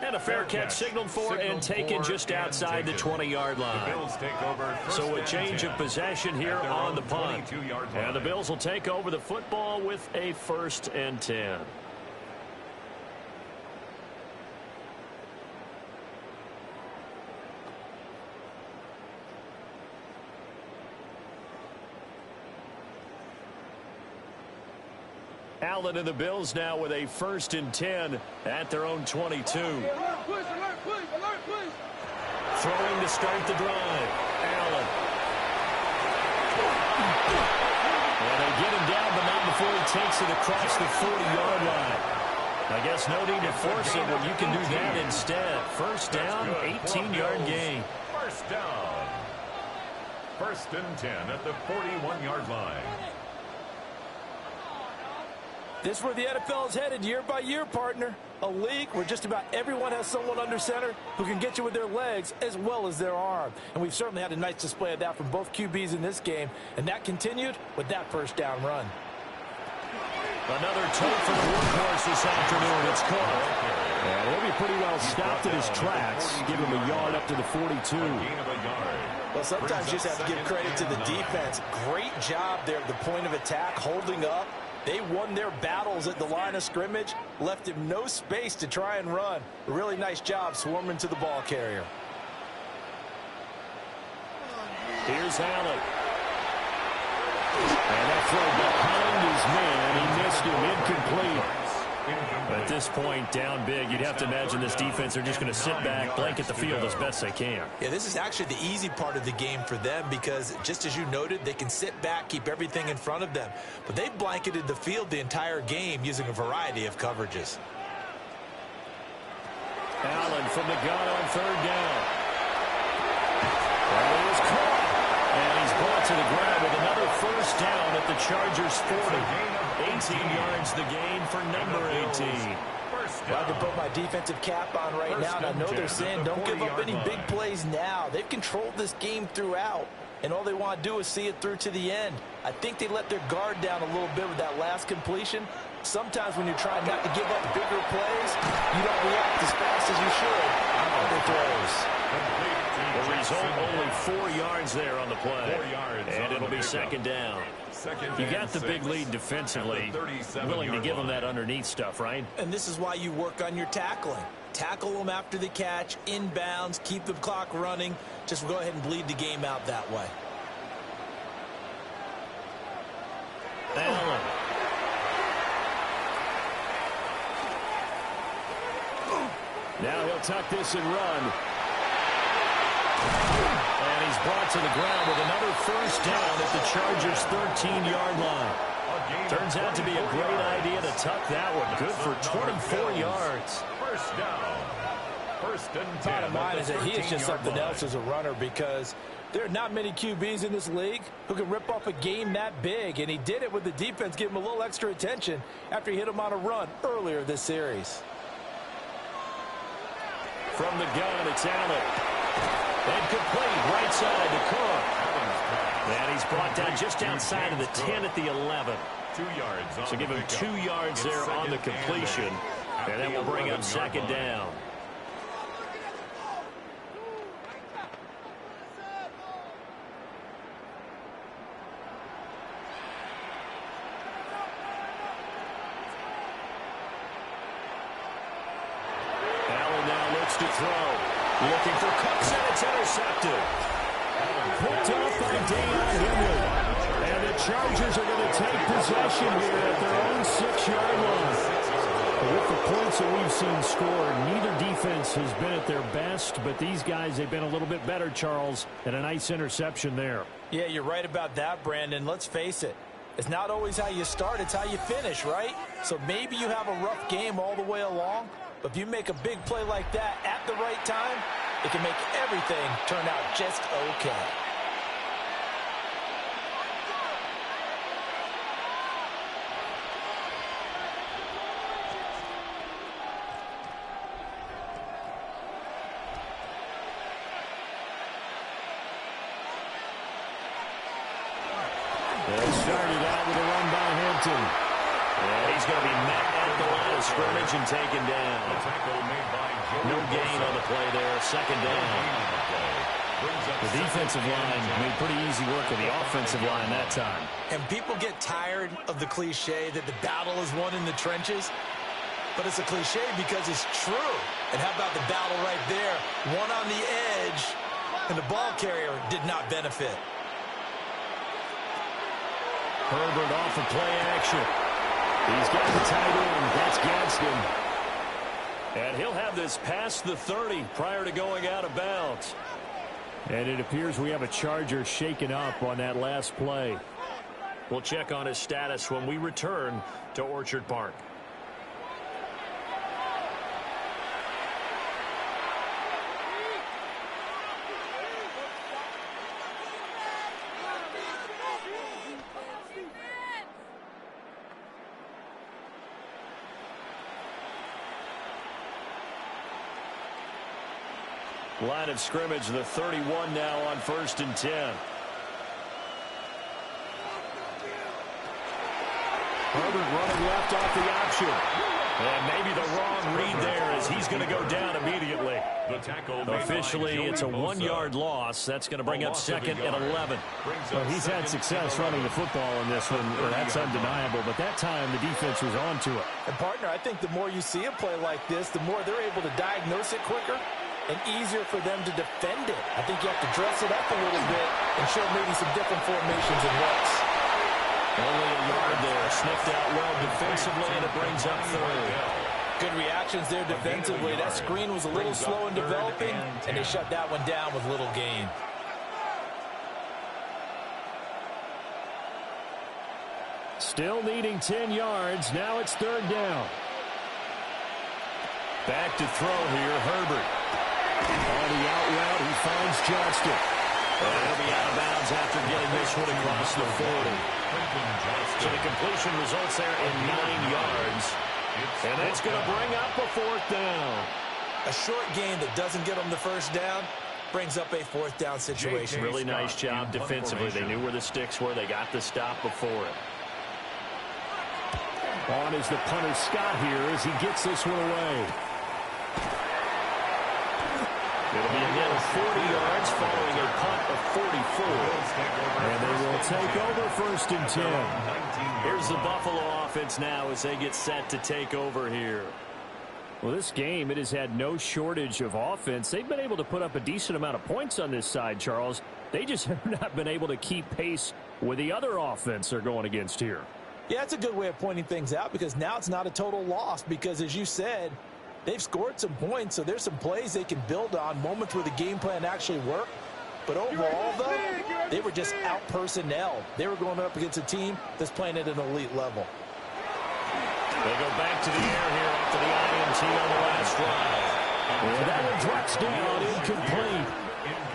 And a fair catch signaled for and taken just outside the 20-yard line. So a change of possession here on the punt. And the Bills will take over the football with a 1st and 10. Allen and the Bills now with a 1st and 10 at their own 22. Throwing to start the drive. Allen. And they get him down, but not before he takes it across the 40-yard line. I guess no need to force it when you can do that instead. 1st down, 18-yard gain. 1st down. 1st and 10 at the 41-yard line. This is where the NFL is headed year by year, partner. A league where just about everyone has someone under center who can get you with their legs as well as their arm. And we've certainly had a nice display of that from both QBs in this game, and that continued with that first down run. Another tote for the workhorse this afternoon. It's caught. And he'll be pretty well stopped in his tracks. Give him a yard up to the 42. Well, sometimes you just have to give credit to the defense. Great job there at the point of attack, holding up. They won their battles at the line of scrimmage, left him no space to try and run. A really nice job swarming to the ball carrier. Here's Allen. And that throw behind his man. He missed him. Incomplete. At this point, down big, you'd have to imagine this defense are just going to sit back, blanket the field as best they can. Yeah, this is actually the easy part of the game for them because, just as you noted, they can sit back, keep everything in front of them. But they've blanketed the field the entire game using a variety of coverages. Allen from the gun on third down. Well, it was caught. And he's brought to the ground with another first down at the Chargers' 40. 18 yards the gain for number 18. Well, I can put my defensive cap on right now, and I know they're saying don't give up any big plays now. They've controlled this game throughout, and all they want to do is see it through to the end. I think they let their guard down a little bit with that last completion. Sometimes when you're trying not to give up bigger plays, you don't react as fast as you should on other throws. The result, only 4 yards there on the play. And it'll be second down. You got the big lead defensively. Willing to give them that underneath stuff, right? And this is why you work on your tackling. Tackle them after the catch, inbounds, keep the clock running. Just go ahead and bleed the game out that way. Allen. Now he'll tuck this and run. And he's brought to the ground with another first down at the Chargers' 13-yard line. Turns out to be a great idea to tuck that one. Good for 24 yards. First down. First and 10. Bottom line is that he is just something else as a runner because there are not many QBs in this league who can rip off a game that big, and he did it with the defense giving him a little extra attention after he hit him on a run earlier this series. From the gun, it's Allen. And complete, right side to Cook. And he's brought down just outside of the 10 at the 11. 2 yards. So give him 2 yards there on the completion. And that will bring up second down. Allen now looks to throw. Looking for Cooks, and it's intercepted. Picked off by Deion Henry. And the Chargers are going to take possession here at their own 6-yard line. With the points that we've seen scored, neither defense has been at their best, but these guys, they've been a little bit better, Charles, and a nice interception there. Yeah, you're right about that, Brandon. Let's face it. It's not always how you start, it's how you finish, right? So maybe you have a rough game all the way along, but if you make a big play like that at the right time, it can make everything turn out just okay. They started out with a run by Hampton. And he's going to be met at the line of scrimmage and taken down. No gain on the play there. Second down. The defensive line made pretty easy work of the offensive line that time. And people get tired of the cliche that the battle is won in the trenches. But it's a cliche because it's true. And how about the battle right there? One on the edge, and the ball carrier did not benefit. Herbert off of play action. He's got the tight end. That's Gadsden. And he'll have this past the 30 prior to going out of bounds. And it appears we have a Charger shaken up on that last play. We'll check on his status when we return to Orchard Park. Line of scrimmage, the 31 now on 1st and 10. Herbert running left off the option. And maybe the wrong read there as he's going to go down immediately. Officially, it's a 1-yard loss. That's going to bring up 2nd and 11. Well, he's had success running the football in this one. That's undeniable. But that time, the defense was on to it. And, partner, I think the more you see a play like this, the more they're able to diagnose it quicker and easier for them to defend it. I think you have to dress it up a little bit and show maybe some different formations and looks. Only a yard there. Sniffed out well defensively, and it brings up 3rd. Good reactions there defensively. That screen was a little slow in developing, and they shut that one down with little gain. Still needing 10 yards. Now it's 3rd down. Back to throw here, Herbert. On the out route, he finds Johnston. He'll be out of bounds after getting this one across the 40. So the completion results there in 9 yards. And that's going to bring up a 4th down. A short gain that doesn't get them the 1st down brings up a 4th down situation. Really nice job defensively. They knew where the sticks were. They got the stop before it. On is the punter Scott here as he gets this one away. It'll be again 40 yards following a punt of 44. And they will take over 1st and 10. Here's the Buffalo offense now as they get set to take over here. Well, this game, it has had no shortage of offense. They've been able to put up a decent amount of points on this side, Charles. They just have not been able to keep pace with the other offense they're going against here. Yeah, it's a good way of pointing things out because now it's not a total loss because, as you said, they've scored some points, so there's some plays they can build on, moments where the game plan actually worked. But overall, though, they were just out-personnel. They were going up against a team that's playing at an elite level. They go back to the air here after the INT on the last drive. And that one drops down, incomplete.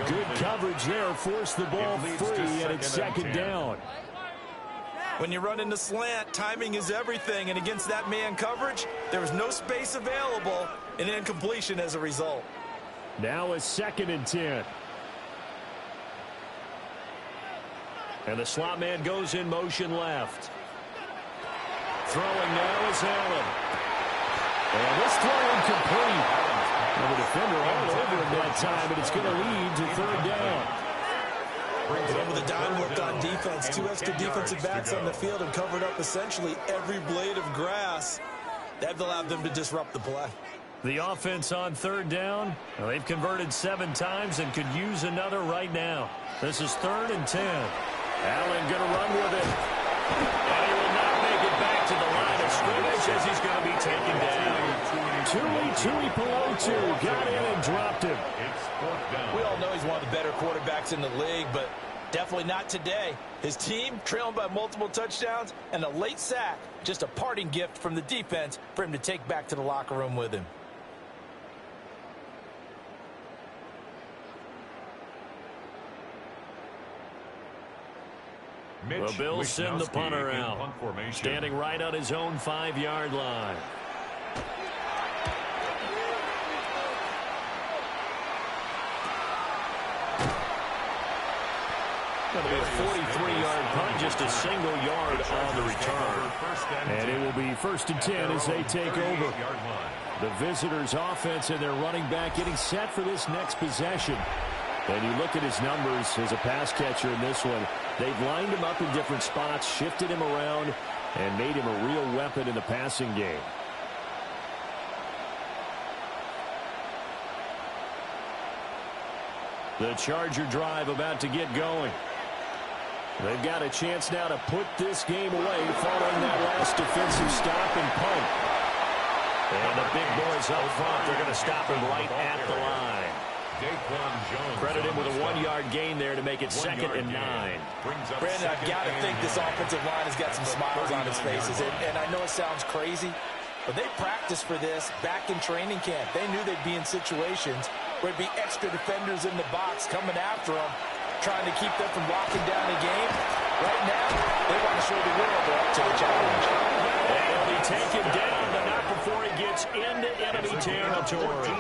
Good coverage there, forced the ball free, and it's 2nd down. When you run into slant, timing is everything, and against that man coverage, there was no space available, and incompletion as a result. Now it's 2nd and 10. And the slot man goes in motion left. Throwing now is Allen. And this throw incomplete. And the defender all over him that time, but it's going to lead to 3rd down. With the dime work on defense, 2 extra defensive backs on the field and covered up essentially every blade of grass. That allowed them to disrupt the play. The offense on 3rd down. Well, they've converted 7 times and could use another right now. This is 3rd and 10. Allen going to run with it. And he will not make it back to the line of scrimmage as he's going to be taken down. Tui Pelotu got in and dropped him. We all know he's one of the better quarterbacks in the league, but definitely not today. His team trailing by multiple touchdowns and a late sack. Just a parting gift from the defense for him to take back to the locker room with him. The Bills send the punter out, standing right on his own 5-yard line. That'll be a 43-yard punt, just a single yard on the return. And it will be 1st and 10 as they take over. The visitors' offense and their running back getting set for this next possession. And you look at his numbers as a pass catcher in this one. They've lined him up in different spots, shifted him around, and made him a real weapon in the passing game. The Charger drive about to get going. They've got a chance now to put this game away following that last defensive stop and punt. And the big boys up front, they're going to stop him right at the line. Credit him with a 1-yard gain there to make it 2nd and 9. Brandon, I've got to think this offensive line has got some smiles on his faces. And I know it sounds crazy, but they practiced for this back in training camp. They knew they'd be in situations where it'd be extra defenders in the box coming after them, trying to keep them from locking down a game. Right now, they want to show the world they're up to the challenge. And he'll be taken down, but not before he gets into enemy territory.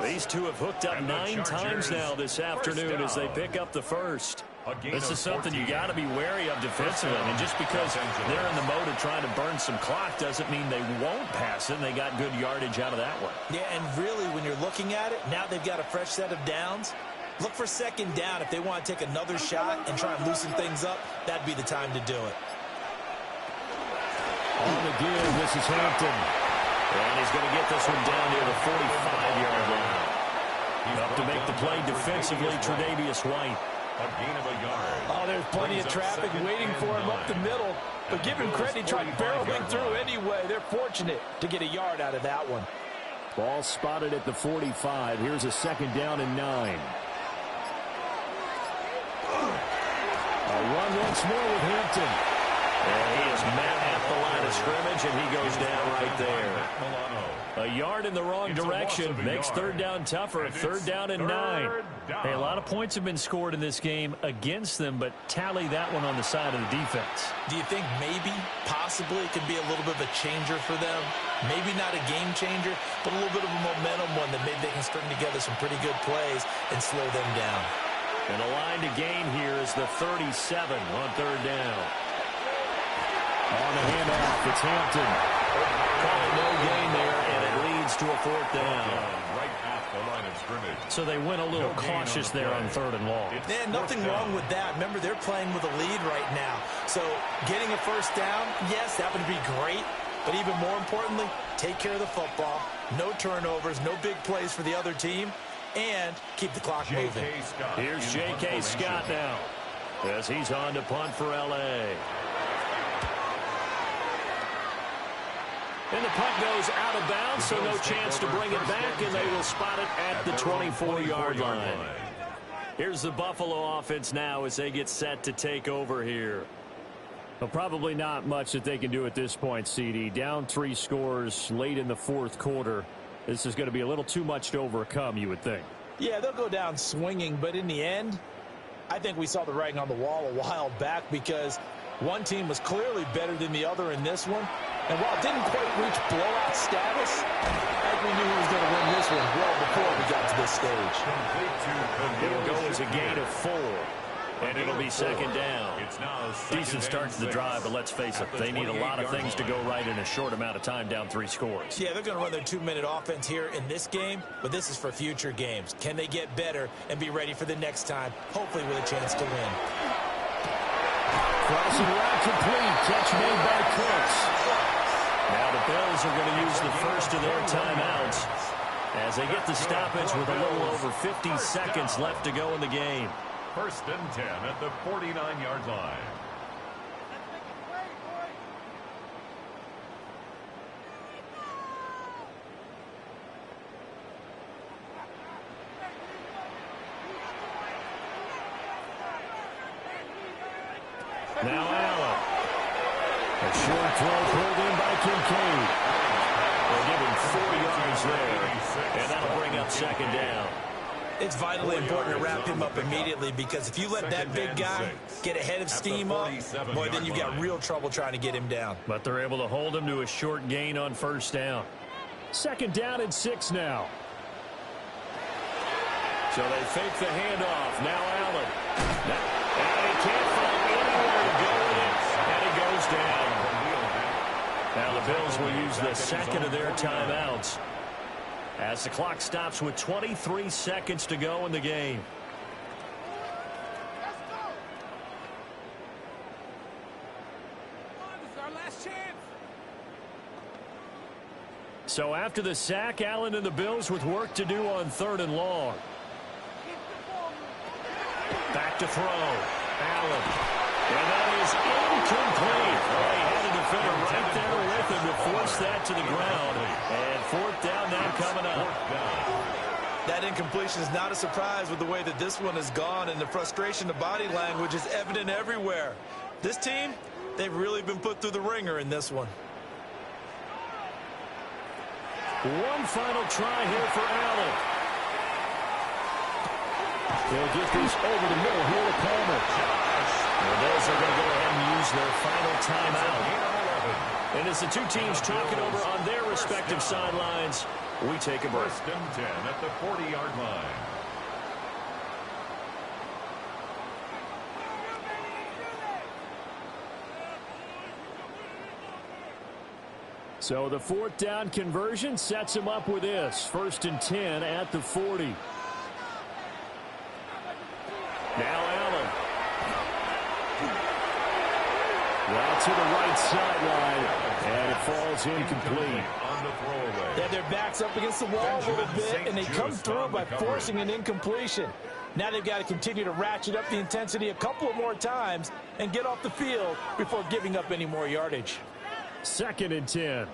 These two have hooked up 9 times now this afternoon as they pick up the first. This is something you got to be wary of defensively. And just because they're in the mode of trying to burn some clock doesn't mean they won't pass it. And they got good yardage out of that one. Yeah, and really, when you're looking at it, now they've got a fresh set of downs. Look for second down if they want to take another shot and try and loosen things up. That'd be the time to do it. On the give, this is Hampton. And he's going to get this one down near the 45-yard line. Up to make the play defensively, Tre'Davious White. A gain of a yard. Oh, there's plenty of traffic waiting for him up the middle. But give him credit, he tried barreling through anyway. They're fortunate to get a yard out of that one. Ball spotted at the 45. Here's a second down and 9. A run once more with Hampton. And he is met at the line of scrimmage, and he goes down right there. A yard in the wrong direction makes third down tougher. Third down and 9. Hey, a lot of points have been scored in this game against them, but tally that one on the side of the defense. Do you think maybe, possibly, it could be a little bit of a changer for them? Maybe not a game changer, but a little bit of a momentum one that maybe they can string together some pretty good plays and slow them down. And the line to gain here is the 37 on third down. On the handoff, it's Hampton. Call it no gain there, and it leads to a fourth down. Right at the line of scrimmage. So they went a little cautious there on third and long. Man, nothing wrong with that. Remember, they're playing with a lead right now. So getting a first down, yes, that would be great. But even more importantly, take care of the football. No turnovers, no big plays for the other team. And keep the clock moving. Here's J.K. Scott now as he's on to punt for L.A. And the punt goes out of bounds, so no chance to bring it back, and they will spot it at the 24-yard line. Here's the Buffalo offense now as they get set to take over here. Well, probably not much that they can do at this point, CD. Down 3 scores late in the fourth quarter. This is going to be a little too much to overcome, you would think. Yeah, they'll go down swinging, but in the end, I think we saw the writing on the wall a while back because one team was clearly better than the other in this one. And while it didn't quite reach blowout status, I think we knew he was going to win this one well before we got to this stage. It'll go as a gain of 4. And it'll be second down. Decent start to the drive, but let's face it, they need a lot of things to go right in a short amount of time, down 3 scores. Yeah, they're going to run their 2-minute offense here in this game, but this is for future games. Can they get better and be ready for the next time, hopefully with a chance to win? Crossing route complete. Catch made by Cooks. Now the Bills are going to use the first of their timeouts as they get the stoppage with a little over 50 seconds left to go in the game. First and 10 at the 49-yard line. Now Allen. A short throw pulled in by Kincaid. They'll give him 4 yards there, and that'll bring up second down. It's vitally important to wrap him up immediately because if you let that big guy get ahead of steam up, boy, then you've got real trouble trying to get him down. But they're able to hold him to a short gain on first down. Second down and 6 now. So they fake the handoff. Now Allen. And he can't find anywhere to go with it. And he goes down. Now the Bills will use the second of their timeouts as the clock stops with 23 seconds to go in the game. So after the sack, Allen and the Bills with work to do on third and long. Back to throw. Allen. And that is incomplete. Well, he had a defender right there with him to force that to the ground. And fourth down now coming up. That incompletion is not a surprise with the way that this one has gone, and the frustration of body language is evident everywhere. This team, they've really been put through the ringer in this one. One final try here for Allen. They'll get this over the middle here to Palmer. The Bills are going to go ahead and use their final timeout. And as the two teams talk it over on their respective sidelines, we take a break. 1st and 10 at the 40-yard line. So the 4th down conversion sets him up with this. 1st and 10 at the 40. Now Allen. Well, to the right sideline, and it falls incomplete. Yeah, their back's up against the wall a little bit, and they come through by forcing an incompletion. Now they've got to continue to ratchet up the intensity a couple of more times and get off the field before giving up any more yardage. 2nd and 10.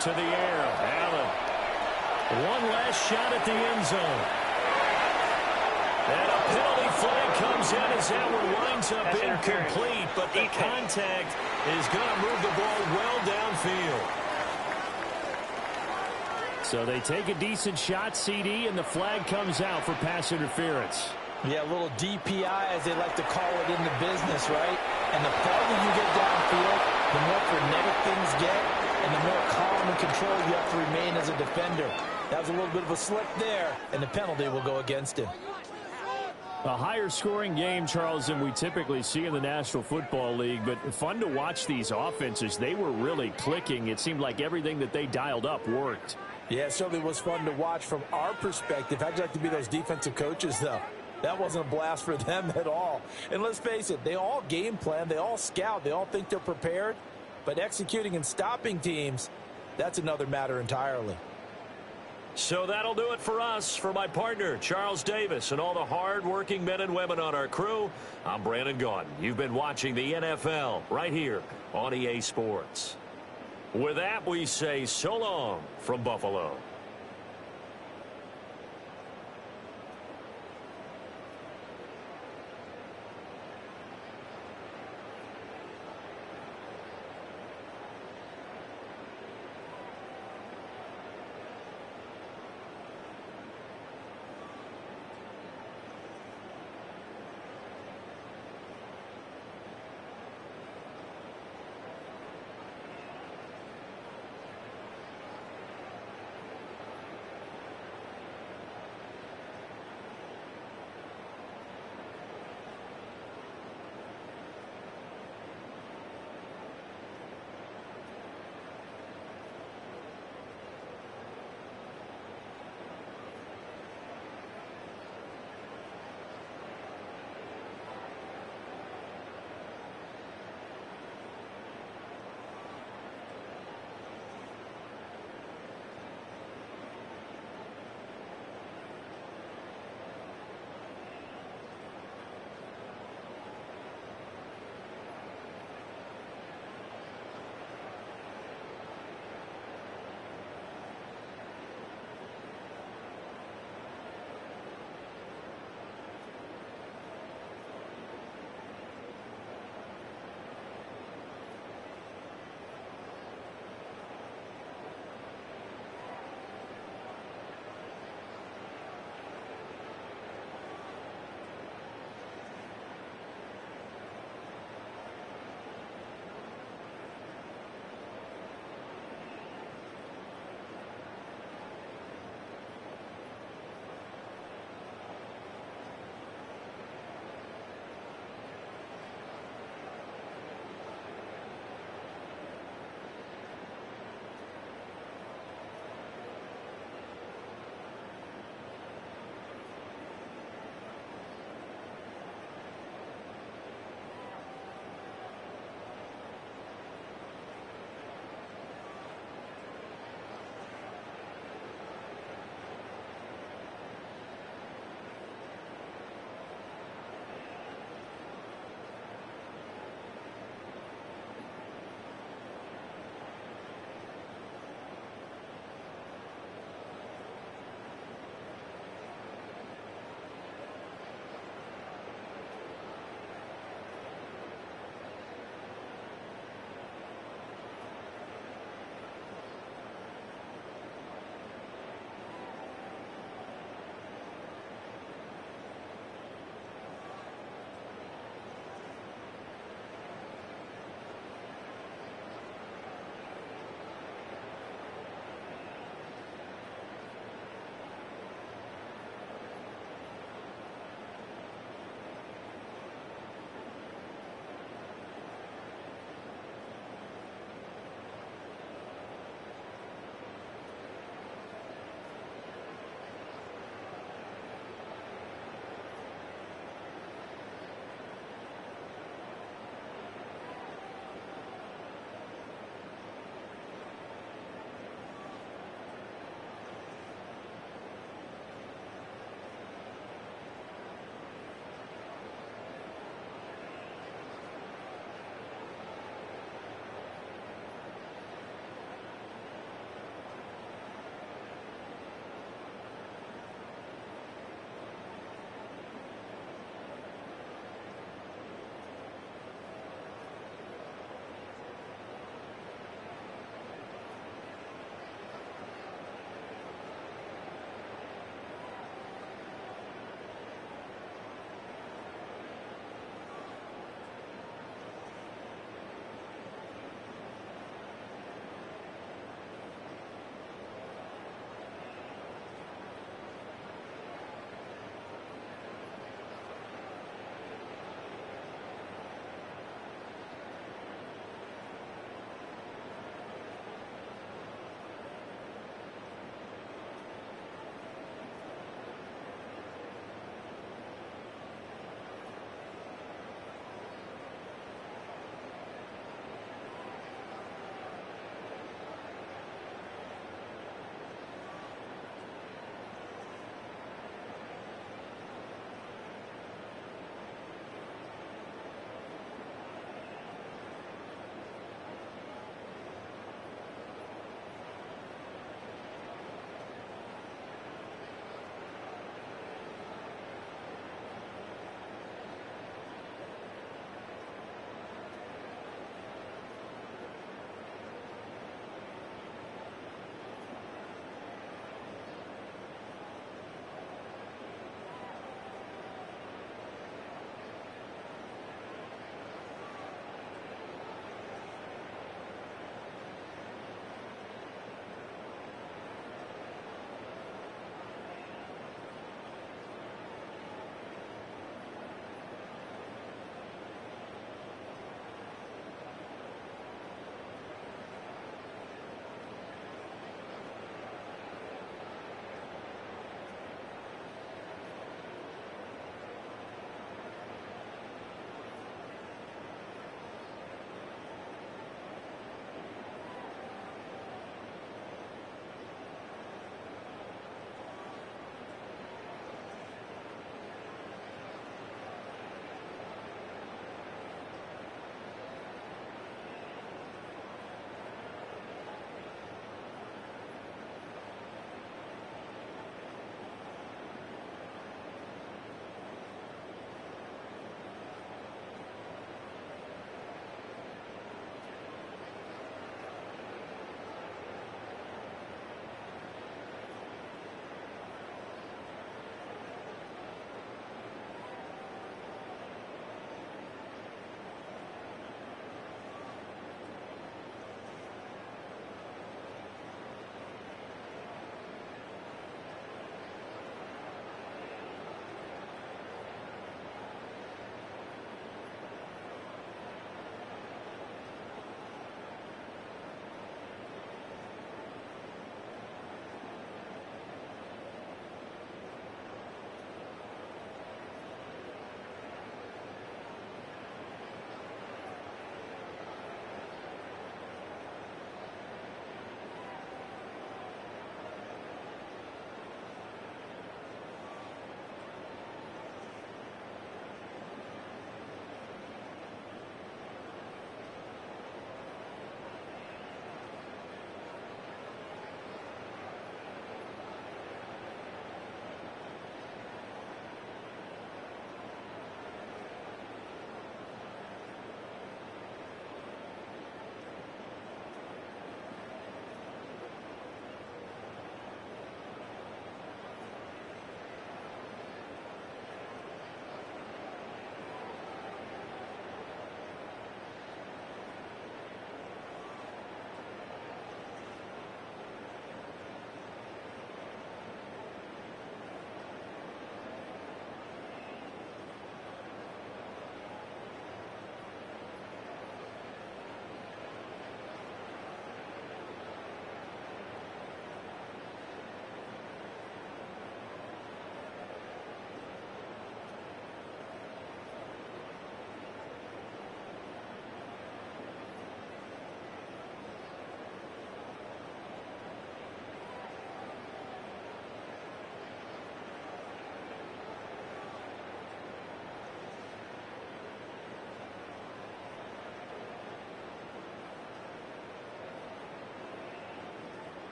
To the air, Allen. One last shot at the end zone. And a penalty flag comes in as that one winds up incomplete, but the contact is going to move the ball well downfield. So they take a decent shot, CD, and the flag comes out for pass interference. Yeah, a little DPI, as they like to call it in the business, right? And the farther you get downfield, the more frenetic things get, and the more calm and control you have to remain as a defender. That was a little bit of a slip there, and the penalty will go against him. A higher scoring game, Charles, than we typically see in the National Football League, but fun to watch these offenses. They were really clicking. It seemed like everything that they dialed up worked. Yeah, it certainly was fun to watch from our perspective. How'd you like to be those defensive coaches, though? That wasn't a blast for them at all. And let's face it, they all game plan, they all scout, they all think they're prepared. But executing and stopping teams, that's another matter entirely. So that'll do it for us. For my partner, Charles Davis, and all the hard-working men and women on our crew, I'm Brandon Gaudin. You've been watching the NFL right here on EA Sports. With that, we say so long from Buffalo.